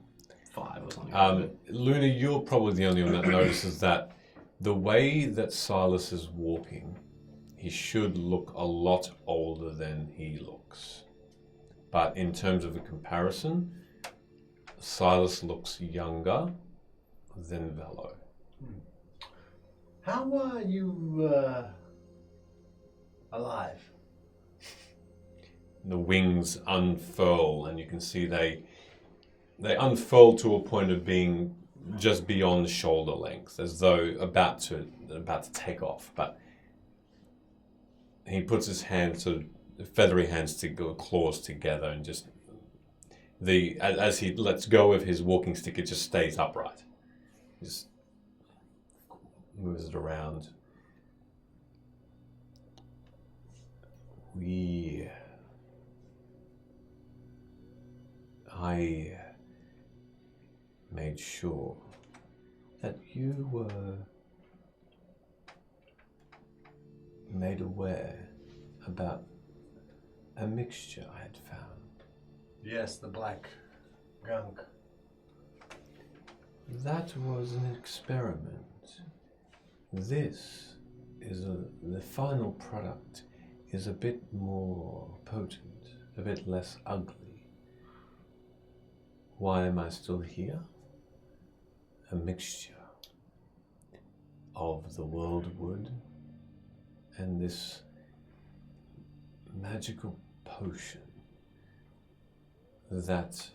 5 or something. Luna, you're probably the only one that notices that the way that Silas is walking, he should look a lot older than he looks. But in terms of a comparison, Silas looks younger than Velo. how are you alive? The wings unfurl, and you can see they unfurl to a point of being just beyond shoulder length, as though about to take off. But he puts his hands, sort of feathery hands, claws together, and just as he lets go of his walking stick, it just stays upright. He just moves it around. I made sure that you were made aware about a mixture I had found. Yes, the black gunk. That was an experiment. This is the final product is a bit more potent, a bit less ugly. Why am I still here? A mixture of the world wood and this magical potion that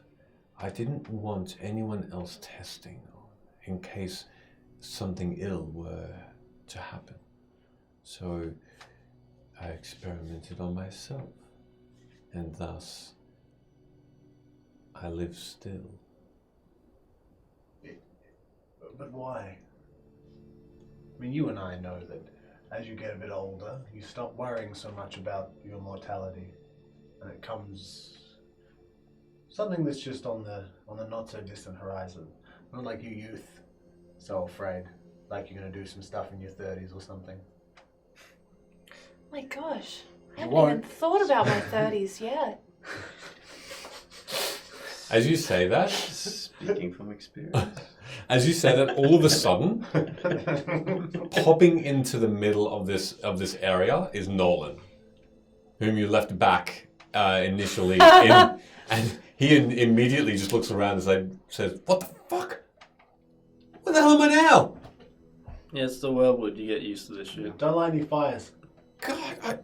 I didn't want anyone else testing in case something ill were to happen. So I experimented on myself, and thus I live still. But why? I mean, you and I know that as you get a bit older, you stop worrying so much about your mortality, and it comes something that's just on the not so distant horizon. Not like your youth, so afraid, like you're gonna do some stuff in your 30s or something. My gosh, I You haven't won't. even thought about my 30s yet. As you say that, Speaking from experience. as you say that, all of a sudden, popping into the middle of this area is Nolan, whom you left back initially, and he immediately just looks around and says, "What the fuck? Where the hell am I now?" Yeah, it's the Wellwood. You get used to this shit. Don't light any fires. God,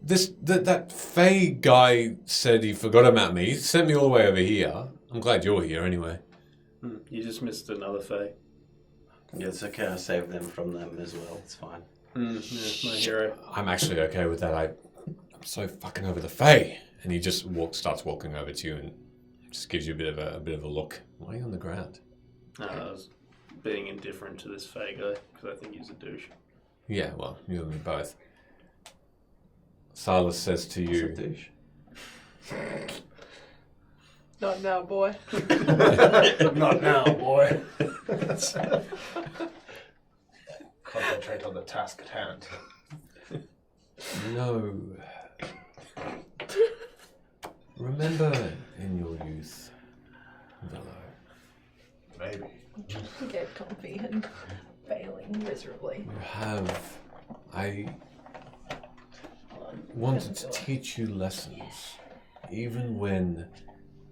that Faye guy said he forgot about me. He sent me all the way over here. I'm glad you're here anyway. You just missed another Faye. Yeah, it's okay. I saved them from them as well. It's fine. Yeah, my hero. I'm actually okay with that. I'm so fucking over the Faye. And he just starts walking over to you and just gives you a bit of a look. Why are you on the ground? I was being indifferent to this Faye guy because I think he's a douche. Yeah, well, you and me both. Silas says to you, It's a douche. Not now, boy. Not now, boy. Concentrate on the task at hand. "No. Remember in your youth, Velo, Maybe. Get comfy and failing miserably. I wanted to teach you lessons, even when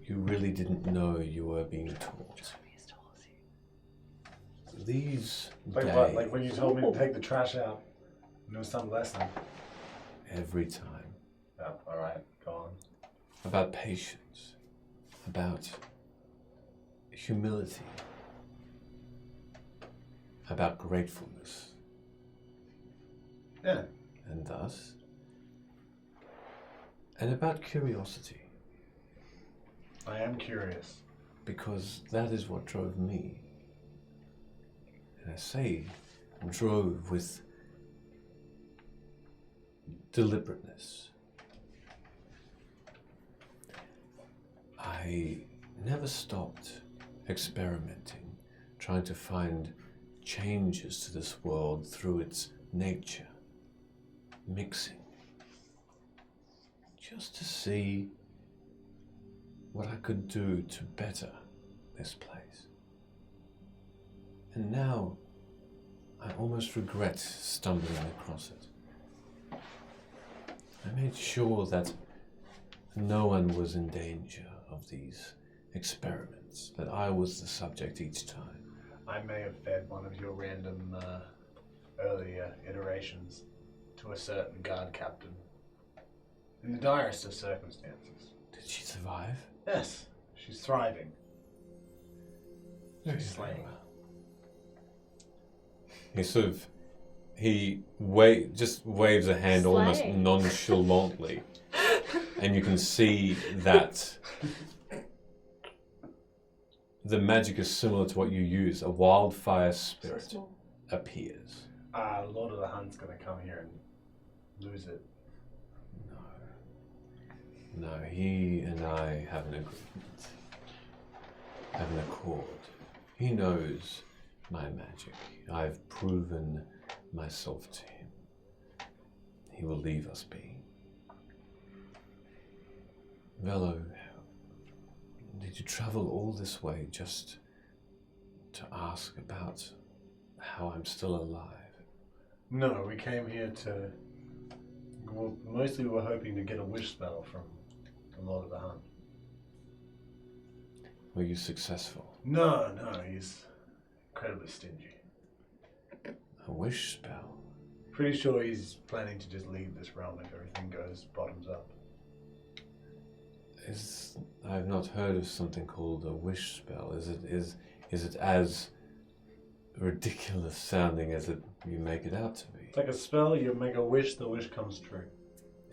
you really didn't know you were being taught. These Like days, what? Like when you told me to take the trash out. And there was some lesson. every time, Oh, alright, go on. about patience, about humility, about gratefulness, Yeah. and thus, and about curiosity, I am curious. because that is what drove me. And I say drove with deliberateness. I never stopped experimenting, trying to find changes to this world through its nature, mixing, just to see what I could do to better this place. And now I almost regret stumbling across it. I made sure that no one was in danger of these experiments, that I was the subject each time. I may have fed one of your random earlier iterations to a certain guard captain. In the direst of circumstances. Did she survive? Yes, she's thriving. Very She's slaying. well. He just waves a hand almost Slaying. nonchalantly, and you can see that the magic is similar to what you use. A wildfire spirit appears. Lord of the Hunt's gonna come here and lose it. No, he and I have an agreement, have an accord. He knows my magic. I've proven myself to him. He will leave us be. Velo, did you travel all this way just to ask about how I'm still alive? No, we came here to. Well, mostly we were hoping to get a wish spell from the Lord of the Hunt. Were you successful? No, he's incredibly stingy. A wish spell? Pretty sure he's planning to just leave this realm if everything goes bottoms up. I've not heard of something called a wish spell. Is it as ridiculous sounding as you make it out to be? It's like a spell, you make a wish, the wish comes true.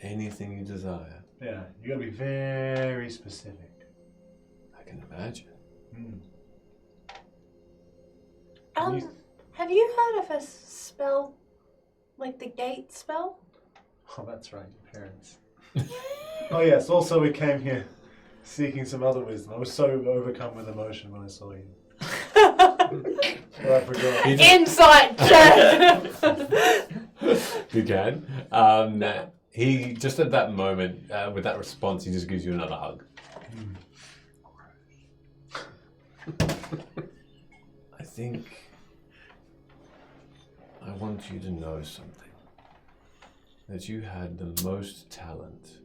Anything you desire. Yeah, you gotta be very specific. I can imagine. Have you heard of a spell like the gate spell? Oh, that's right, your parents. Oh yes, also we came here seeking some other wisdom. I was so overcome with emotion when I saw you. I forgot. Insight check! You can. He just at that moment, with that response, he just gives you another hug. I think I want you to know something. That you had the most talent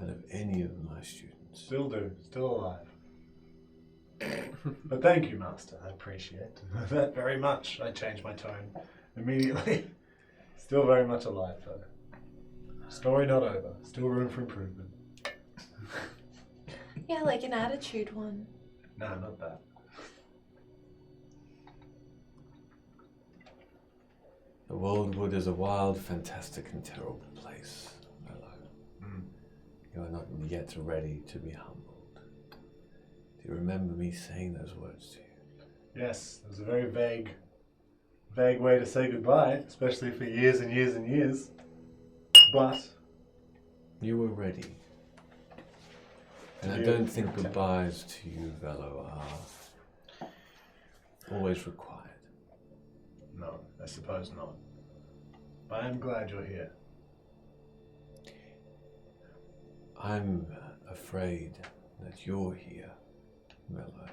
out of any of my students. Still do, still alive. But thank you, Master. I appreciate that very much. I changed my tone immediately. Still very much alive, though. Story not over. Still room for improvement. Yeah, like an attitude one. No, not that. The Worldwood is a wild, fantastic, and terrible place, Mello. You are not yet ready to be humbled. Do you remember me saying those words to you? Yes, it was a very vague way to say goodbye, especially for years and years and years. But you were ready. And I You- don't think goodbyes to you, Velo, are always required. no, I suppose not. But I'm glad you're here. I'm afraid that you're here, Mello.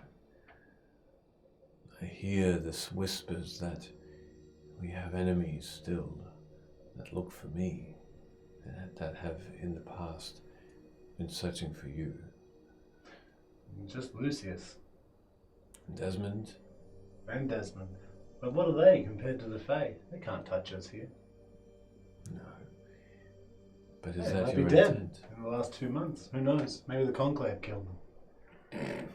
I hear this whispers that we have enemies still that look for me, that have in the past been searching for you. Just Lucius. Desmond? And Desmond. But what are they compared to the Fae? They can't touch us here. No. But is They that might your be dead intent? in the last 2 months. Who knows? Maybe the Conclave killed them.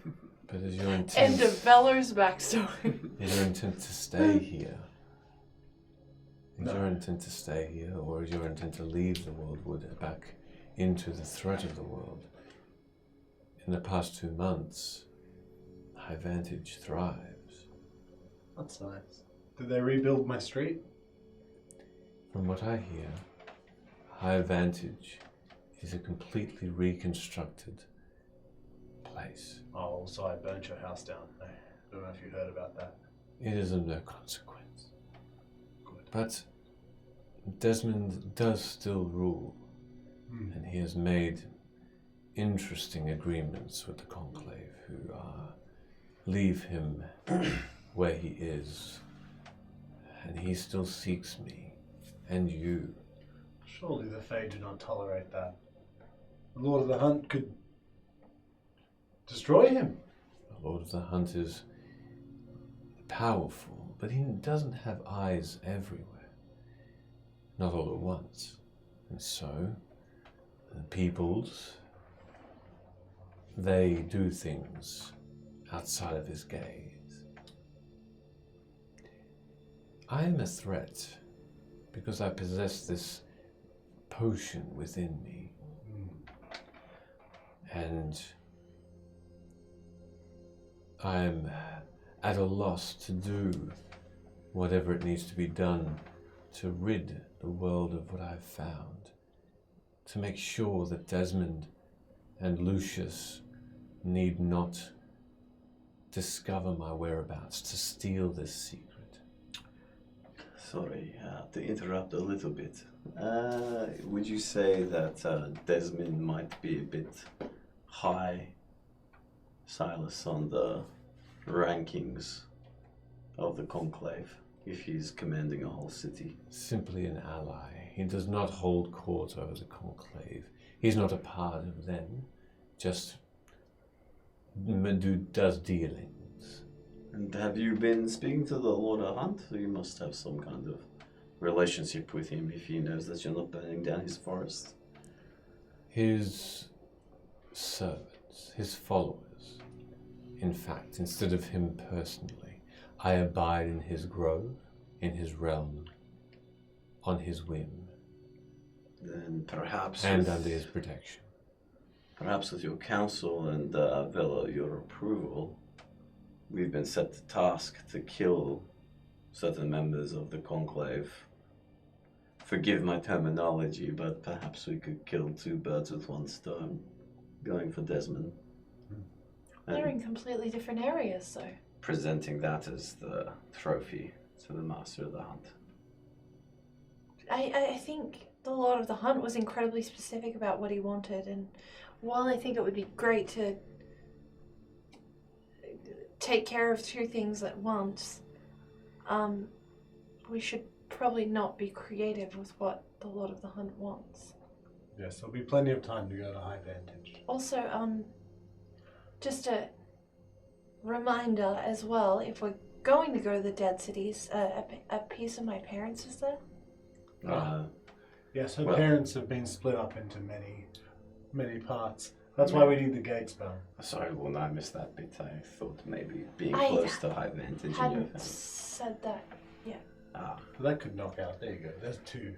But is your intent... End of Velo's backstory. Is your intent to stay here? Is No. your intent to stay here, or is your intent to leave the Worldwood back into the threat of the world? In the past 2 months, High Vantage thrives. That's nice. Did they rebuild my street? From what I hear, High Vantage is a completely reconstructed place. Oh, also I burnt your house down. I don't know if you heard about that. It is of no consequence. But Desmond does still rule, and he has made interesting agreements with the Conclave, who leave him where he is, and he still seeks me and you. Surely the Fae do not tolerate that. The Lord of the Hunt could destroy him. The Lord of the Hunt is powerful, but he doesn't have eyes everywhere. Not all at once. And so, the peoples, they do things outside of his gaze. I am a threat because I possess this potion within me. And I am at a loss to do whatever it needs to be done to rid the world of what I've found, to make sure that Desmond and Lucius need not discover my whereabouts, to steal this secret. Sorry to interrupt a little bit. Would you say that Desmond might be a bit high, Silas, on the rankings of the Conclave, if he's commanding a whole city? Simply an ally. He does not hold court over the Conclave. He's not a part of them, just does dealings. And have you been speaking to the Lord of Hunt? You must have some kind of relationship with him if he knows that you're not burning down his forest. His servants, his followers. In fact, instead of him personally, I abide in his grove, in his realm, on his whim, Then perhaps and with, under his protection. perhaps with your counsel and Vela, your approval, we've been set the task to kill certain members of the Conclave. Forgive my terminology, but perhaps we could kill two birds with one stone, going for Desmond. They're in completely different areas, though. Presenting that as the trophy to the Master of the Hunt. I think the Lord of the Hunt was incredibly specific about what he wanted, and while I think it would be great to take care of two things at once, we should probably not be creative with what the Lord of the Hunt wants. Yes, there'll be plenty of time to go to High Vantage. Also, just a reminder as well, if we're going to go to the Dead Cities, a piece of my parents is there. Yes, her well- parents have been split up into many parts. That's why we need the gate spell. Sorry, well, I missed that bit. I thought maybe being I close to High Vantage in your Hadn't family. said that yet. Ah, That could knock out. There you go. There's two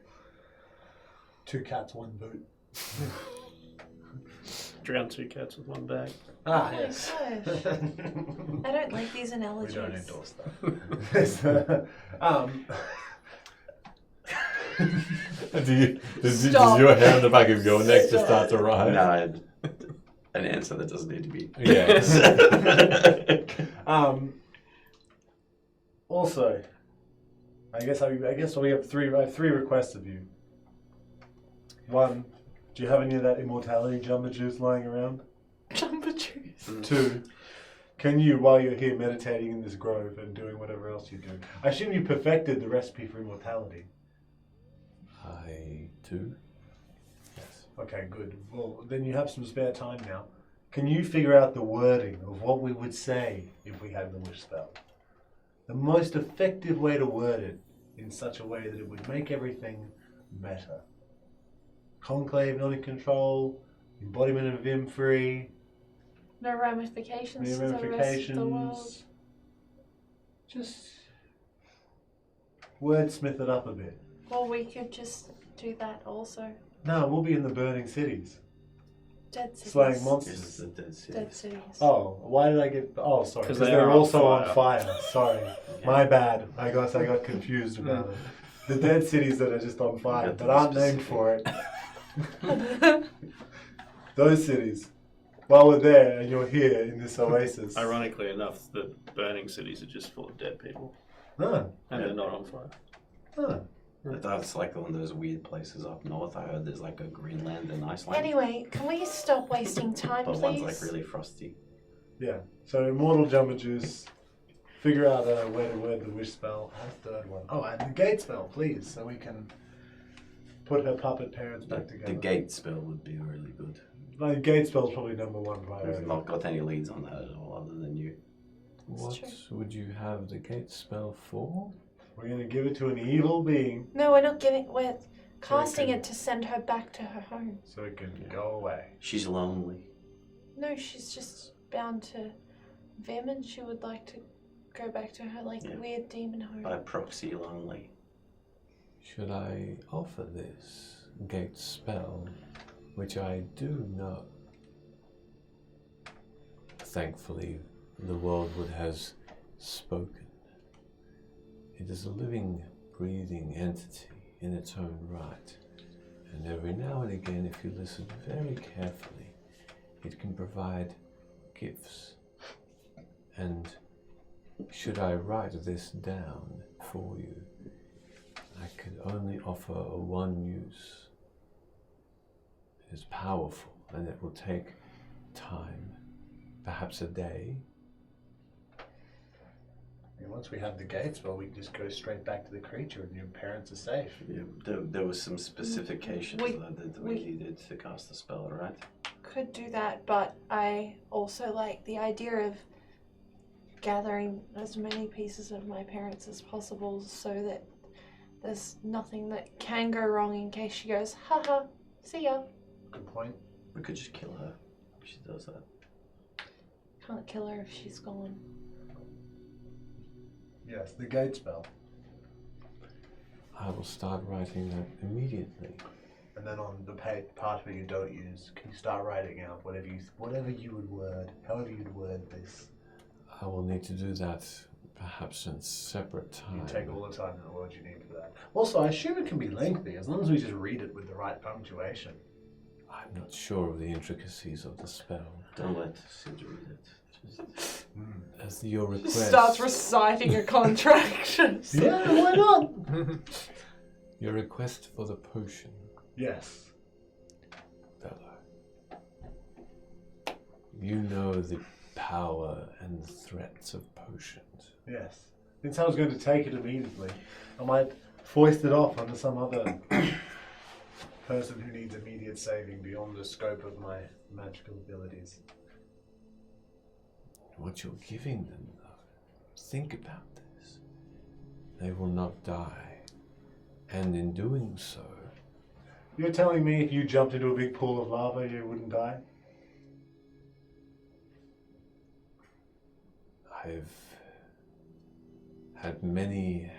cats, one boot. Drown two cats with one bag. Ah, Oh my yes. gosh. I don't like these We analogies. don't endorse that. Does Stop. your hair on the back of your neck just start to rise? no, an answer that doesn't need to be. Yes. Also, I guess we have three requests of you. One, do you have any of that immortality jumper juice lying around? Jumper juice. 2, can you, while you're here meditating in this grove and doing whatever else you do, I assume you perfected the recipe for immortality. I do. Yes. Okay, good. Well, then you have some spare time now. Can you figure out the wording of what we would say if we had the wish spell? The most effective way to word it in such a way that it would make everything better. Conclave not in control, embodiment of Vim free, No ramifications no to the rest of the world. ramifications. Just wordsmith it up a bit. Well, we could just do that also. No, we'll be in the burning cities, Dead Cities. slaying Yes, monsters. the Dead Cities. Dead Cities. Oh, why did I get? Oh, sorry, 'Cause because they they're are on also on fire. fire. Sorry, my bad. I guess I got confused about it. The dead cities that are just on fire, Got to but be aren't named specific. for it. Those cities. While we're there and you're here in this oasis. Ironically enough, the burning cities are just full of dead people. Huh. And they're not on fire. Huh. I thought it's like one of those weird places up north. I heard there's like a Greenland and Iceland. Anyway, can we stop wasting time, but please? one's like really frosty. Yeah. So immortal jumper juice. Figure out where to word the wish spell. And third one. Oh, and the gate spell, please, so we can put her puppet parents back together. The gate spell would be really good. No, the gate spell's probably number one We've priority. not got any leads on that at all, other than you. What would you have the gate spell for? We're gonna give it to an evil being No, we're not giving. We're casting can- it to send her back to her home. so it can go away. She's lonely. No, she's just bound to Vim, and she would like to go back to her weird demon home. By proxy, lonely. Should I offer this gate spell, which I do know? Thankfully, the worldwood has spoken. It is a living, breathing entity in its own right, and every now and again, if you listen very carefully, it can provide gifts. And should I write this down for you, I could only offer a one use. It is powerful, and it will take time, perhaps a day. And once we have the gate spell, we can just go straight back to the creature, and your parents are safe. Yeah, there was some specifications We- that we needed to cast the spell, right? Could do that, but I also like the idea of gathering as many pieces of my parents as possible so that there's nothing that can go wrong in case she goes, haha, see ya. Good point. We could just kill her. She does that. Can't kill her if she's gone. Yes, the gate spell. I will start writing that immediately. And then on the part of it you don't use, can you start writing out whatever you would word, however you'd word this? I will need to do that perhaps in separate time. You take all the time in the world you need for that. Also, I assume it can be lengthy as long as we just read it with the right punctuation. I'm not sure of the intricacies of the spell. Don't let Sid read it. As your request. Just starts reciting a contract. Yeah, why not? Your request for the potion. Yes. Bella. You know the power and threats of potions. Yes. Didn't say I was going to take it immediately. I might foist it off onto some other person who needs immediate saving beyond the scope of my magical abilities. What you're giving them, though, think about this. They will not die. And in doing so... You're telling me if you jumped into a big pool of lava, you wouldn't die? I've had many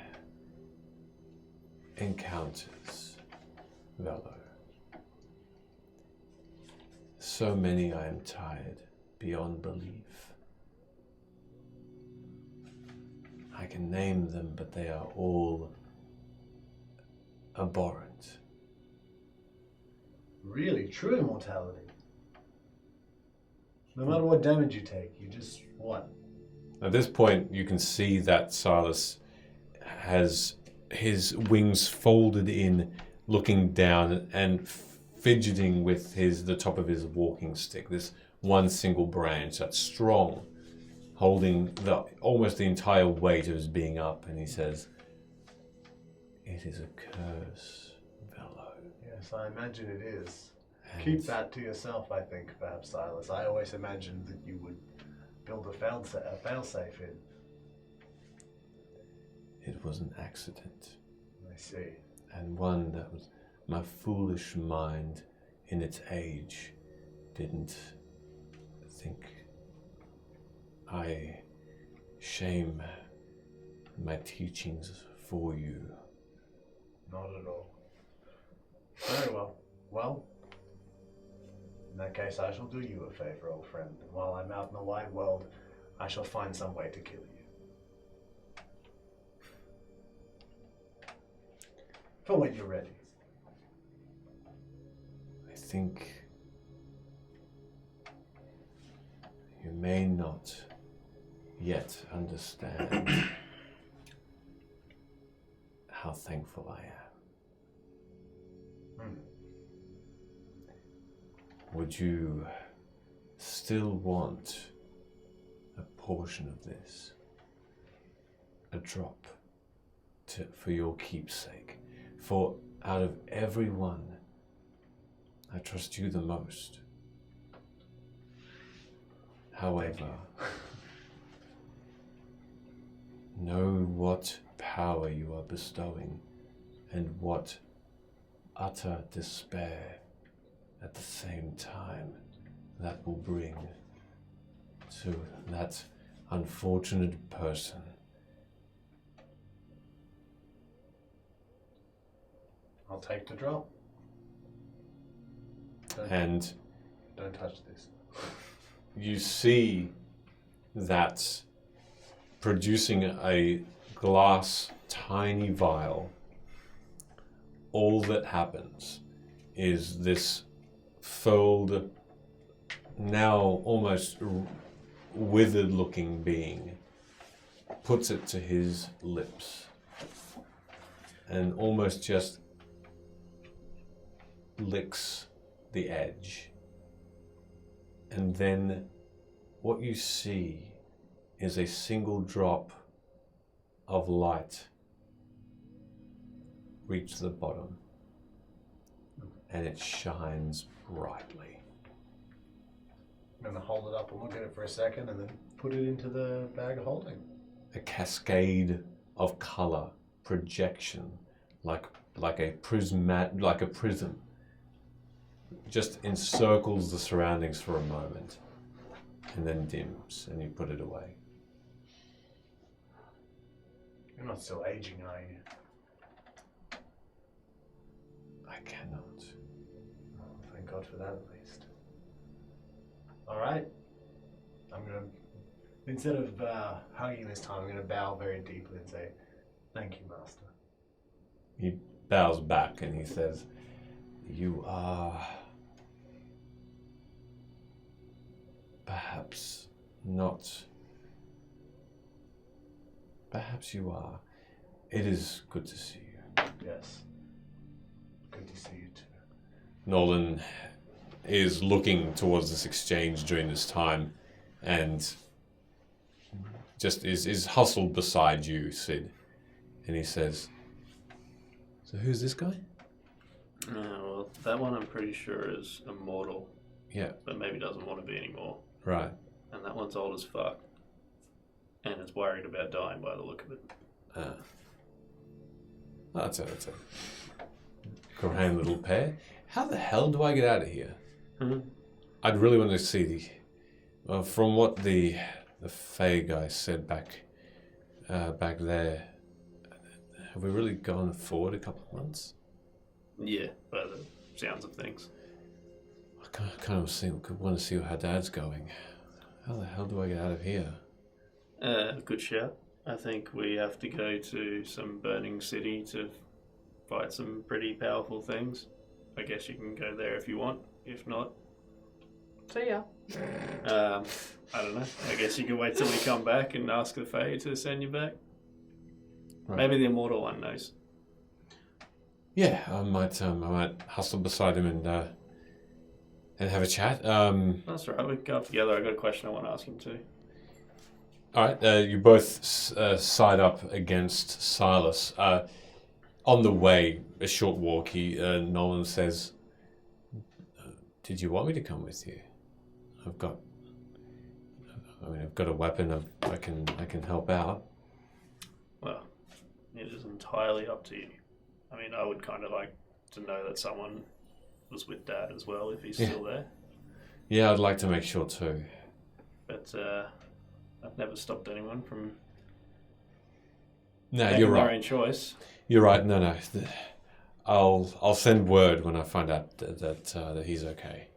encounters, Velo. So many I am tired beyond belief. I can name them, but they are all abhorrent. Really? True immortality? No matter what damage you take, you just, what? At this point, you can see that Silas has his wings folded in, looking down and fidgeting with the top of his walking stick. This one single branch that's strong, holding almost the entire weight of his being up, and he says, "It is a curse, Velo." Yes, I imagine it is. Keep that to yourself, I think, perhaps, Silas. I always imagined that you would build a failsafe in. It was an accident. I see. And one that was my foolish mind in its age didn't think. I shame my teachings for you. Not at all. Very well. Well, in that case, I shall do you a favor, old friend. And while I'm out in the wide world, I shall find some way to kill you. For when you're ready. I think you may not yet understand how thankful I am. Would you still want a portion of this? A drop for your keepsake? For out of everyone, I trust you the most. However, know what power you are bestowing and what utter despair at the same time that will bring to that unfortunate person. I'll take the drop. And don't touch this. You see that producing a glass tiny vial, all that happens is this furled, now almost withered looking being puts it to his lips and almost just licks the edge. And then what you see is a single drop of light reach the bottom, and it shines brightly. I'm going to hold it up and look at it for a second and then put it into the bag of holding. A cascade of color projection, like a prism, just encircles the surroundings for a moment and then dims, and you put it away. You're not still aging, are you? I cannot. Oh, thank God for that, at least. All right. I'm gonna, instead of hugging this time, I'm gonna bow very deeply and say, "Thank you, Master." He bows back and he says, "You are perhaps not. Perhaps you are. It is good to see you." Yes. Good to see you too. Nolan is looking towards this exchange during this time and just is hustled beside you, Sid. And he says, "So who's this guy?" Well, that one I'm pretty sure is immortal. Yeah. But maybe doesn't want to be anymore. Right. And that one's old as fuck. And is worried about dying by the look of it. Oh, that's a grand little pair. How the hell do I get out of here? Mm-hmm. I'd really want to see from what the Fae guy said back there. Have we really gone forward a couple of months? Yeah, by the sounds of things. I kind of want to see how Dad's going. How the hell do I get out of here? Good shout. I think we have to go to some burning city to fight some pretty powerful things. I guess you can go there if you want. If not, See ya. I don't know. I guess you can wait till we come back and ask the Fae to send you back. Right. Maybe the immortal one knows. Yeah, I might hustle beside him and have a chat. That's all right. We can go up together. I got a question I want to ask him too. All right, you both side up against Silas. On the way, a short walk, Nolan says, "Did you want me to come with you? I've got a weapon. I can help out." Well, it is entirely up to you. I mean, I would kind of like to know that someone was with Dad as well, if he's still there. Yeah, I'd like to make sure too. But I've never stopped anyone from No, making you're their right. own choice. You're right. No. I'll send word when I find out that he's okay.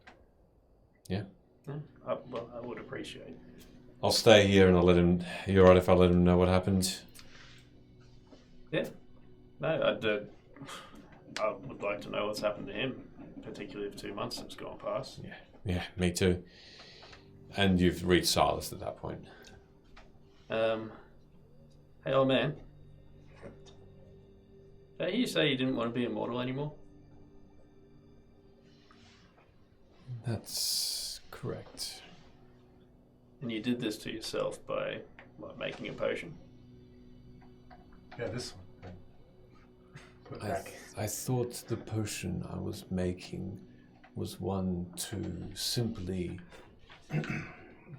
Yeah. Well, I would appreciate. I'll stay here and I'll let him. You're right if I let him know what happened. Yeah. No, I would like to know what's happened to him, particularly if 2 months has gone past. Yeah, me too. And you've reached Silas at that point. Hey, old man. Did I hear you say you didn't want to be immortal anymore? That's correct. And you did this to yourself by making a potion? Yeah, this one. Put it back. I thought the potion I was making was one to simply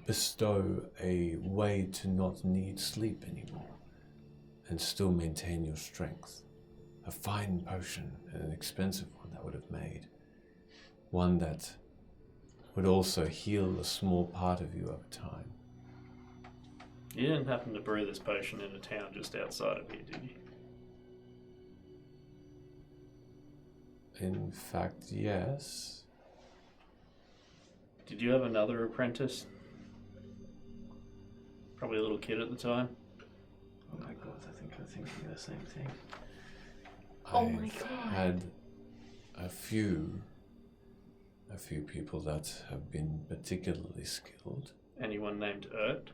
bestow a way to not need sleep anymore and still maintain your strength. A fine potion, and an expensive one that would have made. One that would also heal a small part of you over time. You didn't happen to brew this potion in a town just outside of here, did you? In fact, yes. Did you have another apprentice? Probably a little kid at the time. Oh my God, I think I'm thinking the same thing. Oh my God. Had a few people that have been particularly skilled. Anyone named Ert?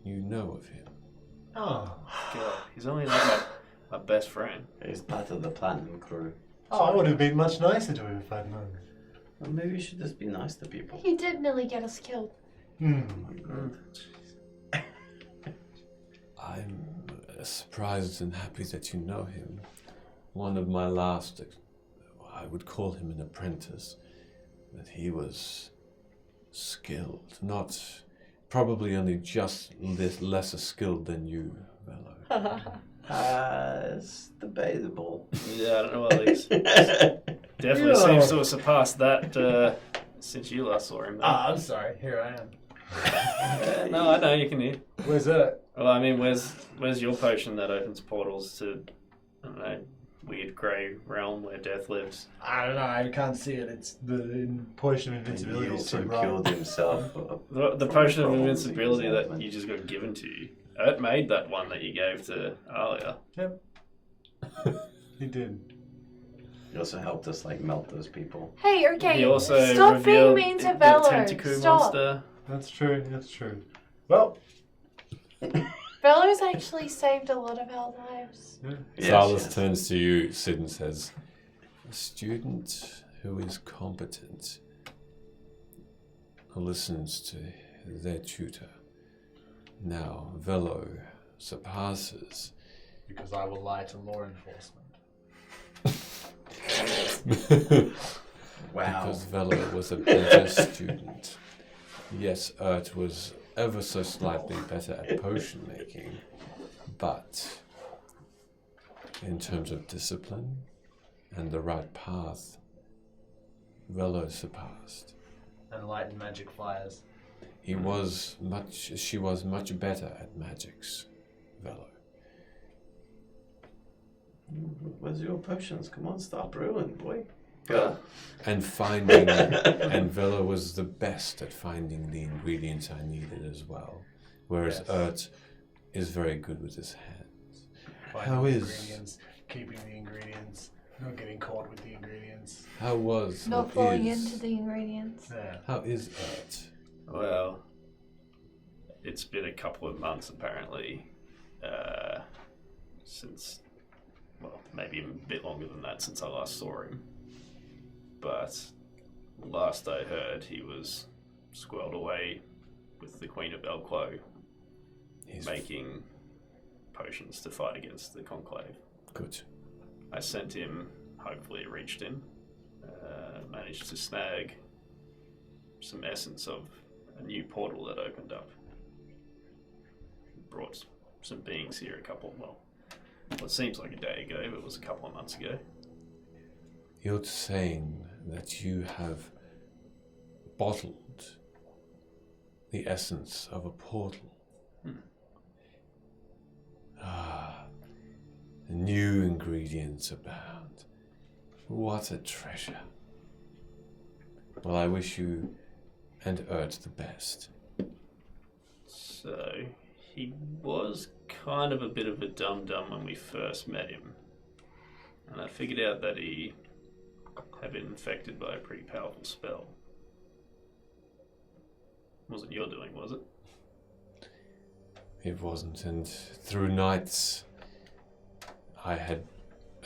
You know of him. Oh. God, he's only like my best friend. He's part of the platinum crew. Oh, I would have been much nicer to him if I'd known. Well, maybe you should just be nice to people. He did nearly get us killed. Hmm. I'm surprised and happy that you know him. One of my last, I would call him an apprentice, but he was skilled, not probably only just lesser skilled than you, Velo. It's debatable. Yeah, I don't know what these. definitely seems to have surpassed that since you last saw him. I'm sorry. Here I am. No, I know you can hear. Where's that? Well, I mean, where's your potion that opens portals to, I don't know, weird grey realm where death lives? I don't know. I can't see it. It's the potion of invincibility. He is also too bright. killed himself. The potion of Problems invincibility he was that you just got given to you. Ert made that one that you gave to Alia. Yep. He did. He also helped us like melt those people. Hey, okay, He also stop being revealed mean to the Velo. Tentacle Stop. monster. That's true. That's true. Well, Velo's actually saved a lot of our lives. Silas turns to you, Sid, and says, "A student who is competent listens to their tutor. Now, Velo surpasses." because I will lie to law enforcement. Wow. Because Velo was a better student. Yes, Ert was ever so slightly better at potion making, but in terms of discipline and the right path, Velo surpassed. And light and magic fires. She was much better at magics, Velo. Where's your potions? Come on, start brewing, boy. And finding, and Velo was the best at finding the ingredients I needed as well. Whereas Yes. Ert is very good with his hands. Finding How the is? ingredients, keeping the ingredients, not getting caught with the ingredients. How was? Not or falling is- into the ingredients. Yeah. How is Ert? Well, it's been a couple of months apparently since, well, maybe even a bit longer than that since I last saw him. But last I heard, he was squirreled away with the Queen of Belclo, making potions to fight against the Conclave. Good. I sent him, hopefully it reached him, managed to snag some essence of a new portal that opened up. Brought some beings here it seems like a day ago, but it was a couple of months ago. You're saying that you have bottled the essence of a portal. New ingredients abound. What a treasure. Well, I wish you and Ert the best. So, he was kind of a bit of a dum-dum when we first met him. And I figured out that he had been infected by a pretty powerful spell. Wasn't your doing, was it? It wasn't, and through nights I had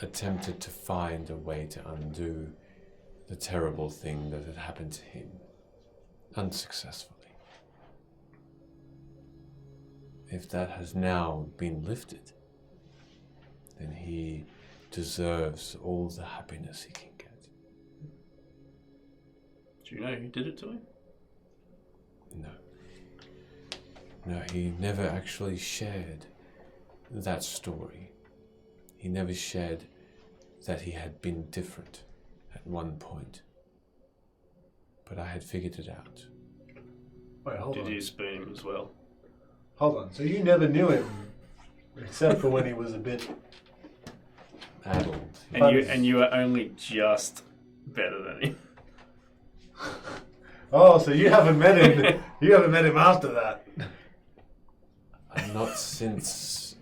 attempted to find a way to undo the terrible thing that had happened to him, unsuccessfully. If that has now been lifted, then he deserves all the happiness he can get. Do you know who did it to him? No. No, he never actually shared that story. He never shared that he had been different at one point. But I had figured it out. Wait, hold Did on. you spoon him as well? Hold on. So you never knew him, except for when he was a bit addled. And you were only just better than him. Oh, so you haven't met him. You haven't met him after that. Not since.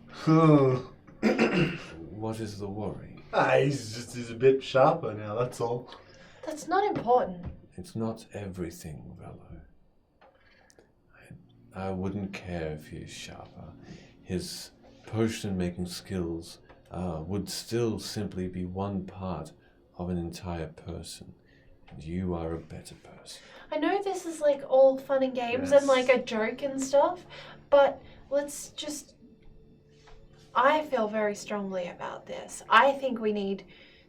What is the worry? He's a bit sharper now. That's all. That's not important. It's not everything, Velo. I wouldn't care if he is sharper. His potion-making skills would still simply be one part of an entire person. And you are a better person. I know this is like all fun and games Yes. and like a joke and stuff, but let's just. I feel very strongly about this. I think we need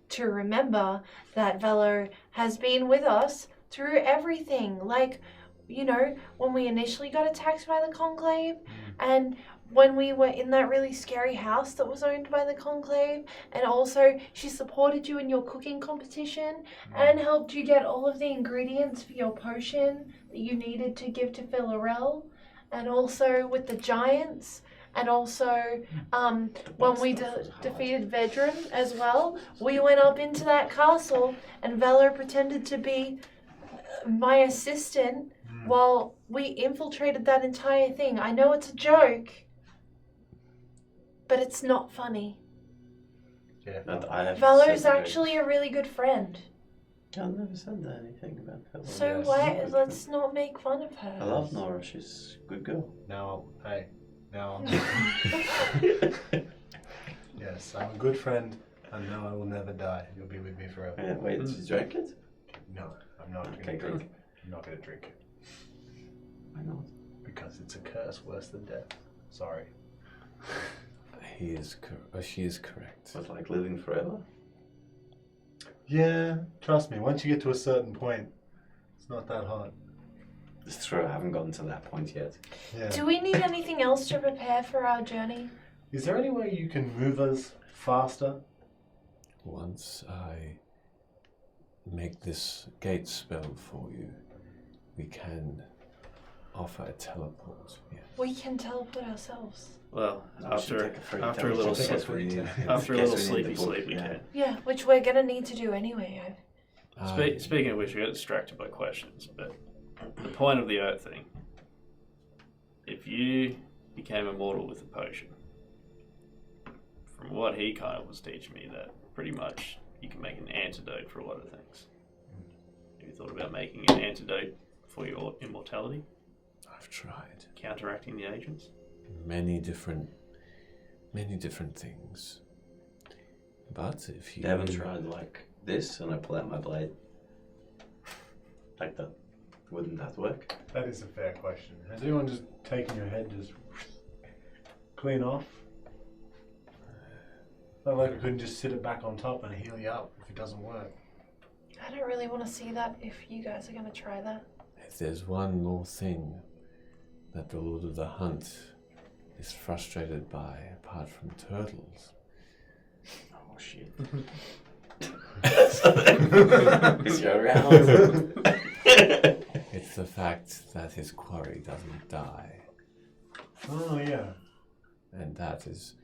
to remember that Velo has been with us through everything. Like, you know, when we initially got attacked by the Conclave, and when we were in that really scary house that was owned by the Conclave, and also she supported you in your cooking competition and helped you get all of the ingredients for your potion that you needed to give to Philorel, and also with the giants, and also when we defeated Vedran as well, we went up into that castle and Valor pretended to be my assistant while we infiltrated that entire thing. I know it's a joke, but it's not funny. Yeah. Valor's actually a really good friend. I never said anything about Valor. So why let's not make fun of her. I love Nora. She's a good girl. Now, hey, now. Yes, I'm a good friend, and now I will never die. You'll be with me forever. Yeah, wait, did you drink it? No, I'm not going to Okay, drink good. it. I'm not going to drink it. Why not? Because it's a curse worse than death. Sorry. She is correct. It's like living forever. Yeah, trust me, once you get to a certain point, it's not that hard. It's true, I haven't gotten to that point yet. Yeah. Do we need anything else to prepare for our journey? Is there any way you can move us faster? Once I make this gate spell for you, we can offer a teleport. Yes. We can teleport ourselves. Well, We should take a free after a little teleport. sleep, Guess we need- after a guess little we need the sleepy book, sleep, we yeah. can. Yeah, which we're gonna need to do anyway. Speaking of which, we got distracted by questions, but the point of the Earth thing, if you became immortal with a potion, from what he kind of was teaching me, that pretty much you can make an antidote for a lot of things. Have you thought about making an antidote for your immortality? I've tried. Counteracting the agents? Many different things. But if you You haven't tried like this, and I pull out my blade. Like that. Wouldn't that work? That is a fair question. Has anyone just taken your head just clean off? Not like I couldn't just sit it back on top and heal you up if it doesn't work. I don't really want to see that if you guys are gonna try that. If there's one more thing that the Lord of the Hunt is frustrated by, apart from turtles. Oh shit. Is he around? It's the fact that his quarry doesn't die. Oh, yeah. And that is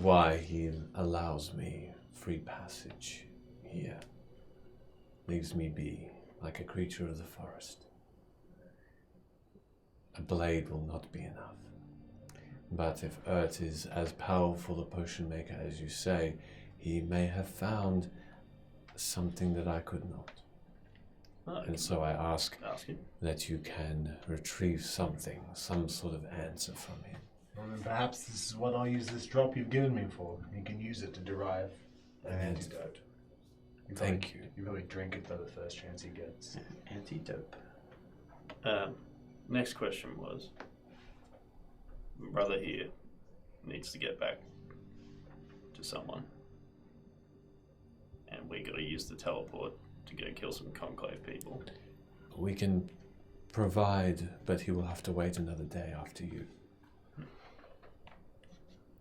why he allows me free passage here. Leaves me be like a creature of the forest. A blade will not be enough. But if Urt is as powerful a potion maker as you say, he may have found something that I could not. And so I ask that you can retrieve something, some sort of answer from him. Well, then perhaps this is what I'll use this drop you've given me for. You can use it to derive an antidote. Thank you. You probably drink it though the first chance he gets. Antidote. Next question was, my brother here needs to get back to someone, and we got to use the teleport to go kill some Conclave people. We can provide, but he will have to wait another day after you.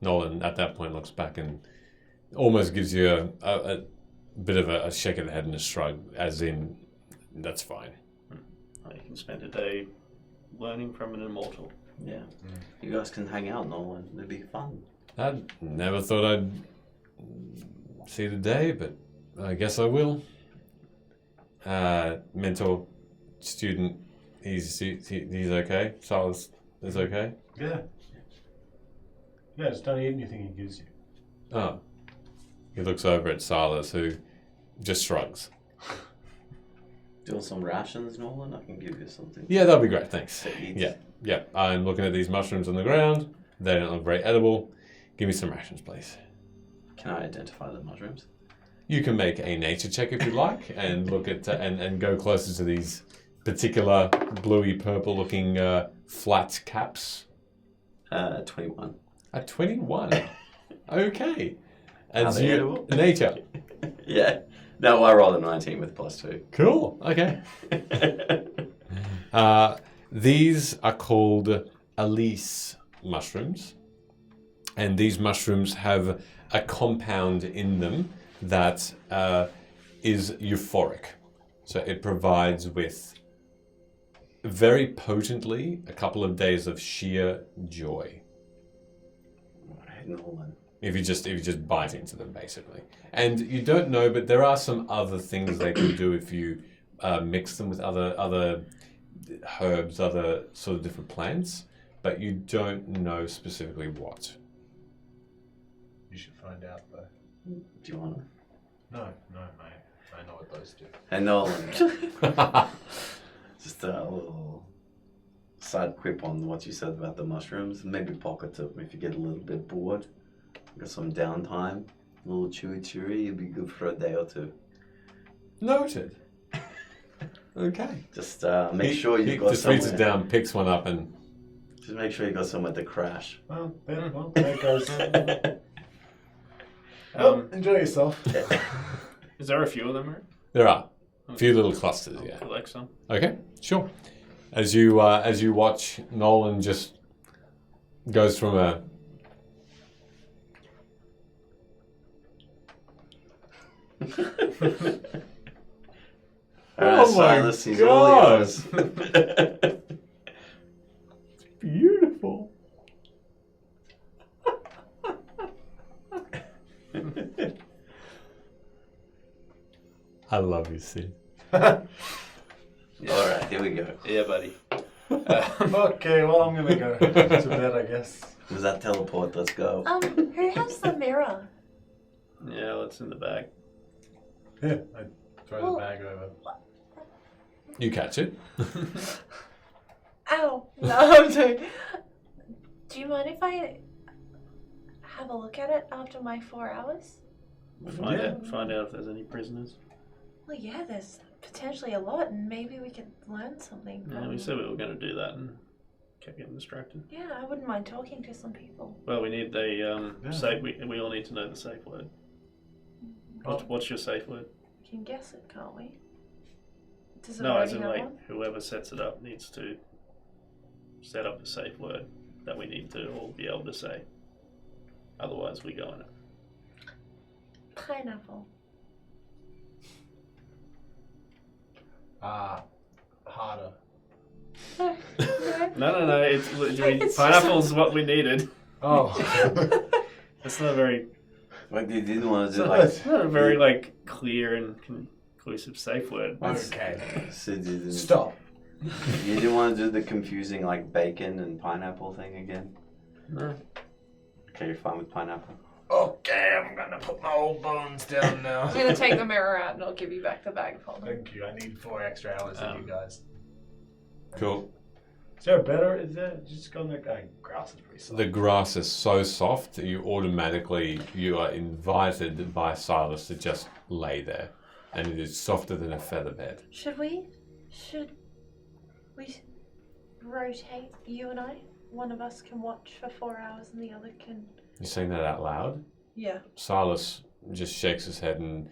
Nolan, at that point, looks back and almost gives you a bit of a shake of the head and a shrug, as in, that's fine. You can spend a day learning from an immortal. Yeah. You guys can hang out, Nolan. It'd be fun. I never thought I'd see the day, but I guess I will. Mentor, student, he's okay. Silas is okay. Yeah. Yeah, just don't eat anything he gives you. Oh. He looks over at Silas, who just shrugs. Do you want some rations, Nolan? I can give you something. Yeah, that'll be great, thanks. To eat. Yeah. I'm looking at these mushrooms on the ground. They don't look very edible. Give me some rations, please. Can I identify the mushrooms? You can make a nature check if you like, and look at and go closer to these particular bluey purple looking flat caps. 21. A 21. Okay. Are As they you edible? nature. Yeah. No, I rolled a 19 with +2. Cool. Okay. These are called Elise mushrooms, and these mushrooms have a compound in them that is euphoric. So it provides with very potently a couple of days of sheer joy. Right, Nolan. If you just bite into them, basically. And you don't know, but there are some other things they can do if you mix them with other herbs, other sort of different plants, but you don't know specifically what. You should find out though. Do you want to? No, mate. I know what those do. And Nolan. Just a little side quip on what you said about the mushrooms. Maybe pocket them if you get a little bit bored. Got some downtime, a little chewy, it'd be good for a day or two. Noted. Okay. Just make sure you got just somewhere. reaches down, picks one up, and just make sure you got somewhere to crash. Well, there goes. Enjoy yourself. Is there a few of them? Right? there are a few little clusters. Yeah. Collect some. Okay, sure. As you watch, Nolan just goes from a Alright, Silas, he's all yours. Beautiful. I love you, Sid. Alright, here we go. Yeah, buddy. Okay, well, I'm gonna go to bed, I guess. Was that teleport? Let's go. Who has the mirror? Yeah, it's in the bag. Yeah, I throw the bag over. You catch it. Ow! No, I'm sorry. Do you mind if I have a look at it after my 4 hours? Find out if there's any prisoners. Well, yeah, there's potentially a lot, and maybe we could learn something. Yeah, we said we were going to do that and kept getting distracted. Yeah, I wouldn't mind talking to some people. Well, we need the safe. We all need to know the safe word. What's your safe word? We can guess it, can't we? Does it No, as already in have like one? whoever sets it up needs to set up a safe word that we need to all be able to say. Otherwise, we go in it. Pineapple. Harder. No. It's pineapple's what we needed. Oh. It's not a very. Like you didn't want to do like. It's not a very like clear and conclusive safe word. Okay. Sid didn't. Stop. You didn't want to do the confusing like bacon and pineapple thing again? No. Okay, you're fine with pineapple. Okay, I'm gonna put my old bones down now. I'm gonna take the mirror out and I'll give you back the bag of holding. Thank you. I need 4 extra hours of you guys. Cool. Is there a better? Is there just going to grass is pretty soft. The grass is so soft that you are invited by Silas to just lay there, and it is softer than a feather bed. Should we rotate, you and I? One of us can watch for 4 hours and the other can... You saying that out loud? Yeah. Silas just shakes his head and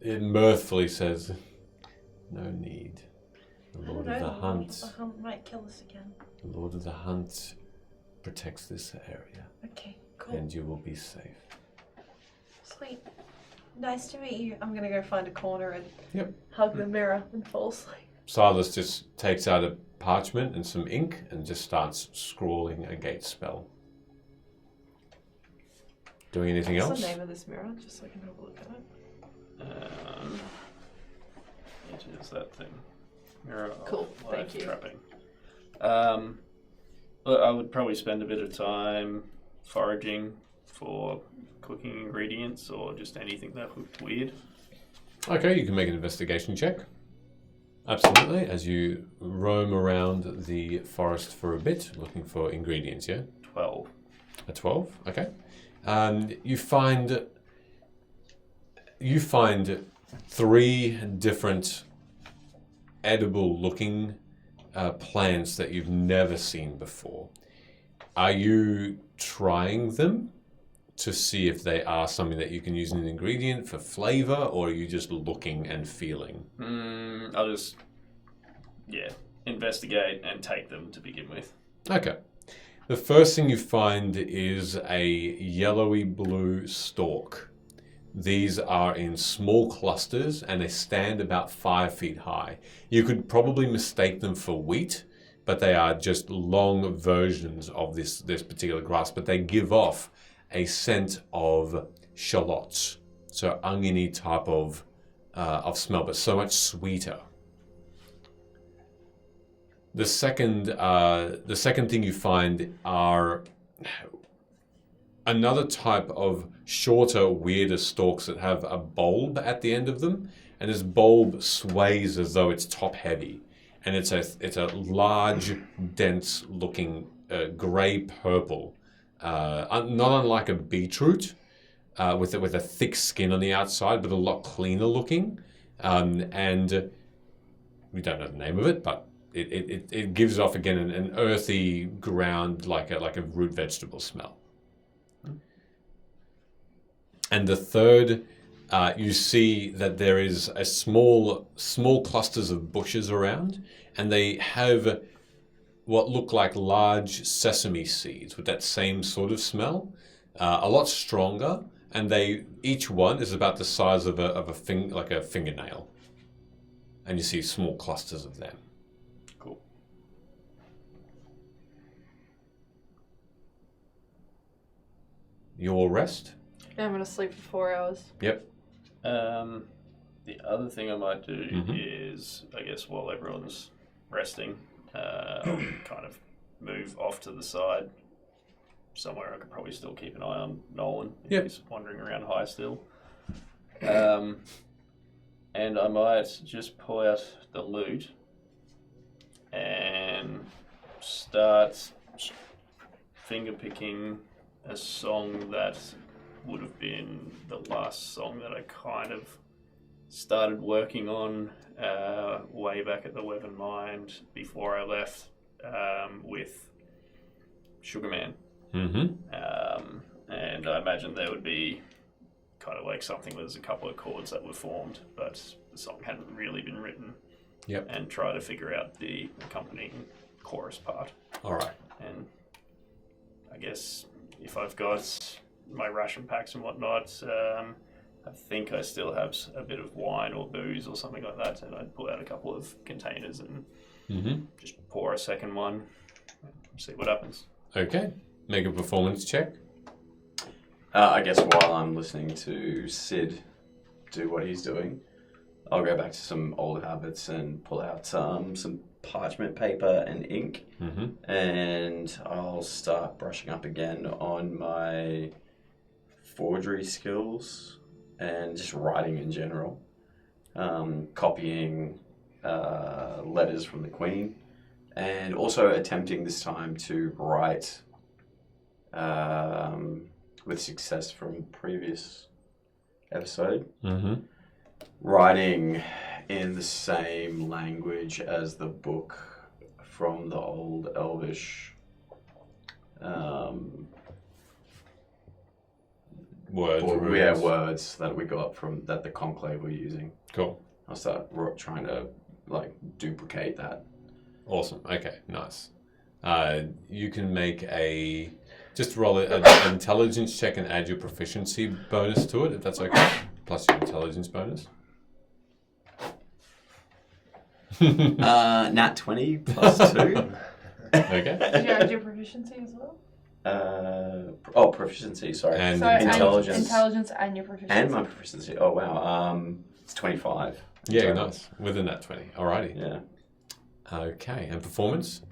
it mirthfully says, "No need. The Lord of the Hunt. The hunt might kill us again. The Lord of the Hunt protects this area, Okay, cool. and you will be safe." Sweet. Nice to meet you. I'm gonna go find a corner and Yep. hug the mirror and fall asleep. Silas just takes out a parchment and some ink and just starts scrawling a gate spell. Doing anything What's else? the name of this mirror? Just so I can have a look at it. It is that thing. Mirror of Cool, life thank you. Trapping. Well, I would probably spend a bit of time foraging for cooking ingredients or just anything that looked weird. Okay, you can make an investigation check. Absolutely, as you roam around the forest for a bit, looking for ingredients, yeah? 12. A 12, okay. You find 3 different edible-looking plants that you've never seen before. Are you trying them to see if they are something that you can use in an ingredient for flavor, or are you just looking and feeling? I'll just, investigate and take them to begin with. Okay. The first thing you find is a yellowy blue stalk. These are in small clusters and they stand about 5 feet high. You could probably mistake them for wheat, but they are just long versions of this particular grass, but they give off a scent of shallots. So oniony type of smell, but so much sweeter. The second thing you find are another type of shorter, weirder stalks that have a bulb at the end of them, and this bulb sways as though it's top heavy, and it's a large, dense looking grey purple, not unlike a beetroot, with a thick skin on the outside, but a lot cleaner looking, and we don't know the name of it, but it gives off again an earthy ground like a root vegetable smell. And the third, you see that there is a small clusters of bushes around, and they have what look like large sesame seeds with that same sort of smell, a lot stronger, and each one is about the size of a fingernail, and you see small clusters of them. Cool. Your rest? Yeah, I'm gonna sleep for 4 hours. Yep. The other thing I might do is, I guess, while everyone's resting, I'll kind of move off to the side somewhere I could probably still keep an eye on Nolan if he's wandering around high still. And I might just pull out the lute and start finger picking a song that would have been the last song that I kind of started working on way back at the Weaven Mind before I left with Sugarman. Mm-hmm. And I imagine there would be kind of like something where there's a couple of chords that were formed, but the song hadn't really been written. Yep. And try to figure out the accompanying chorus part. All right. And I guess if I've got my ration packs and whatnot, I think I still have a bit of wine or booze or something like that, and I'd pull out a couple of containers and just pour a second one and see what happens. Okay. Make a performance check. I guess while I'm listening to Sid do what he's doing, I'll go back to some old habits and pull out some parchment paper and ink, and I'll start brushing up again on my forgery skills and just writing in general, copying letters from the Queen, and also attempting this time to write with success from previous episode. Writing in the same language as the book from the old Elvish words that we got from that the Conclave were using. Cool. I'll start trying to duplicate that. Awesome. Okay. Nice. You can make just roll an intelligence check and add your proficiency bonus to it, if that's okay. Plus your intelligence bonus. Nat 20 plus 2. Okay. Did you add your proficiency as well? Proficiency, sorry. And intelligence. Intelligence and your proficiency. And my proficiency. Oh, wow. It's 25. Yeah, nice. Within that 20. Alrighty. Yeah. Okay. And performance?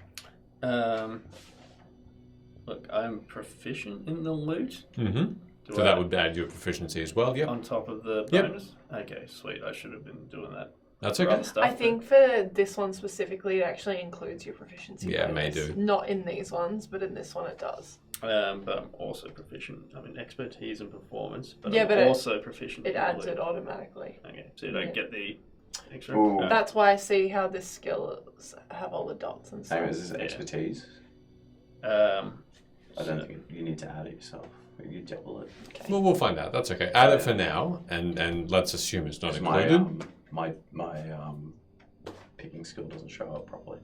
Look, I'm proficient in the loot. So that would add your proficiency as well, yep. On top of the bonus? Okay, sweet. I should have been doing that. That's okay. I think for this one specifically, it actually includes your proficiency. Yeah, it may bonus. do. Not in these ones, but in this one it does. But I'm also proficient. I mean, expertise and performance, but yeah, I'm but also proficient. It in adds loot. it automatically. Okay, so you don't get the extra. Ooh. That's why I see how this skills have all the dots and stuff. Same as expertise. I don't think you need to add it yourself. You double it. Okay. Well, we'll find out. That's okay. Add it for now, and let's assume it's not included. My picking skill doesn't show up properly.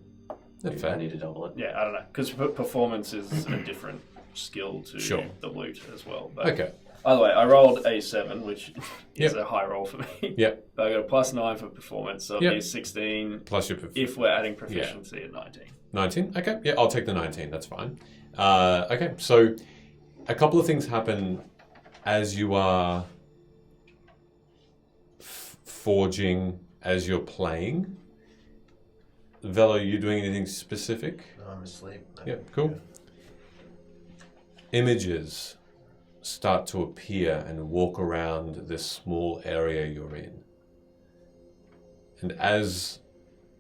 That's I fair. need to double it. Yeah, I don't know, because performance is a different skill to Sure. the loot as well. But Okay. By the way, I rolled a 7, which is Yep. a high roll for me. Yep. But I got a +9 for performance, so it'll Yep. be a 16 Plus your if we're adding proficiency at 19. 19? Okay, yeah, I'll take the 19, that's fine. Okay, so a couple of things happen as you are forging, as you're playing. Velo, are you doing anything specific? No, I'm asleep. Yeah, cool. Images start to appear and walk around this small area you're in. And as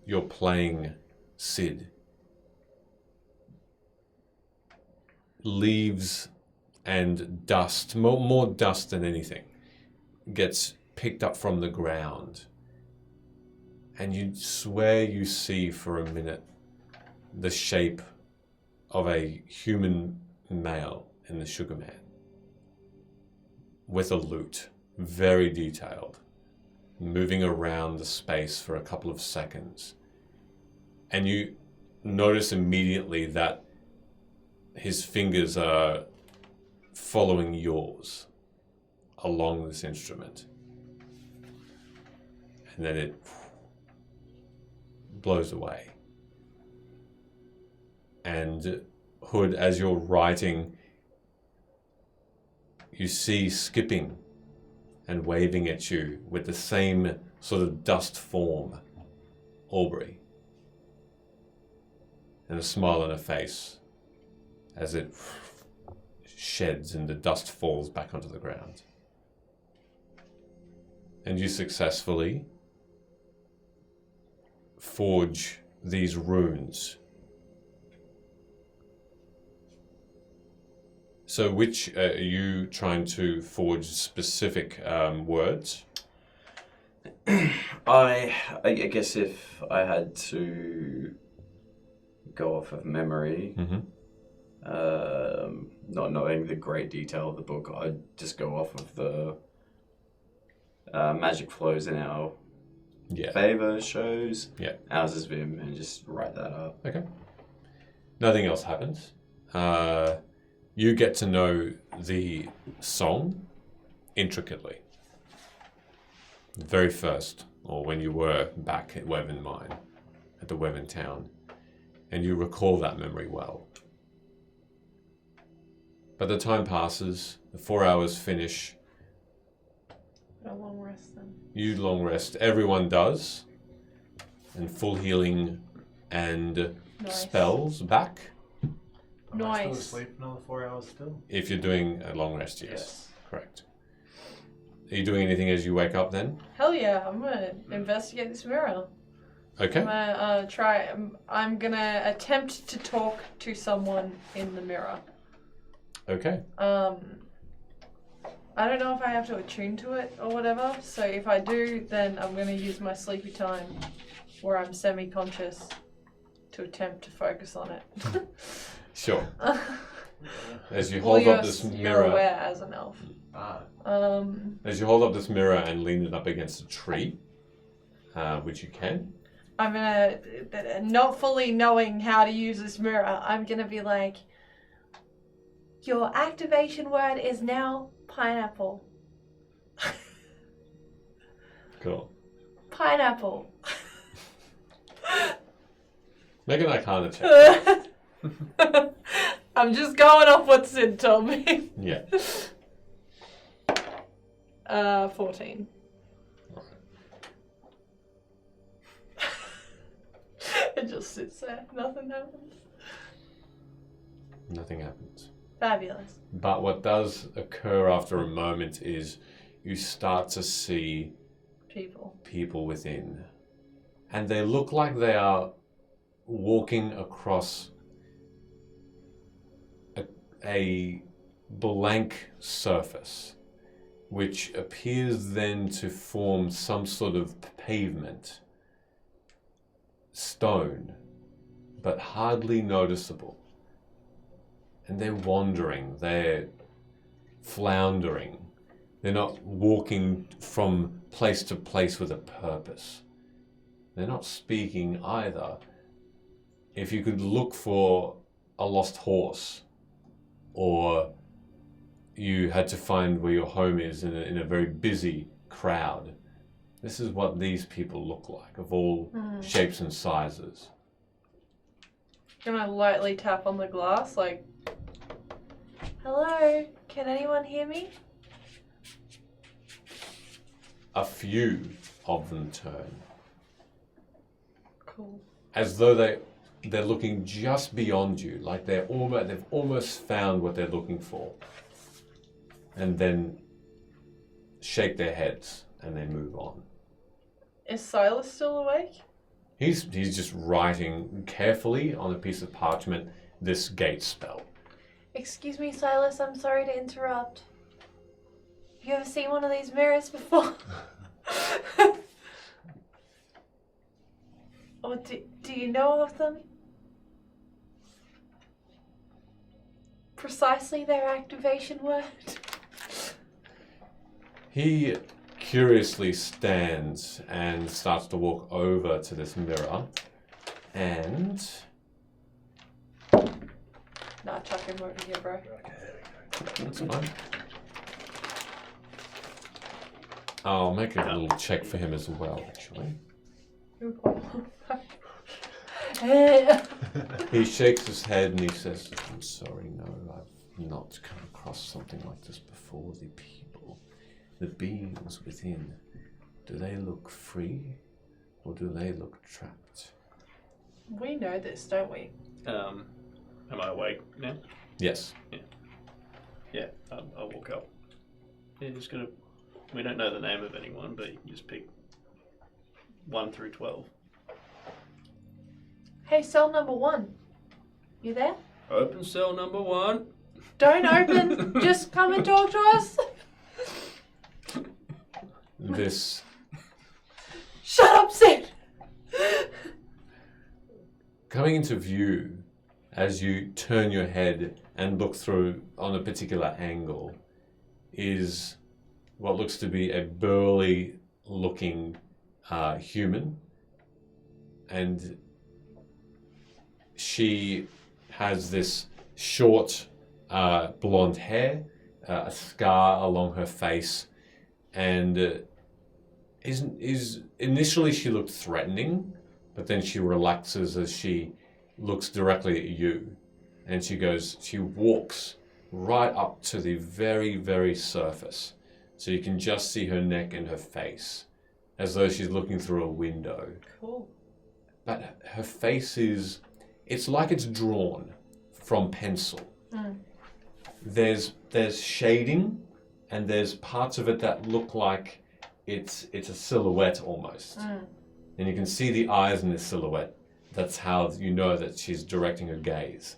you're playing Sid, leaves and dust, more dust than anything, gets picked up from the ground. And you swear you see for a minute the shape of a human male in the Sugar Man with a lute, very detailed, moving around the space for a couple of seconds. And you notice immediately that his fingers are following yours along this instrument. And then it blows away. And Hood, as you're writing, you see skipping and waving at you with the same sort of dust form, Aubrey. And a smile on her face as it sheds and the dust falls back onto the ground. And you successfully forge these runes. So which are you trying to forge specific words? I guess if I had to go off of memory, not knowing the great detail of the book, I'd just go off of the magic flows in our favor shows. Ours is Vim, and just write that up. Okay. Nothing else happens. You get to know the song intricately. The very first, or when you were back at Weven Mine, at the Weven town, and you recall that memory well. But the time passes, the 4 hours finish, A long rest then. you long rest, everyone does, and full healing and Nice. spells back. Am I still Nice. asleep another 4 hours still? If you're doing a long rest, yes. Correct. Are you doing anything as you wake up then? Hell yeah, I'm gonna investigate this mirror. Okay. I'm gonna try. I'm gonna attempt to talk to someone in the mirror. Okay. I don't know if I have to attune to it or whatever. So if I do, then I'm gonna use my sleepy time, where I'm semi-conscious, to attempt to focus on it. Sure. As you Well, hold up you're- this you're mirror. aware as an elf. As you hold up this mirror and lean it up against a tree, which you can. I'm gonna, not fully knowing how to use this mirror, I'm gonna be like, your activation word is now pineapple. Cool. Pineapple. Make an Arcana check. I'm just going off what Sid told me. Yeah. 14. It just sits there. Nothing happens. Nothing happens. Fabulous. But what does occur after a moment is you start to see people within. And they look like they are walking across a blank surface, which appears then to form some sort of pavement, stone, but hardly noticeable. And they're wandering, they're floundering. They're not walking from place to place with a purpose. They're not speaking either. if you could look for a lost horse, or you had to find where your home is in a very busy crowd, this is what these people look like, of all shapes and sizes. Can I lightly tap on the glass, like, hello, can anyone hear me? A few of them turn, Cool. as though they're looking just beyond you, like they've almost found what they're looking for, and then shake their heads and they move on. Is Silas still awake? He's just writing carefully on a piece of parchment this gate spell. Excuse me, Silas, I'm sorry to interrupt. Have you ever seen one of these mirrors before? Or do you know of them? Precisely their activation word? He curiously stands and starts to walk over to this mirror, and Nah, chuck him over here, bro. that's fine. I'll make a little check for him as well, actually. He shakes his head and he says, I'm sorry, no, I've not come across something like this before. The people, the beings within, do they look free or do they look trapped? We know this, don't we? Am I awake now? Yes. Yeah, I'll walk up. Yeah, just gonna. We don't know the name of anyone, but you can just pick 1 through 12. Hey, cell number 1. You there? Open cell number 1. Don't open. Just come and talk to us. This Shut up, Sid. coming into view as you turn your head and look through on a particular angle is what looks to be a burly looking human, and she has this short blonde hair, a scar along her face, and is initially she looked threatening, but then she relaxes as she looks directly at you, and she walks right up to the very, very surface, so you can just see her neck and her face, as though she's looking through a window. Cool. But her face it's like it's drawn from pencil. There's shading, and there's parts of it that look like it's a silhouette almost. And you can see the eyes in the silhouette. That's how you know that she's directing her gaze.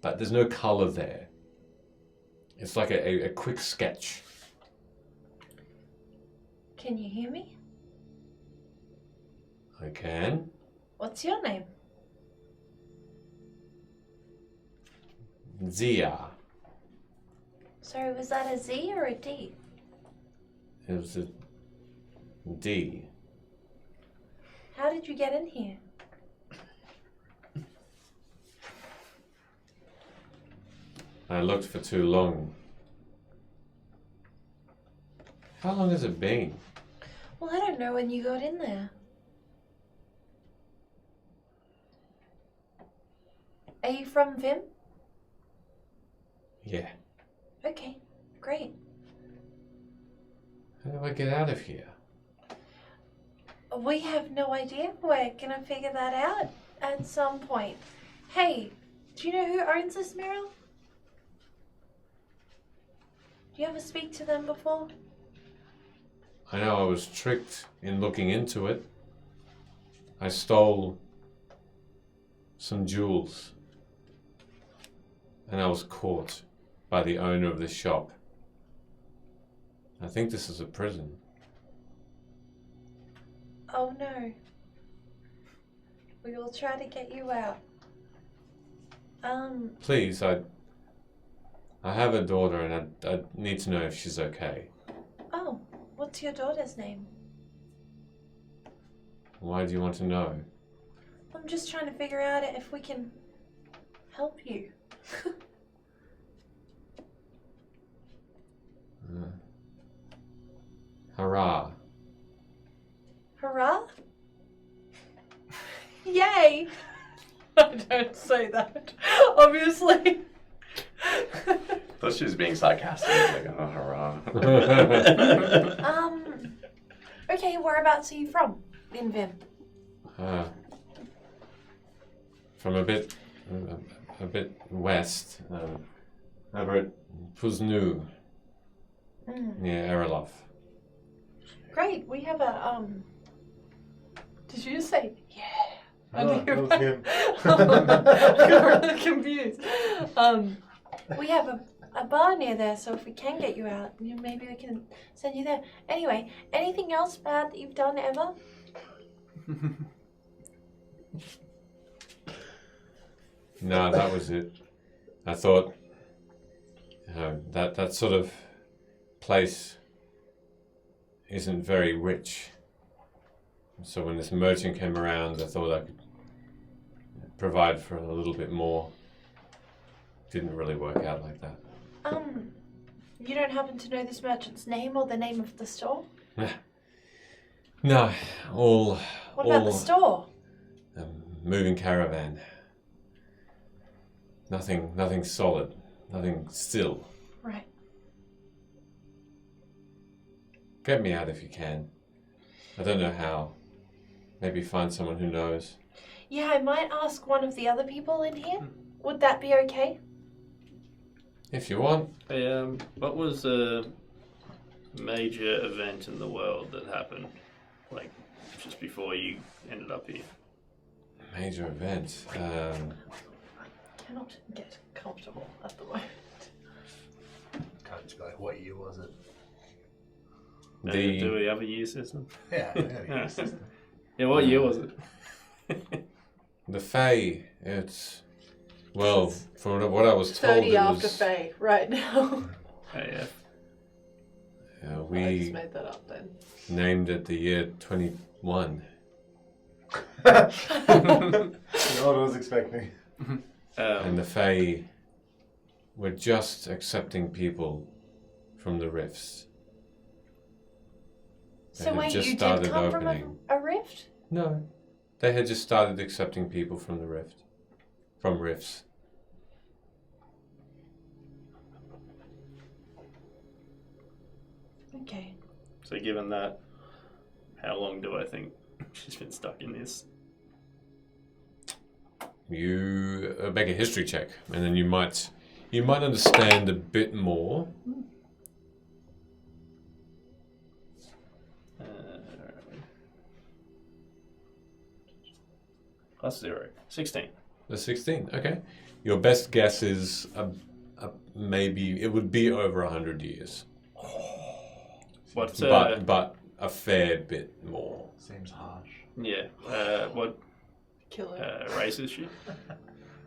But there's no color there. It's like a quick sketch. Can you hear me? I can. What's your name? Zia. Sorry, was that a Z or a D? It was a D. How did you get in here? I looked for too long. How long has it been? Well, I don't know when you got in there. Are you from Vim? Yeah. Okay, great. How do I get out of here? We have no idea. We're gonna figure that out at some point. Hey, do you know who owns this mirror? Do you ever speak to them before? I know I was tricked in looking into it. I stole some jewels, and I was caught by the owner of this shop. I think this is a prison. Oh no. We will try to get you out. Please, I have a daughter, and I need to know if she's okay. Oh, what's your daughter's name? Why do you want to know? I'm just trying to figure out if we can help you. Hurrah. Hurrah! Yay! I don't say that. Obviously. Thought she was being sarcastic. Like, oh, hurrah. Okay, whereabouts are you from in Vim? From a bit west, over at Puznu, near Erelov. Great, we have a, Did you just say, yeah? I Oh, think that was him. I got really confused. we have a bar near there, so if we can get you out, maybe we can send you there. Anyway, anything else bad that you've done ever? No, that was it. I thought that sort of place isn't very rich. So when this merchant came around, I thought I could provide for a little bit more. Didn't really work out like that. You don't happen to know this merchant's name or the name of the store? No, all. What about the store? Moving caravan. Nothing solid. Nothing still. Right. Get me out if you can. I don't know how. Maybe find someone who knows. Yeah, I might ask one of the other people in here. Would that be okay? If you want. Hey, what was a major event in the world that happened, like, just before you ended up here? Major event. Cannot get comfortable at the moment. Can't just be like, what year was it? Do we have a year system? Yeah, we have a year system. Yeah, what year was it? The Fae. It's well, from what I was told, 30 it after was. Faye right now. Yeah. I just We made that up then. named it the year 21. Not what I was expecting. And the Fae were just accepting people from the rifts. They So had wait, just you did started come from opening. a rift? No, they had just started accepting people from the rift, from rifts. Okay. So given that, how long do I think she's been stuck in this? You make a history check, and then you might understand a bit more. Plus 0. 16. The 16. Okay. Your best guess is maybe it would be over 100 years. What? But a fair bit more. Seems harsh. Yeah. What race is she?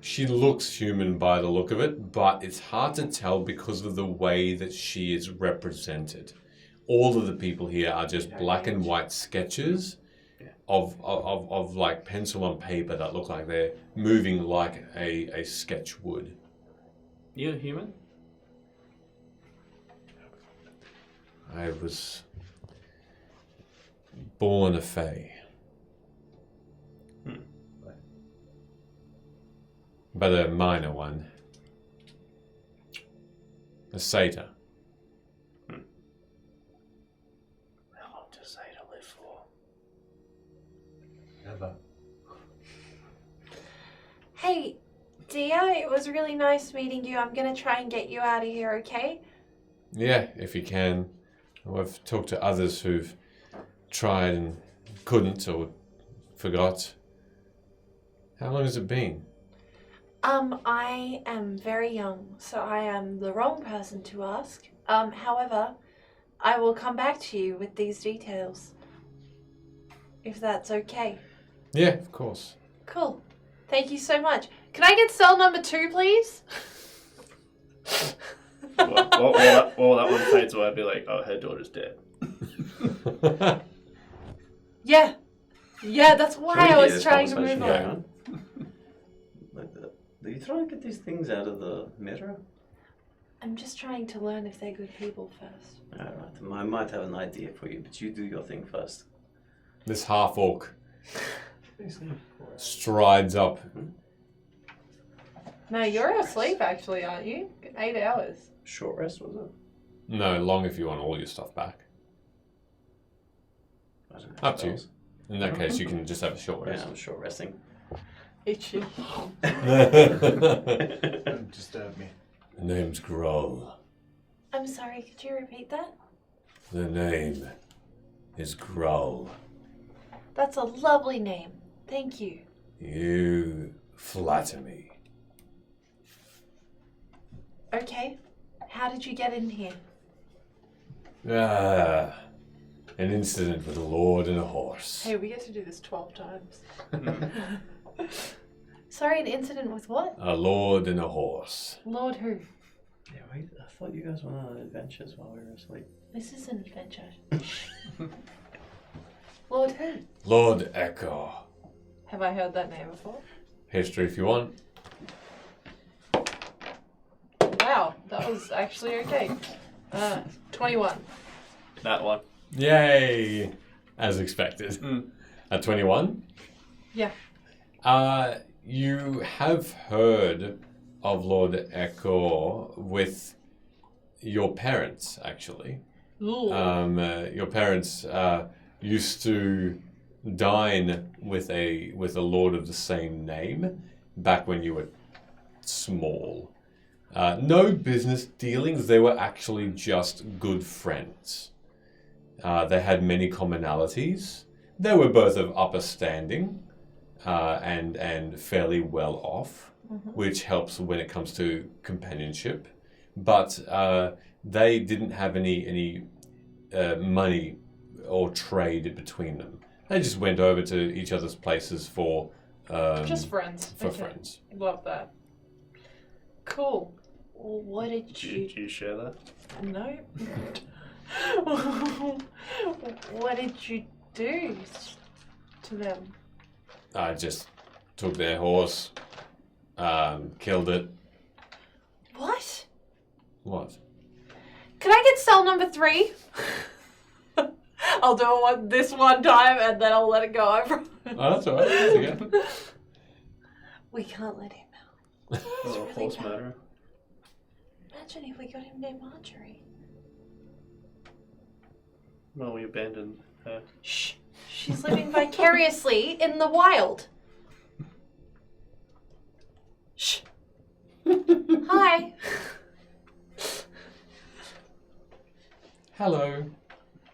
She looks human by the look of it, but it's hard to tell because of the way that she is represented. All of the people here are just black and white sketches of like pencil on paper that look like they're moving like a sketch would. You're human? I was born a Fae. But a minor one. A satyr. How long does Satyr live for? Never. Hey, Dia, it was really nice meeting you. I'm gonna try and get you out of here, okay? Yeah, if you can. I've talked to others who've tried and couldn't or forgot. How long has it been? I am very young, so I am the wrong person to ask. However, I will come back to you with these details. If that's okay. Yeah, of course. Cool. Thank you so much. Can I get cell number 2, please? While that one fades away, I'd be like, oh, her daughter's dead. Yeah. Yeah, that's why Can we I hear was this trying to move conversation on. going Like the, do you try and get these things out of the mirror? I'm just trying to learn if they're good people first. Alright, I might have an idea for you, but you do your thing first. This half orc strides up. No, you're asleep actually, aren't you? 8 hours. Short rest, was it? No, long if you want all your stuff back. I don't have Up to you. spells. In that case, you can just have a short rest. Yeah, I'm short resting. Itchy. Don't disturb me. The name's Groll. I'm sorry, could you repeat that? The name is Groll. That's a lovely name. Thank you. You flatter me. Okay. How did you get in here? Ah, an incident with a lord and a horse. Hey, we get to do this 12 times. Sorry, an incident with what? A lord and a horse. Lord who? Yeah, wait, I thought you guys went on adventures while we were asleep. This is an adventure. Lord who? Lord Echo. Have I heard that name before? History if you want. Wow, that was actually okay. 21. That one. Yay! As expected. At 21? Yeah. You have heard of Lord Echo with your parents, actually. Ooh. Your parents used to dine with a lord of the same name back when you were small. No business dealings. They were actually just good friends. They had many commonalities. They were both of upper standing and fairly well off, which helps when it comes to companionship. But they didn't have any money or trade between them. They just went over to each other's places for Just friends. For Okay. friends. Love that. Cool. Well, what did Do you... you share that? No. What did you do to them? I just took their horse, killed it. What? What? Can I get cell number 3? I'll do it this one time and then I'll let it go. I promise. Oh, that's all right. That's okay. We can't let him out. Oh, horse murderer. Imagine if we got him named Marjorie. Well, we abandoned her. Shh. She's living vicariously in the wild. Shh. Hi. Hello.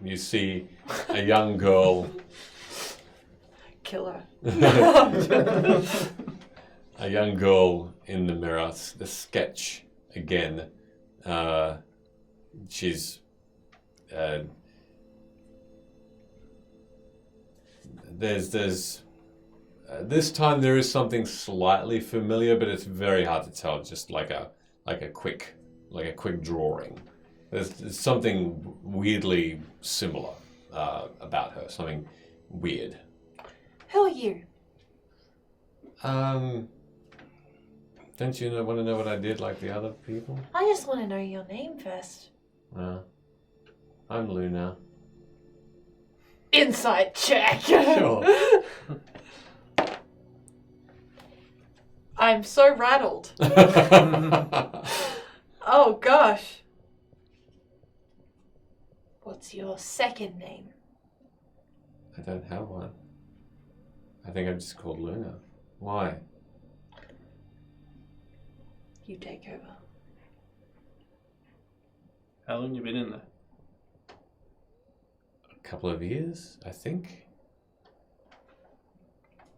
You see a young girl. Killer. A young girl in the mirror. The sketch again. She's. There's this time there is something slightly familiar, but it's very hard to tell. Just like a quick drawing. There's something weirdly similar about her. Something weird. Who are you? Don't you want to know what I did like the other people? I just want to know your name first. I'm Luna. Insight check. Sure. I'm so rattled. Oh gosh. What's your second name? I don't have one. I think I'm just called Luna. Why? You take over. How long you been in there? A couple of years, I think.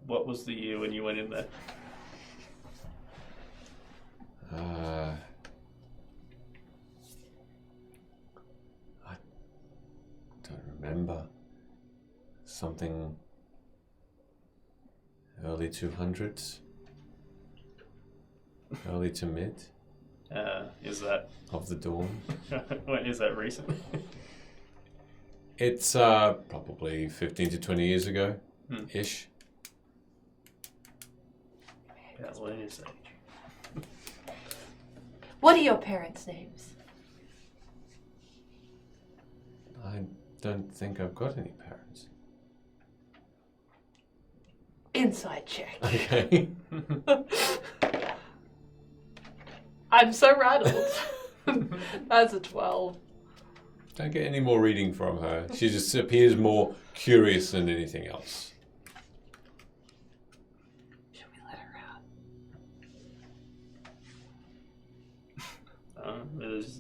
What was the year when you went in there? I don't remember. Something early 200s. Early to mid. Is that of the dawn? Wait, is that recent? It's probably 15 to 20 years ago. ish. About Luna's age. What are your parents' names? I don't think I've got any parents. Inside check. Okay. I'm so rattled. That's a 12. Don't get any more reading from her. She just appears more curious than anything else. Should we let her out?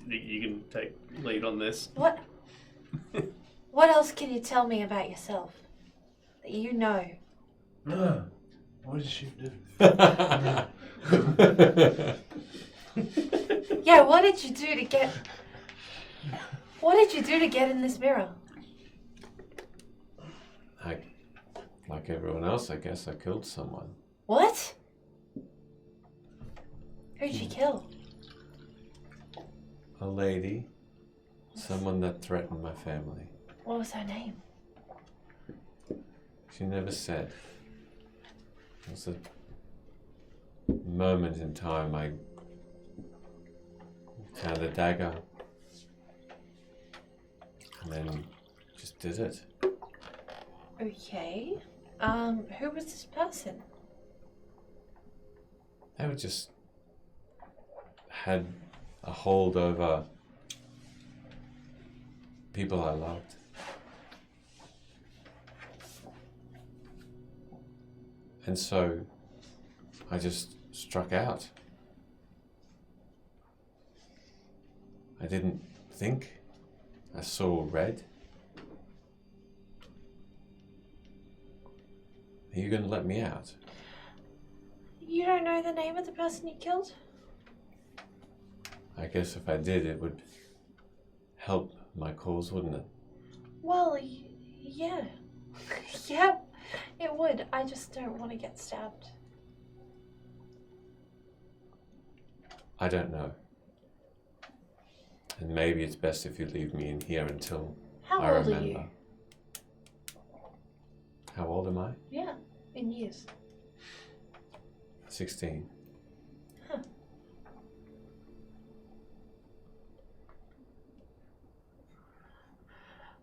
You can take lead on this. What? What else can you tell me about yourself that you know? What did she do? Yeah, what did you do to get? What did you do to get in this mirror? Like everyone else, I guess I killed someone. What? Who'd you kill? A lady. Someone that threatened my family. What was her name? She never said. It was a moment in time I found a dagger and then just did it. Okay. Who was this person? They were just had a hold over people I loved. And so I just struck out. I didn't think. I saw red. Are you going to let me out? You don't know the name of the person you killed? I guess if I did, it would help my cause, wouldn't it? Well, yeah. Yeah, it would. I just don't want to get stabbed. I don't know. And maybe it's best if you leave me in here until How I old are remember. you? How old am I? Yeah, in years. 16. Huh.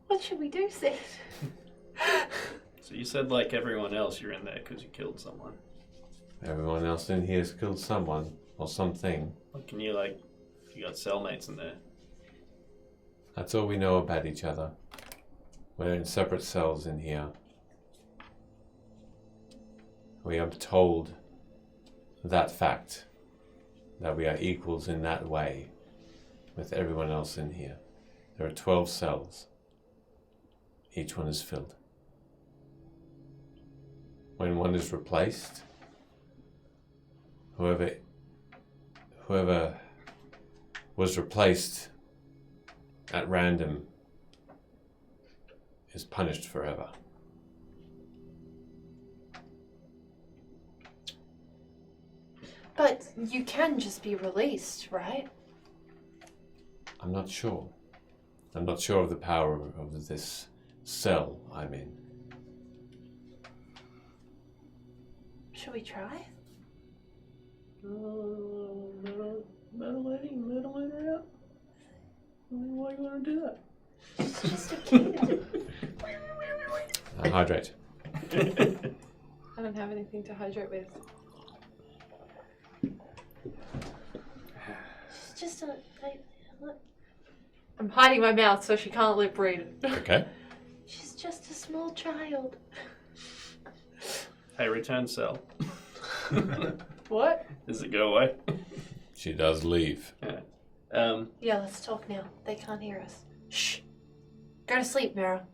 What should we do, Sid? So you said like everyone else you're in there because you killed someone. Everyone else in here has killed someone or something. Like, can you you got cellmates in there? That's all we know about each other. We're in separate cells in here. We are told that fact, that we are equals in that way with everyone else in here. There are 12 cells. Each one is filled. When one is replaced, whoever was replaced at random is punished forever. But you can just be released, right? I'm not sure. I'm not sure of the power of this cell I'm in. Should we try? Metal her out. Why do you want to do that? She's just a kid. Hydrate. I don't have anything to hydrate with. She's just a... look, I'm hiding my mouth so she can't lip read. Okay. she's just a small child. Hey, return cell. What? Does it go away? She does leave. Yeah. Yeah, let's talk now. They can't hear us. Shh. Go to sleep, Mara.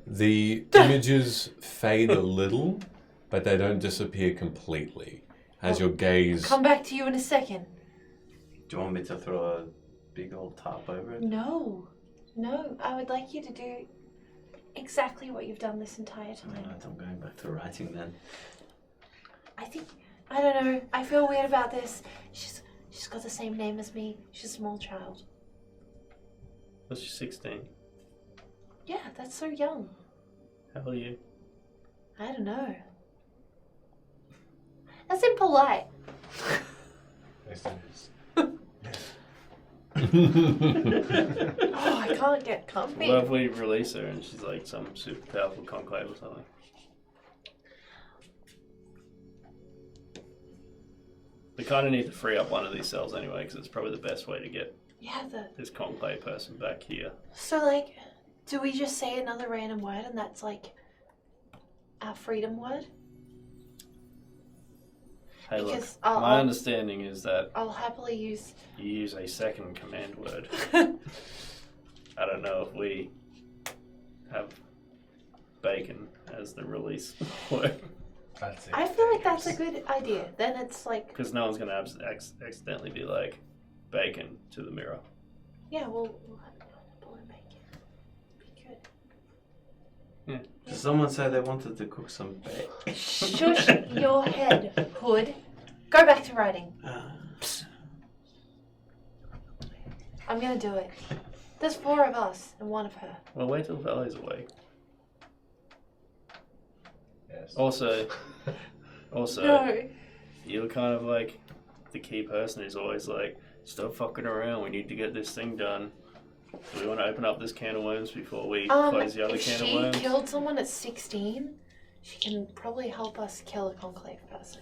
The images fade a little, but they don't disappear completely. As your gaze... Come back to you in a second. Do you want me to throw a big old top over it? No. No, I would like you to do exactly what you've done this entire time. Alright, I'm going back to writing then. I don't know. I feel weird about this. She's got the same name as me. She's a small child. Was she 16? Yeah, that's so young. How are you? I don't know. That's impolite. Yes, it is. Oh, I can't get comfy. What if we release her and she's like some super powerful conclave or something? We kind of need to free up one of these cells anyway, because it's probably the best way to get this conclave person back here. So, like, do we just say another random word and that's like our freedom word? Hey, look, Because my understanding is that I'll happily use. you use a second command word. I don't know if we have bacon as the release word. That's it. I feel like that's a good idea. Then it's like, Because no one's going to accidentally be like, bacon to the mirror. yeah, we'll have apple and bacon. Be good. Yeah. Did someone say they wanted to cook some bacon? Shush your head, Hood. Go back to writing. Psst. I'm gonna do it. There's 4 of us and 1 of her. Well, wait till Valley's awake. Yes. Also, No. you're kind of like the key person who's always like, stop fucking around, we need to get this thing done. Do we want to open up this can of worms before we close the other If can of she worms? killed someone at 16, she can probably help us kill a conclave person.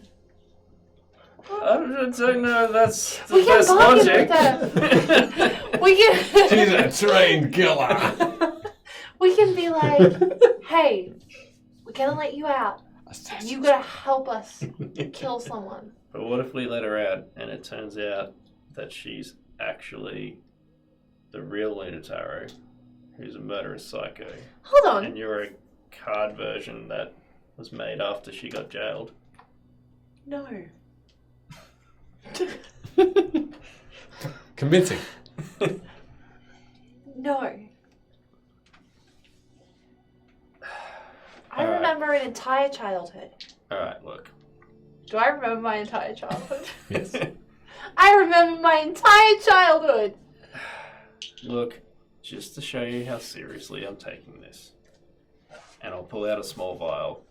I don't know, that's the We can best bargain logic. with her. We can. She's a trained killer. We can be like, hey, we're gonna let you out. And you gotta help us kill someone. But what if we let her out and it turns out that she's actually the real Lunataro, who's a murderous psycho? Hold on. And you're a card version that was made after she got jailed. No. Convincing. No. I Alright. remember an entire childhood. Alright, look. Do I remember my entire childhood? Yes. I remember my entire childhood. Look, just to show you how seriously I'm taking this. And I'll pull out a small vial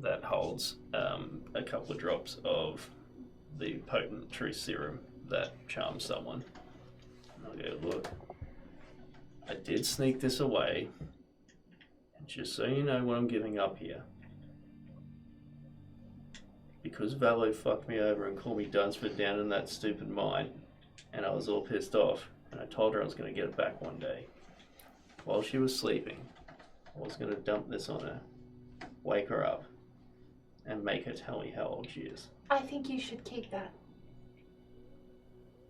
that holds a couple of drops of the potent truth serum that charms someone. And I'll go, look, I did sneak this away. And just so you know what I'm giving up here. Because Valo fucked me over and called me Dunsford down in that stupid mine, and I was all pissed off, and I told her I was going to get it back one day. While she was sleeping, I was going to dump this on her, wake her up, and make her tell me how old she is. I think you should keep that.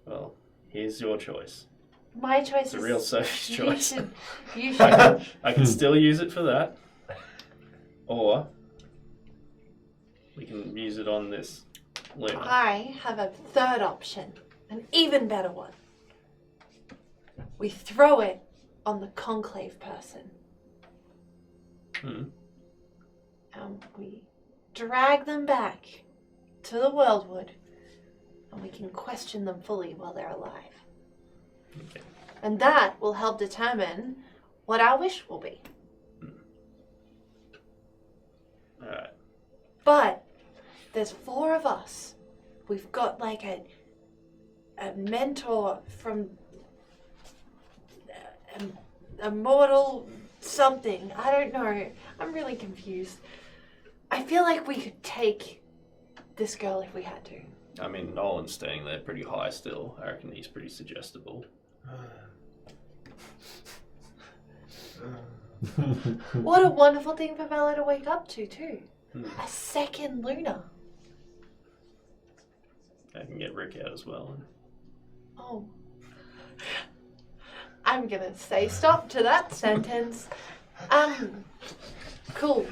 Well, here's your choice. My choice It's a is real Sophie's choice. You should. I can still use it for that, or we can use it on this Luna. I have a third option, an even better one. We throw it on the conclave person. We drag them back to the Worldwood, and we can question them fully while they're alive. Okay. And that will help determine what our wish will be. Alright. But there's 4 of us. We've got like a mentor from a mortal something. I don't know. I'm really confused. I feel like we could take this girl if we had to. I mean, Nolan's staying there pretty high still. I reckon he's pretty suggestible. What a wonderful thing for Bella to wake up to too. Hmm. A second Luna. I can get Rick out as well. Oh. I'm gonna say stop to that sentence. Cool.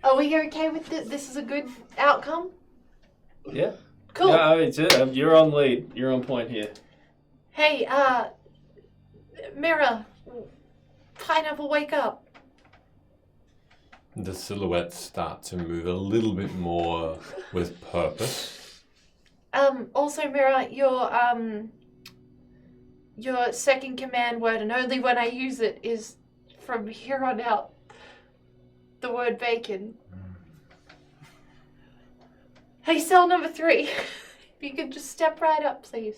Are we okay with this? This is a good outcome? Yeah. Cool. Yeah, I mean, you're on lead. You're on point here. Hey, Mira, Pineapple, wake up. The silhouettes start to move a little bit more with purpose. Also, Mira, your second command word, and only when I use it, is from here on out, the word bacon. Hey, cell number 3. If you could just step right up, please.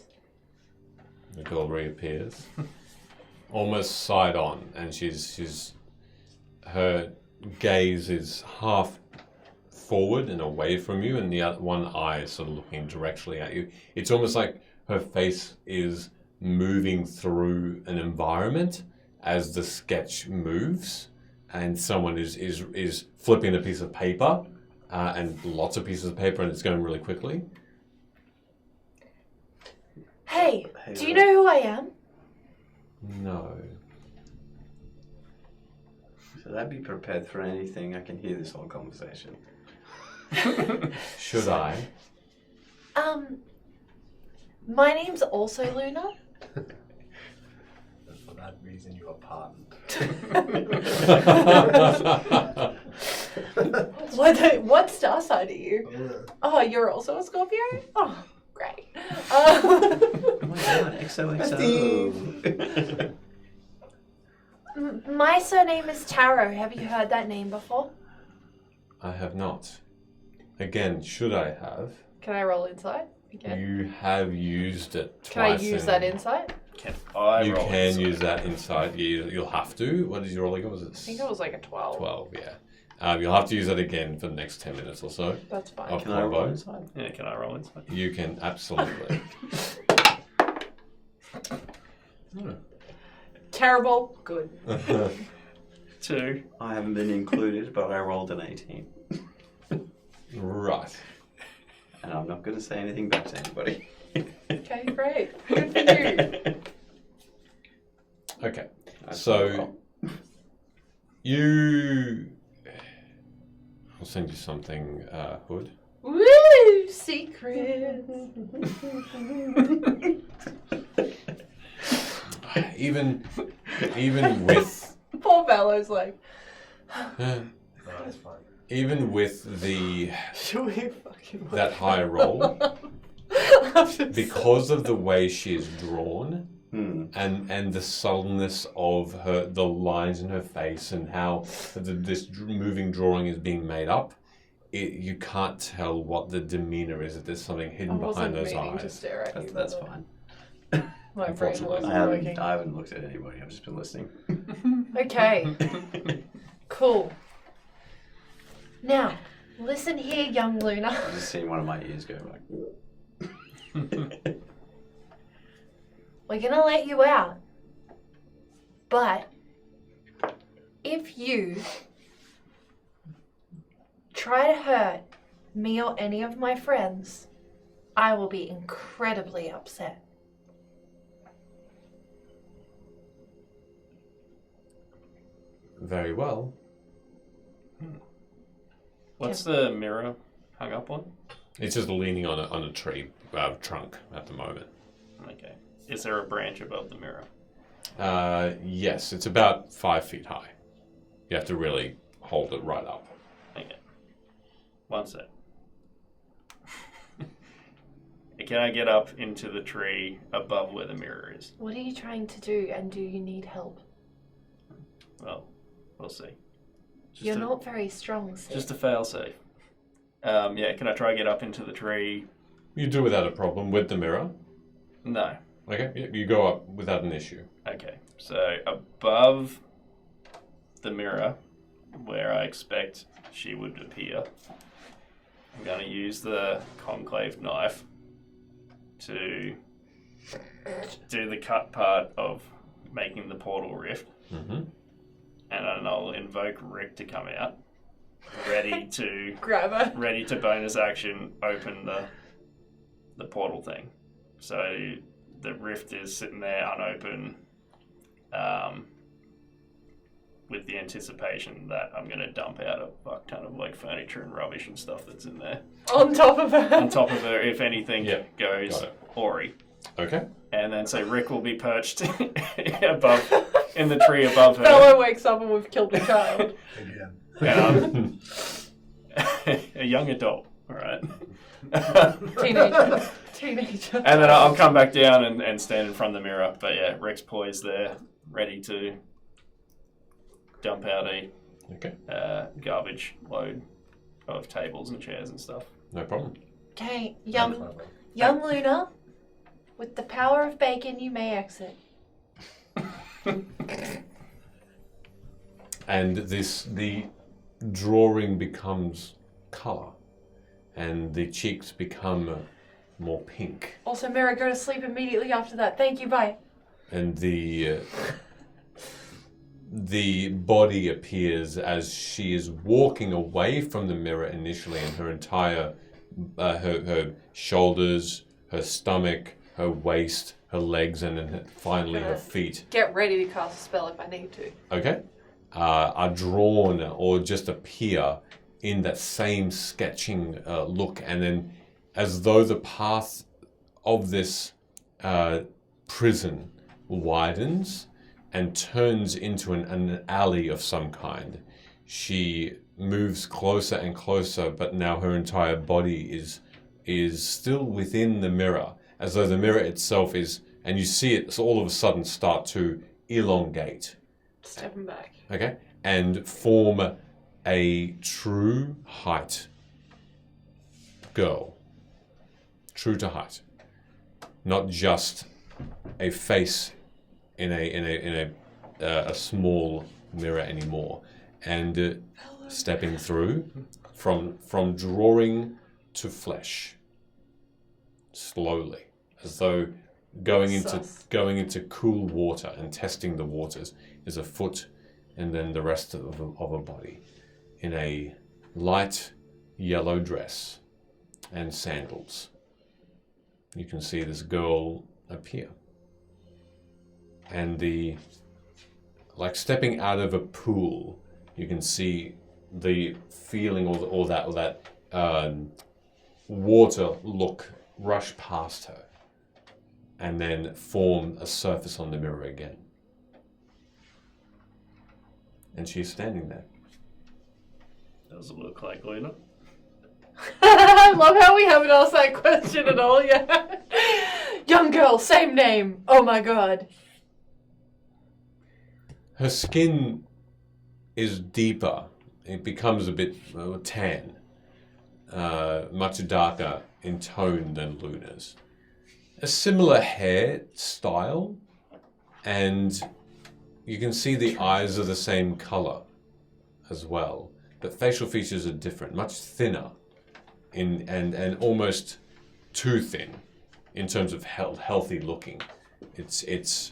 The girl reappears, almost side on, and her gaze is half forward and away from you, and the other one eye is sort of looking directly at you. It's almost like her face is moving through an environment as the sketch moves, and someone is flipping a piece of paper, and lots of pieces of paper, and it's going really quickly. Hey, do you know who I am? No. Should I be prepared for anything? I can hear this whole conversation. Should I? My name's also Luna. And for that reason, you are pardoned. What star sign are you? Oh, you're also a Scorpio? Oh, great. Oh my god, XOXO. My surname is Taro. Have you heard that name before? I have not. Again, should I have? Can I roll insight again? You have used it Can I twice. use that insight? Can I You roll can insight? use that inside. You'll have to. What is your roll again? Was it I think it was like a 12. 12? Yeah. You'll have to use that again for the next 10 minutes or so. That's fine. Of Can I roll combo. inside? Yeah, can I roll inside? You can absolutely. Terrible. Good. 2. I haven't been included, but I rolled an 18. Right. And I'm not going to say anything back to anybody. Okay, great. Good for you. Okay. That's So you. I'll send you something, Hood. Woo! Secrets. Even with Poor Bello's like, That's fine. even with the should we fucking that high roll, because of the way she is drawn, and the subtleness of the lines in her face, and how this moving drawing is being made up, you can't tell what the demeanor is. If there's something I hidden behind wasn't those meaning to eyes. stare at you. That's but fine. My brain Unfortunately. wasn't I working. haven't looked at anybody. I've just been listening. Okay. Cool. Now, listen here, young Luna. I've just seen one of my ears go like. We're gonna let you out. But if you try to hurt me or any of my friends, I will be incredibly upset. Very well. What's the mirror hung up on? It's just leaning on a tree trunk at the moment. Okay. Is there a branch above the mirror? Yes, it's about 5 feet high. You have to really hold it right up. Okay. One sec. Can I get up into the tree above where the mirror is? What are you trying to do, and do you need help? Well, we'll see. You're not very strong, Sid. Just a fail-safe. Yeah, can I try to get up into the tree? You do without a problem with the mirror. No. Okay, you go up without an issue. Okay, so above the mirror, where I expect she would appear, I'm going to use the conclave knife to do the cut part of making the portal rift. Mm-hmm. And then I'll invoke Rick to come out, ready to grab her, ready to bonus action open the portal thing. So the rift is sitting there unopened, with the anticipation that I'm going to dump out a fuck ton of like furniture and rubbish and stuff that's in there. On top of her. On top of her, if anything goes awry. Okay. And then so Rick will be perched above in the tree above her. Bello wakes up and we've killed the child. Again. And a young adult, all right. Teenager. And then I'll come back down and stand in front of the mirror. But yeah, Rick's poised there, ready to dump out a Okay. Garbage load of tables and chairs and stuff. No problem. Okay, young Luna, with the power of bacon, you may exit. And the drawing becomes color, and the cheeks become more pink, Also, Mira, go to sleep immediately after that. Thank you, bye. and the body appears as she is walking away from the mirror initially, and her entire her shoulders, her stomach, her waist, her legs, and then finally her feet. Get ready to cast a spell if I need to. Okay, are drawn or just appear in that same sketching look, and then as though the path of this prison widens and turns into an alley of some kind. She moves closer and closer, but now her entire body is still within the mirror, as though the mirror itself is, and you see it all of a sudden start to elongate. Stepping back. Okay, and form a true height girl. True to height. Not just a face in a small mirror anymore. And stepping through from drawing to flesh. Slowly. As though going into cool water and testing the waters is a foot and then the rest of a body in a light yellow dress and sandals. You can see this girl appear. And like stepping out of a pool, you can see the feeling or that water look rush past her and then form a surface on the mirror again. And she's standing there. Does it look like Luna? I love how we haven't asked that question at all yet. Young girl, same name. Oh my god. Her skin is deeper. It becomes a bit tan. Much darker in tone than Luna's. A similar hair style, and you can see the eyes are the same color as well. But facial features are different, much thinner, and almost too thin in terms of healthy looking. It's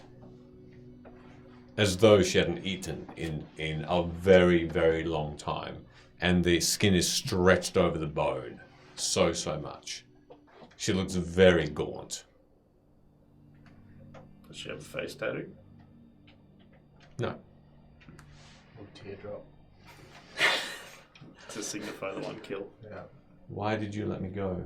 as though she hadn't eaten in a very, very long time, and the skin is stretched over the bone so much. She looks very gaunt. Does she have a face tattoo? No. Teardrop. To signify the one kill. Yeah. Why did you let me go?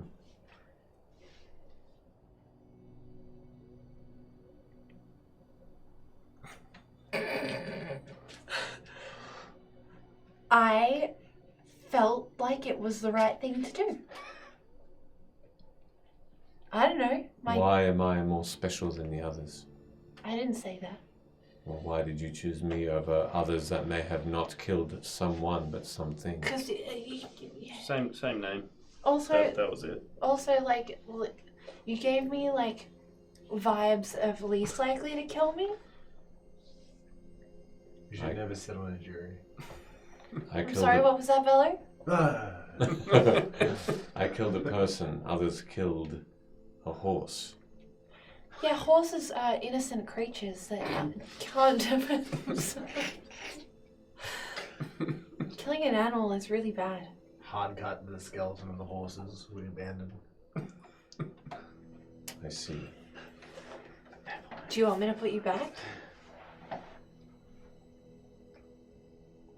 I felt like it was the right thing to do. I don't know. Why am I more special than the others? I didn't say that. Well, why did you choose me over others that may have not killed someone but something? Because Same name. also, That was it. also like you gave me like vibes of least likely to kill me. You should never sit on a jury. I'm sorry, what was that, Velo? I killed a person. Others killed a horse. Yeah, horses are innocent creatures that can't defend themselves. Killing an animal is really bad. Hard cut the skeleton of the horses we abandoned. I see. Do you want me to put you back?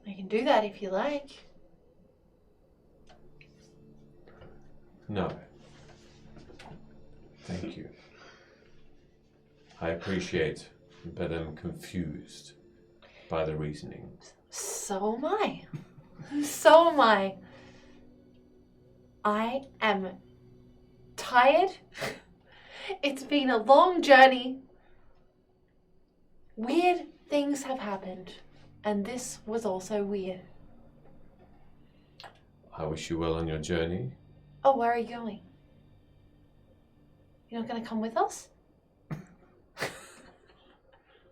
I can do that if you like. No. Thank you. I appreciate, but I'm confused by the reasoning. So am I. So am I. I am tired. It's been a long journey. Weird things have happened. And this was also weird. I wish you well on your journey. Oh, where are you going? You're not gonna come with us?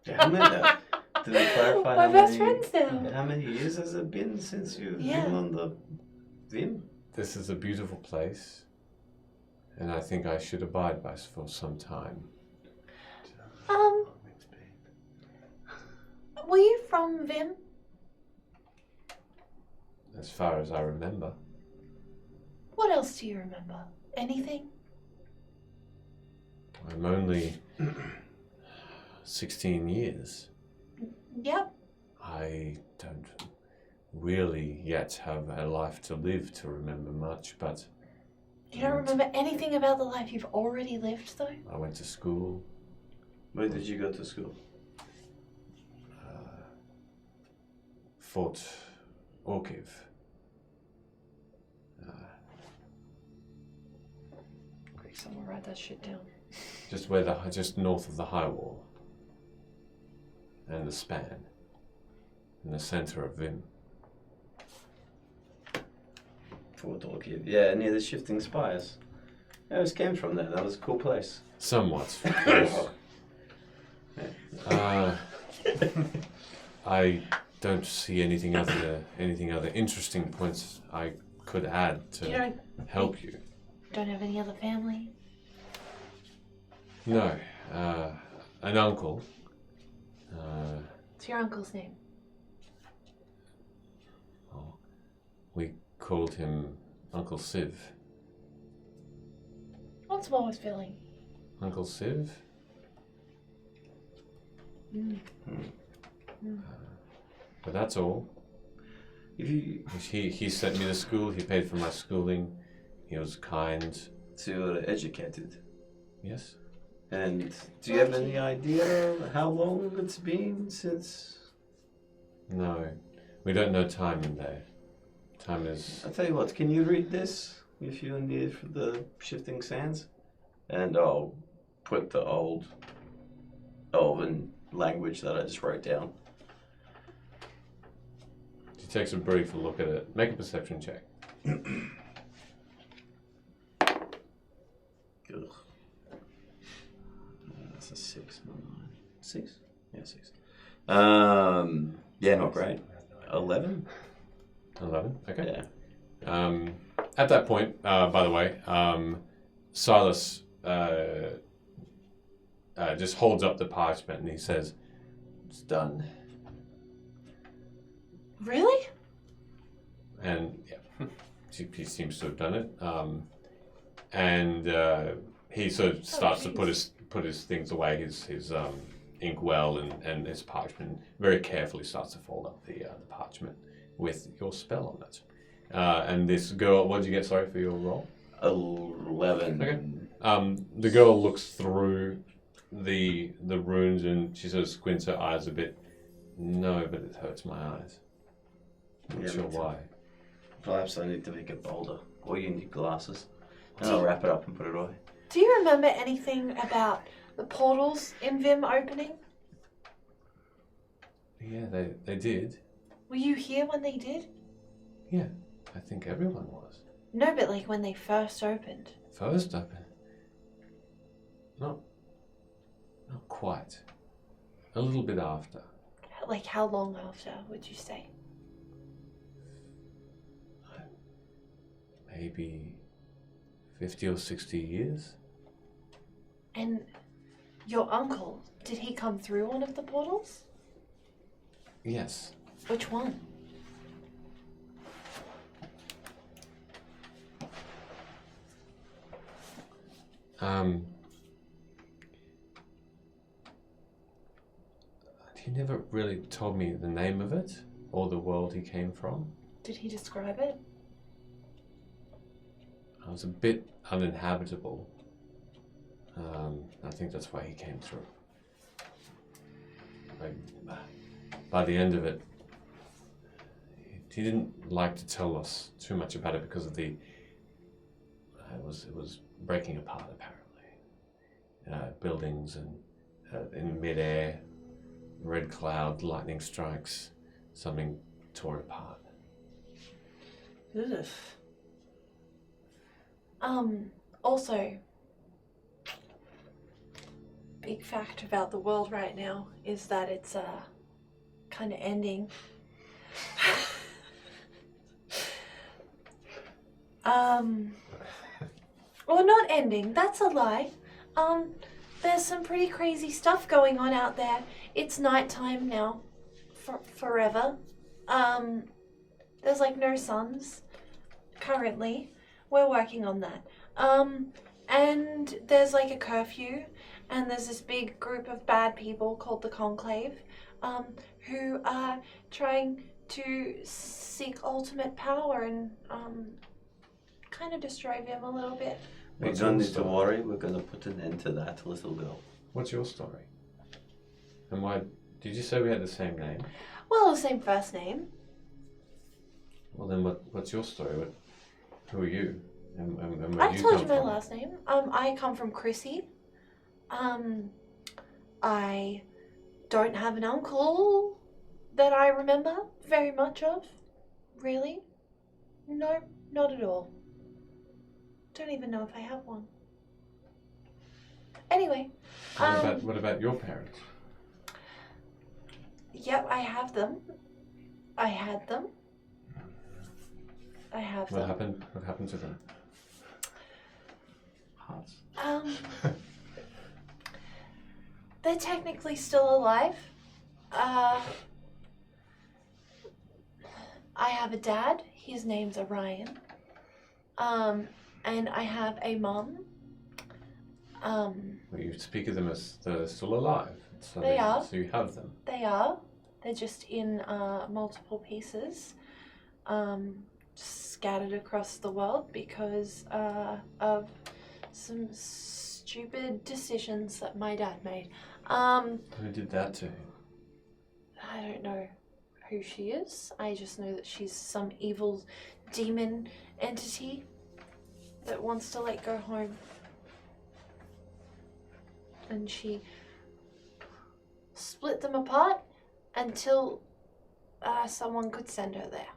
Damn it. Did we clarify My best friends now. how many years has it been since you've Yeah. been on the Vim? This is a beautiful place, and I think I should abide by for some time. Were you from Vim? As far as I remember. What else do you remember? Anything? I'm only 16 years. Yep. I don't really yet have a life to live to remember much, but You don't remember anything about the life you've already lived, though? I went to school. Where did you go to school? Fort Orkiv. Quick, someone write that shit down. Just north of the high wall. And the span. In the center of Vim. Fort Orkiv. Yeah, near the Shifting Spires. I always came from there. That was a cool place. Somewhat. I don't see anything other interesting points I could add You to don't help you. Don't have any other family? No, an uncle. What's your uncle's name? We called him Uncle Siv. What's Wallace feeling? Uncle Siv? But that's all. He sent me to school. He paid for my schooling. He was kind. So you're educated. Yes. And do you have any idea how long it's been since? No, we don't know time in there. Time is. I'll tell you what. Can you read this if you need for the Shifting Sands? And I'll put the old Elven language that I just wrote down. She takes a brief look at it. Make a perception check. Ugh. That's a 6. 6? Yeah, 6. Yeah, not great. 11? 11. Okay. Yeah. At that point, by the way, Silas just holds up the parchment and he says, "It's done." Really? And yeah, he seems to have done it. And he sort of starts to put his things away, his inkwell and his parchment. Very carefully starts to fold up the parchment with your spell on it. And this girl, what did you get? Sorry for your roll. 11. Okay. The girl looks through the runes and she sort of squints her eyes a bit. No, but it hurts my eyes. Not sure why. Perhaps I need to make it bolder. Or you need glasses. And I'll wrap it up and put it away. Do you remember anything about the portals in Vim opening? Yeah, they did. Were you here when they did? Yeah, I think everyone was. No, but like when they first opened. First open? Not quite. A little bit after. Like how long after, would you say? Maybe 50 or 60 years. And your uncle, did he come through one of the portals? Yes. Which one? He never really told me the name of it or the world he came from. Did he describe it? It was a bit uninhabitable. I think that's why he came through. By the end of it, he didn't like to tell us too much about it because of the. It was breaking apart apparently. Buildings and in midair, red cloud, lightning strikes, something tore it apart. Ugh. Also, big fact about the world right now is that it's kind of ending. Well, not ending. That's a lie. There's some pretty crazy stuff going on out there. It's nighttime now, forever. There's like no suns currently. We're working on that. And there's like a curfew, and there's this big group of bad people called the Conclave, who are trying to seek ultimate power and kind of destroy Vim a little bit. We don't need to worry. We're gonna put an end to that, little girl. What's your story? And why did you say we had the same name? Well, the same first name. Well, then what's your story? Who are you? And where I do you told come you my from? last name. I come from Chrissy. I don't have an uncle that I remember very much of. Really? No, not at all. Don't even know if I have one. Anyway. What about your parents? Yep, I have them. I had them. I have What them. happened? What happened to them? Hearts. They're technically still alive. I have a dad. His name's Orion. And I have a mum. Well, you speak of them as they're still alive. So They are. So you have them. They are. They're just in multiple pieces, scattered across the world because of some stupid decisions that my dad made. Who did that to him? I don't know who she is. I just know that she's some evil demon entity that wants to go home. And she split them apart until someone could send her there.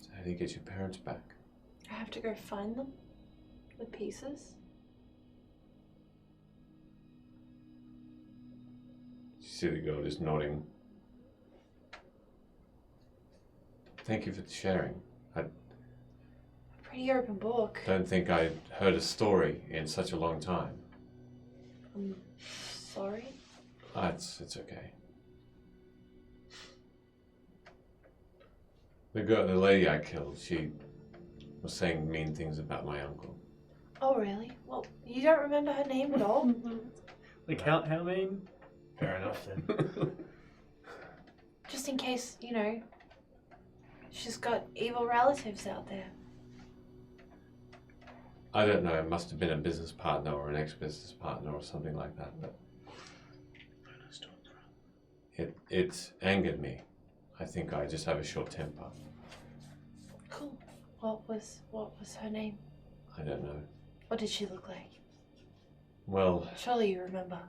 So how do you get your parents back? I have to go find them, the pieces. You see the girl just nodding. Thank you for sharing. I Pretty open book. don't think I heard a story in such a long time. I'm sorry. It's okay. The lady I killed, she was saying mean things about my uncle. Oh, really? Well, you don't remember her name at all? Like how mean? Fair enough then. Just in case, she's got evil relatives out there. I don't know, it must have been a business partner or an ex-business partner or something like that, but it angered me. I think I just have a short temper. Cool. What was her name? I don't know. What did she look like? Well, Surely you remember.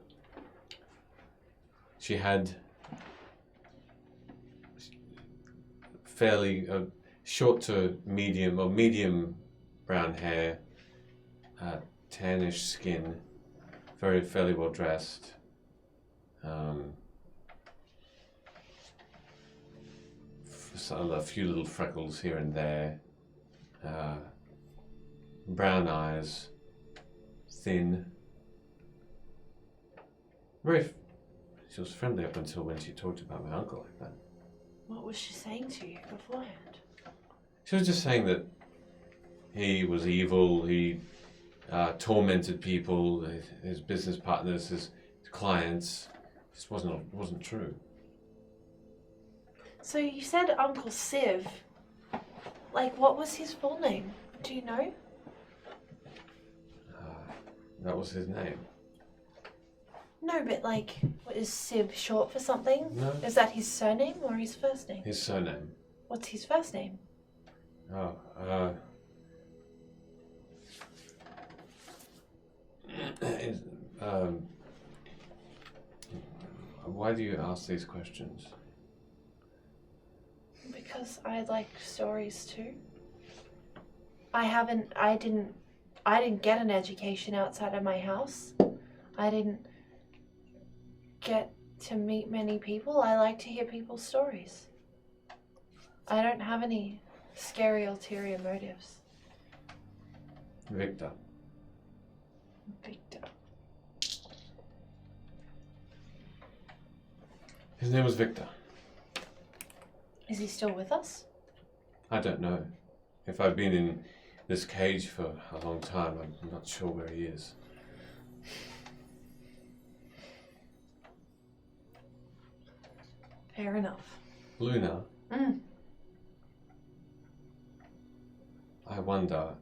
she had fairly short to medium brown hair, tannish skin, fairly well dressed. A few little freckles here and there. Brown eyes, thin. She was friendly up until when she talked about my uncle like that. What was she saying to you beforehand? She was just saying that he was evil. He tormented people, his business partners, his clients. It just wasn't true. So you said Uncle Civ. What was his full name? Do you know? That was his name. No, but what is Civ short for something? No. Is that his surname or his first name? His surname. What's his first name? Why do you ask these questions? Because I like stories too. I didn't get an education outside of my house. I didn't get to meet many people. I like to hear people's stories. I don't have any scary ulterior motives. Victor. Victor. His name was Victor. Is he still with us? I don't know. If I've been in this cage for a long time, I'm not sure where he is. Fair enough. Luna, Mm. I wonder,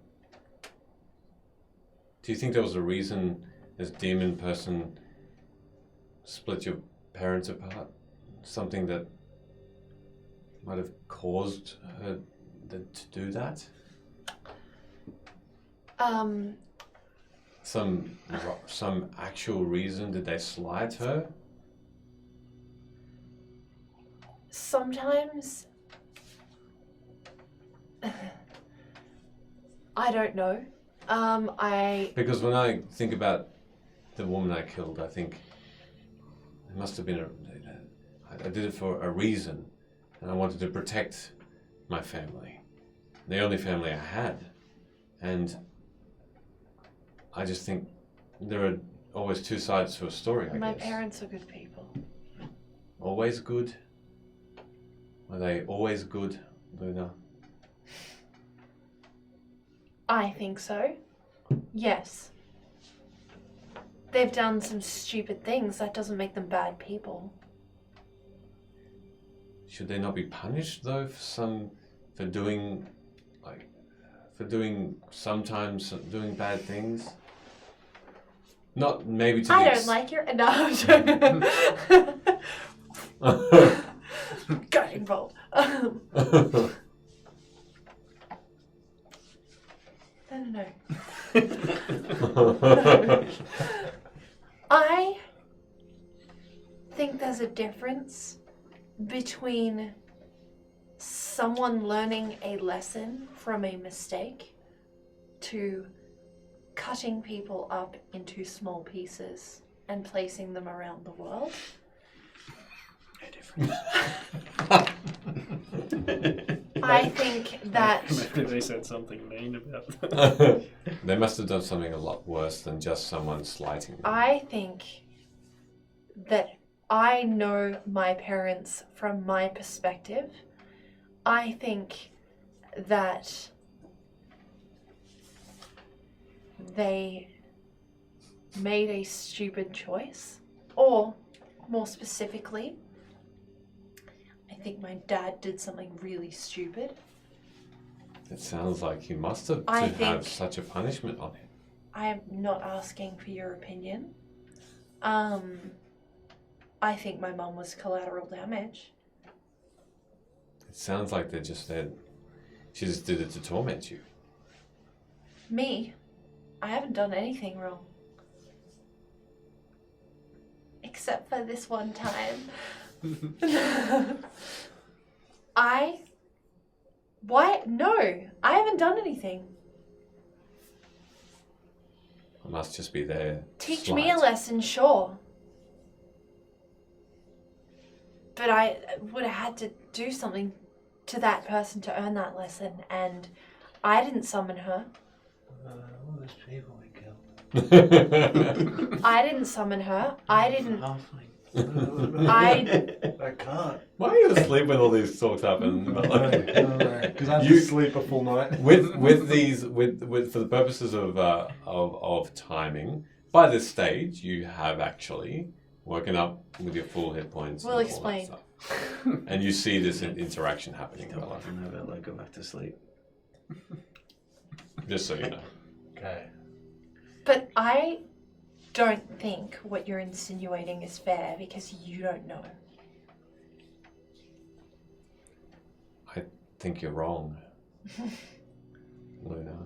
do you think there was a reason this demon person split your parents apart? Something that might have caused her to do that? Some actual reason? Did they slight her? Sometimes I don't know. Because when I think about the woman I killed, I think it must have been I did it for a reason, and I wanted to protect my family, the only family I had, and I just think there are always two sides to a story. I My guess. parents are good people. Always good. Are they always good, Luna? I think so. Yes. They've done some stupid things. That doesn't make them bad people. Should they not be punished though for doing sometimes doing bad things? Not maybe to I the don't like your. No, I'm joking. Got involved. No. I think there's a difference between someone learning a lesson from a mistake to cutting people up into small pieces and placing them around the world. No difference. I think that Maybe they said something mean about that. They must have done something a lot worse than just someone slighting them. I think that I know my parents from my perspective. I think that they made a stupid choice, or more specifically, I think my dad did something really stupid. It sounds like he must have I to have think- such a punishment on him. I am not asking for your opinion. I think my mum was collateral damage. It sounds like they're just there. She just did it to torment you. Me? I haven't done anything wrong. Except for this one time. Why? No, I haven't done anything. I must just be there. Teach slight. me a lesson, sure. But I would have had to do something to that person to earn that lesson, and I didn't summon her. All those people we killed. I didn't summon her. I didn't. Halfling. I can't. Why are you asleep when all these talks happen? Because I have to sleep a full night. with these with for the purposes of timing, by this stage you have actually woken up with your full hit points. We'll and all that explain. stuff. And you see this interaction happening. Don't Bella. want to know about like go back to sleep. Just so you know. Okay. But I don't think what you're insinuating is fair because you don't know. I think you're wrong, Luna.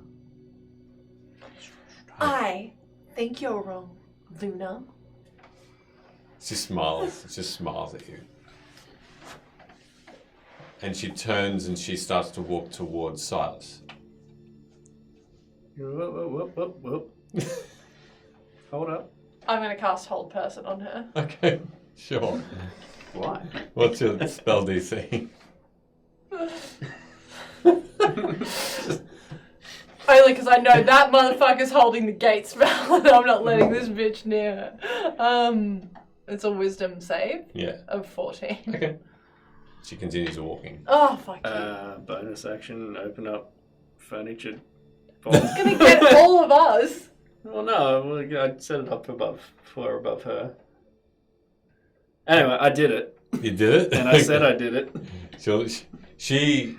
I think you're wrong, Luna. She smiles. It just smiles at you. and she turns and she starts to walk towards Silas. Whoop. Hold up. I'm gonna cast Hold Person on her. Okay, sure. Why? What's your spell DC? Only because I know that motherfucker's holding the gate spell and I'm not letting this bitch near her. It's a wisdom save Yeah. of 14. Okay. She continues walking. Oh, fuck you. Bonus action, open up furniture. It's gonna get all of us. Well, no, I'd set it up above her. Anyway, I did it. You did it? And I said I did it. She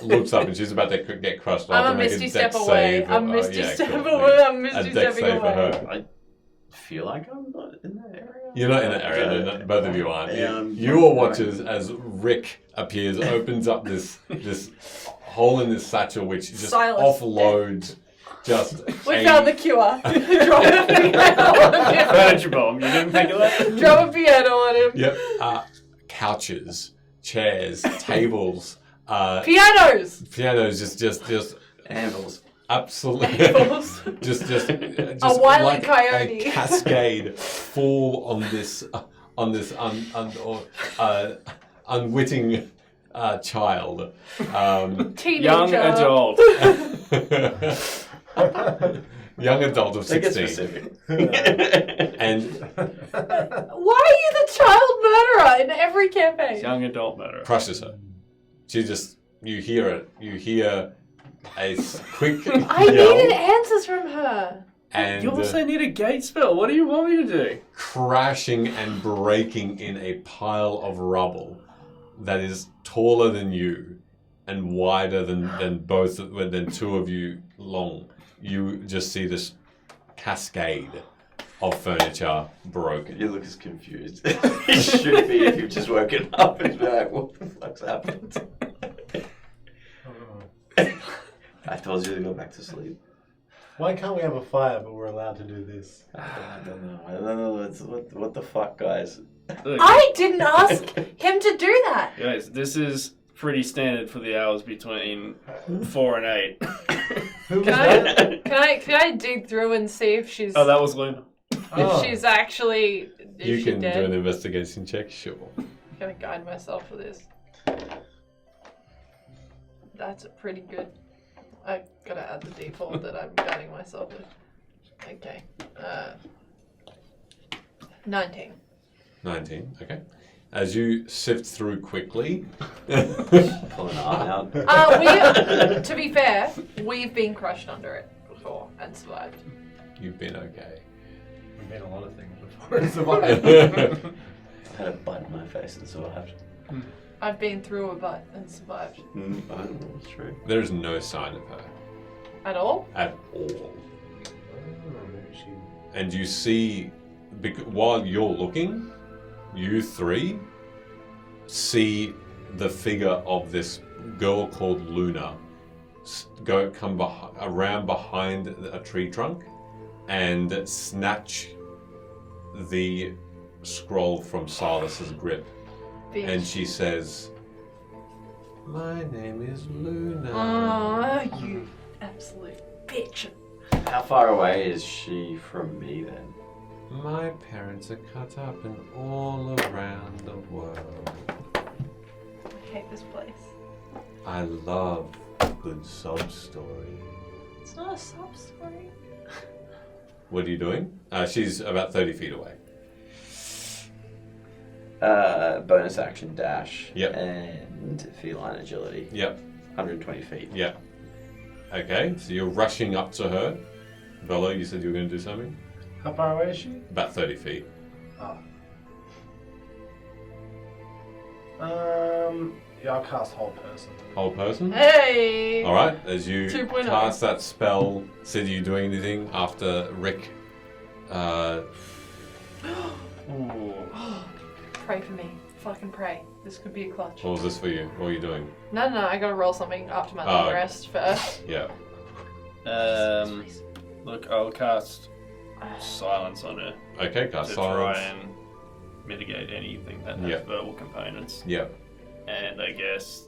looks up and she's about to get crushed. I'm a Misty Step away. I'm Misty Step away. I'm Misty Stepping away. I feel like I'm not in that area. You're not in that area. No, both of you aren't. Yeah, You all watches as Rick appears, opens up this hole in this satchel, which just Silas. offloads. We found the cure. Drop a piano on him. Furniture bomb. You didn't think of that? Drop a piano on him. Yep. Couches, chairs, tables. Pianos. Just Anvils. Absolutely. just A wily like coyote. a cascade fall on this unwitting child. Teenager. Young adult. Young adult of They get 16. specific. And Why are you the child murderer in every campaign? Young adult murderer. crushes her. She just, you hear it. You hear a quick I yell needed answers from her. and You also need a gate spell. What do you want me to do? crashing and breaking in a pile of rubble that is taller than you and wider than two of you long. You just see this cascade of furniture broken. You look as confused. You should be if you've just woken up and be like, what the fuck's happened? I told you to go back to sleep. Why can't we have a fire, but we're allowed to do this? I don't know. It's, what the fuck, guys? Look, I didn't ask him to do that. guys, this is pretty standard for the hours between 4 and 8. Can I dig through and see if she's Oh, that was Luna. if she's actually You she can dead? do an investigation check, sure. I'm gonna guide myself for this. That's a pretty good. I gotta add the default that I'm guiding myself with. Okay. 19. 19, okay. As you sift through quickly. Pull an arm out. To be fair, we've been crushed under it before and survived. You've been okay. We've made a lot of things before and survived. I had a butt in my face and survived. I've been through a butt and survived. I don't know what's true. There's no sign of her. At all? At all. And you see, while you're looking, you three see the figure of this girl called Luna come around behind a tree trunk and snatch the scroll from Silas's grip. Bitch. And she says, "My name is Luna." Oh, you absolute bitch. How far away is she from me then? My parents are cut up and all around the world. I hate this place. I love a good sob story. It's not a sob story. What are you doing? She's about 30 feet away. Bonus action dash. Yep. And feline agility. Yep. 120 feet. Yep. Okay, so you're rushing up to her. Bella, you said you were going to do something? How far away is she? About 30 feet. Oh. Yeah, I'll cast Hold Person. Whole person? Hey! Alright, as you 2.0. cast that spell, Sid, are you doing anything after Rick? Pray for me. Fucking pray. This could be a clutch. What was this for you? What are you doing? No, I gotta roll something after my long rest first. Yeah. Look, I'll cast silence on her. Okay, cast to silence. try and mitigate anything that has Yep. verbal components. Yep. And I guess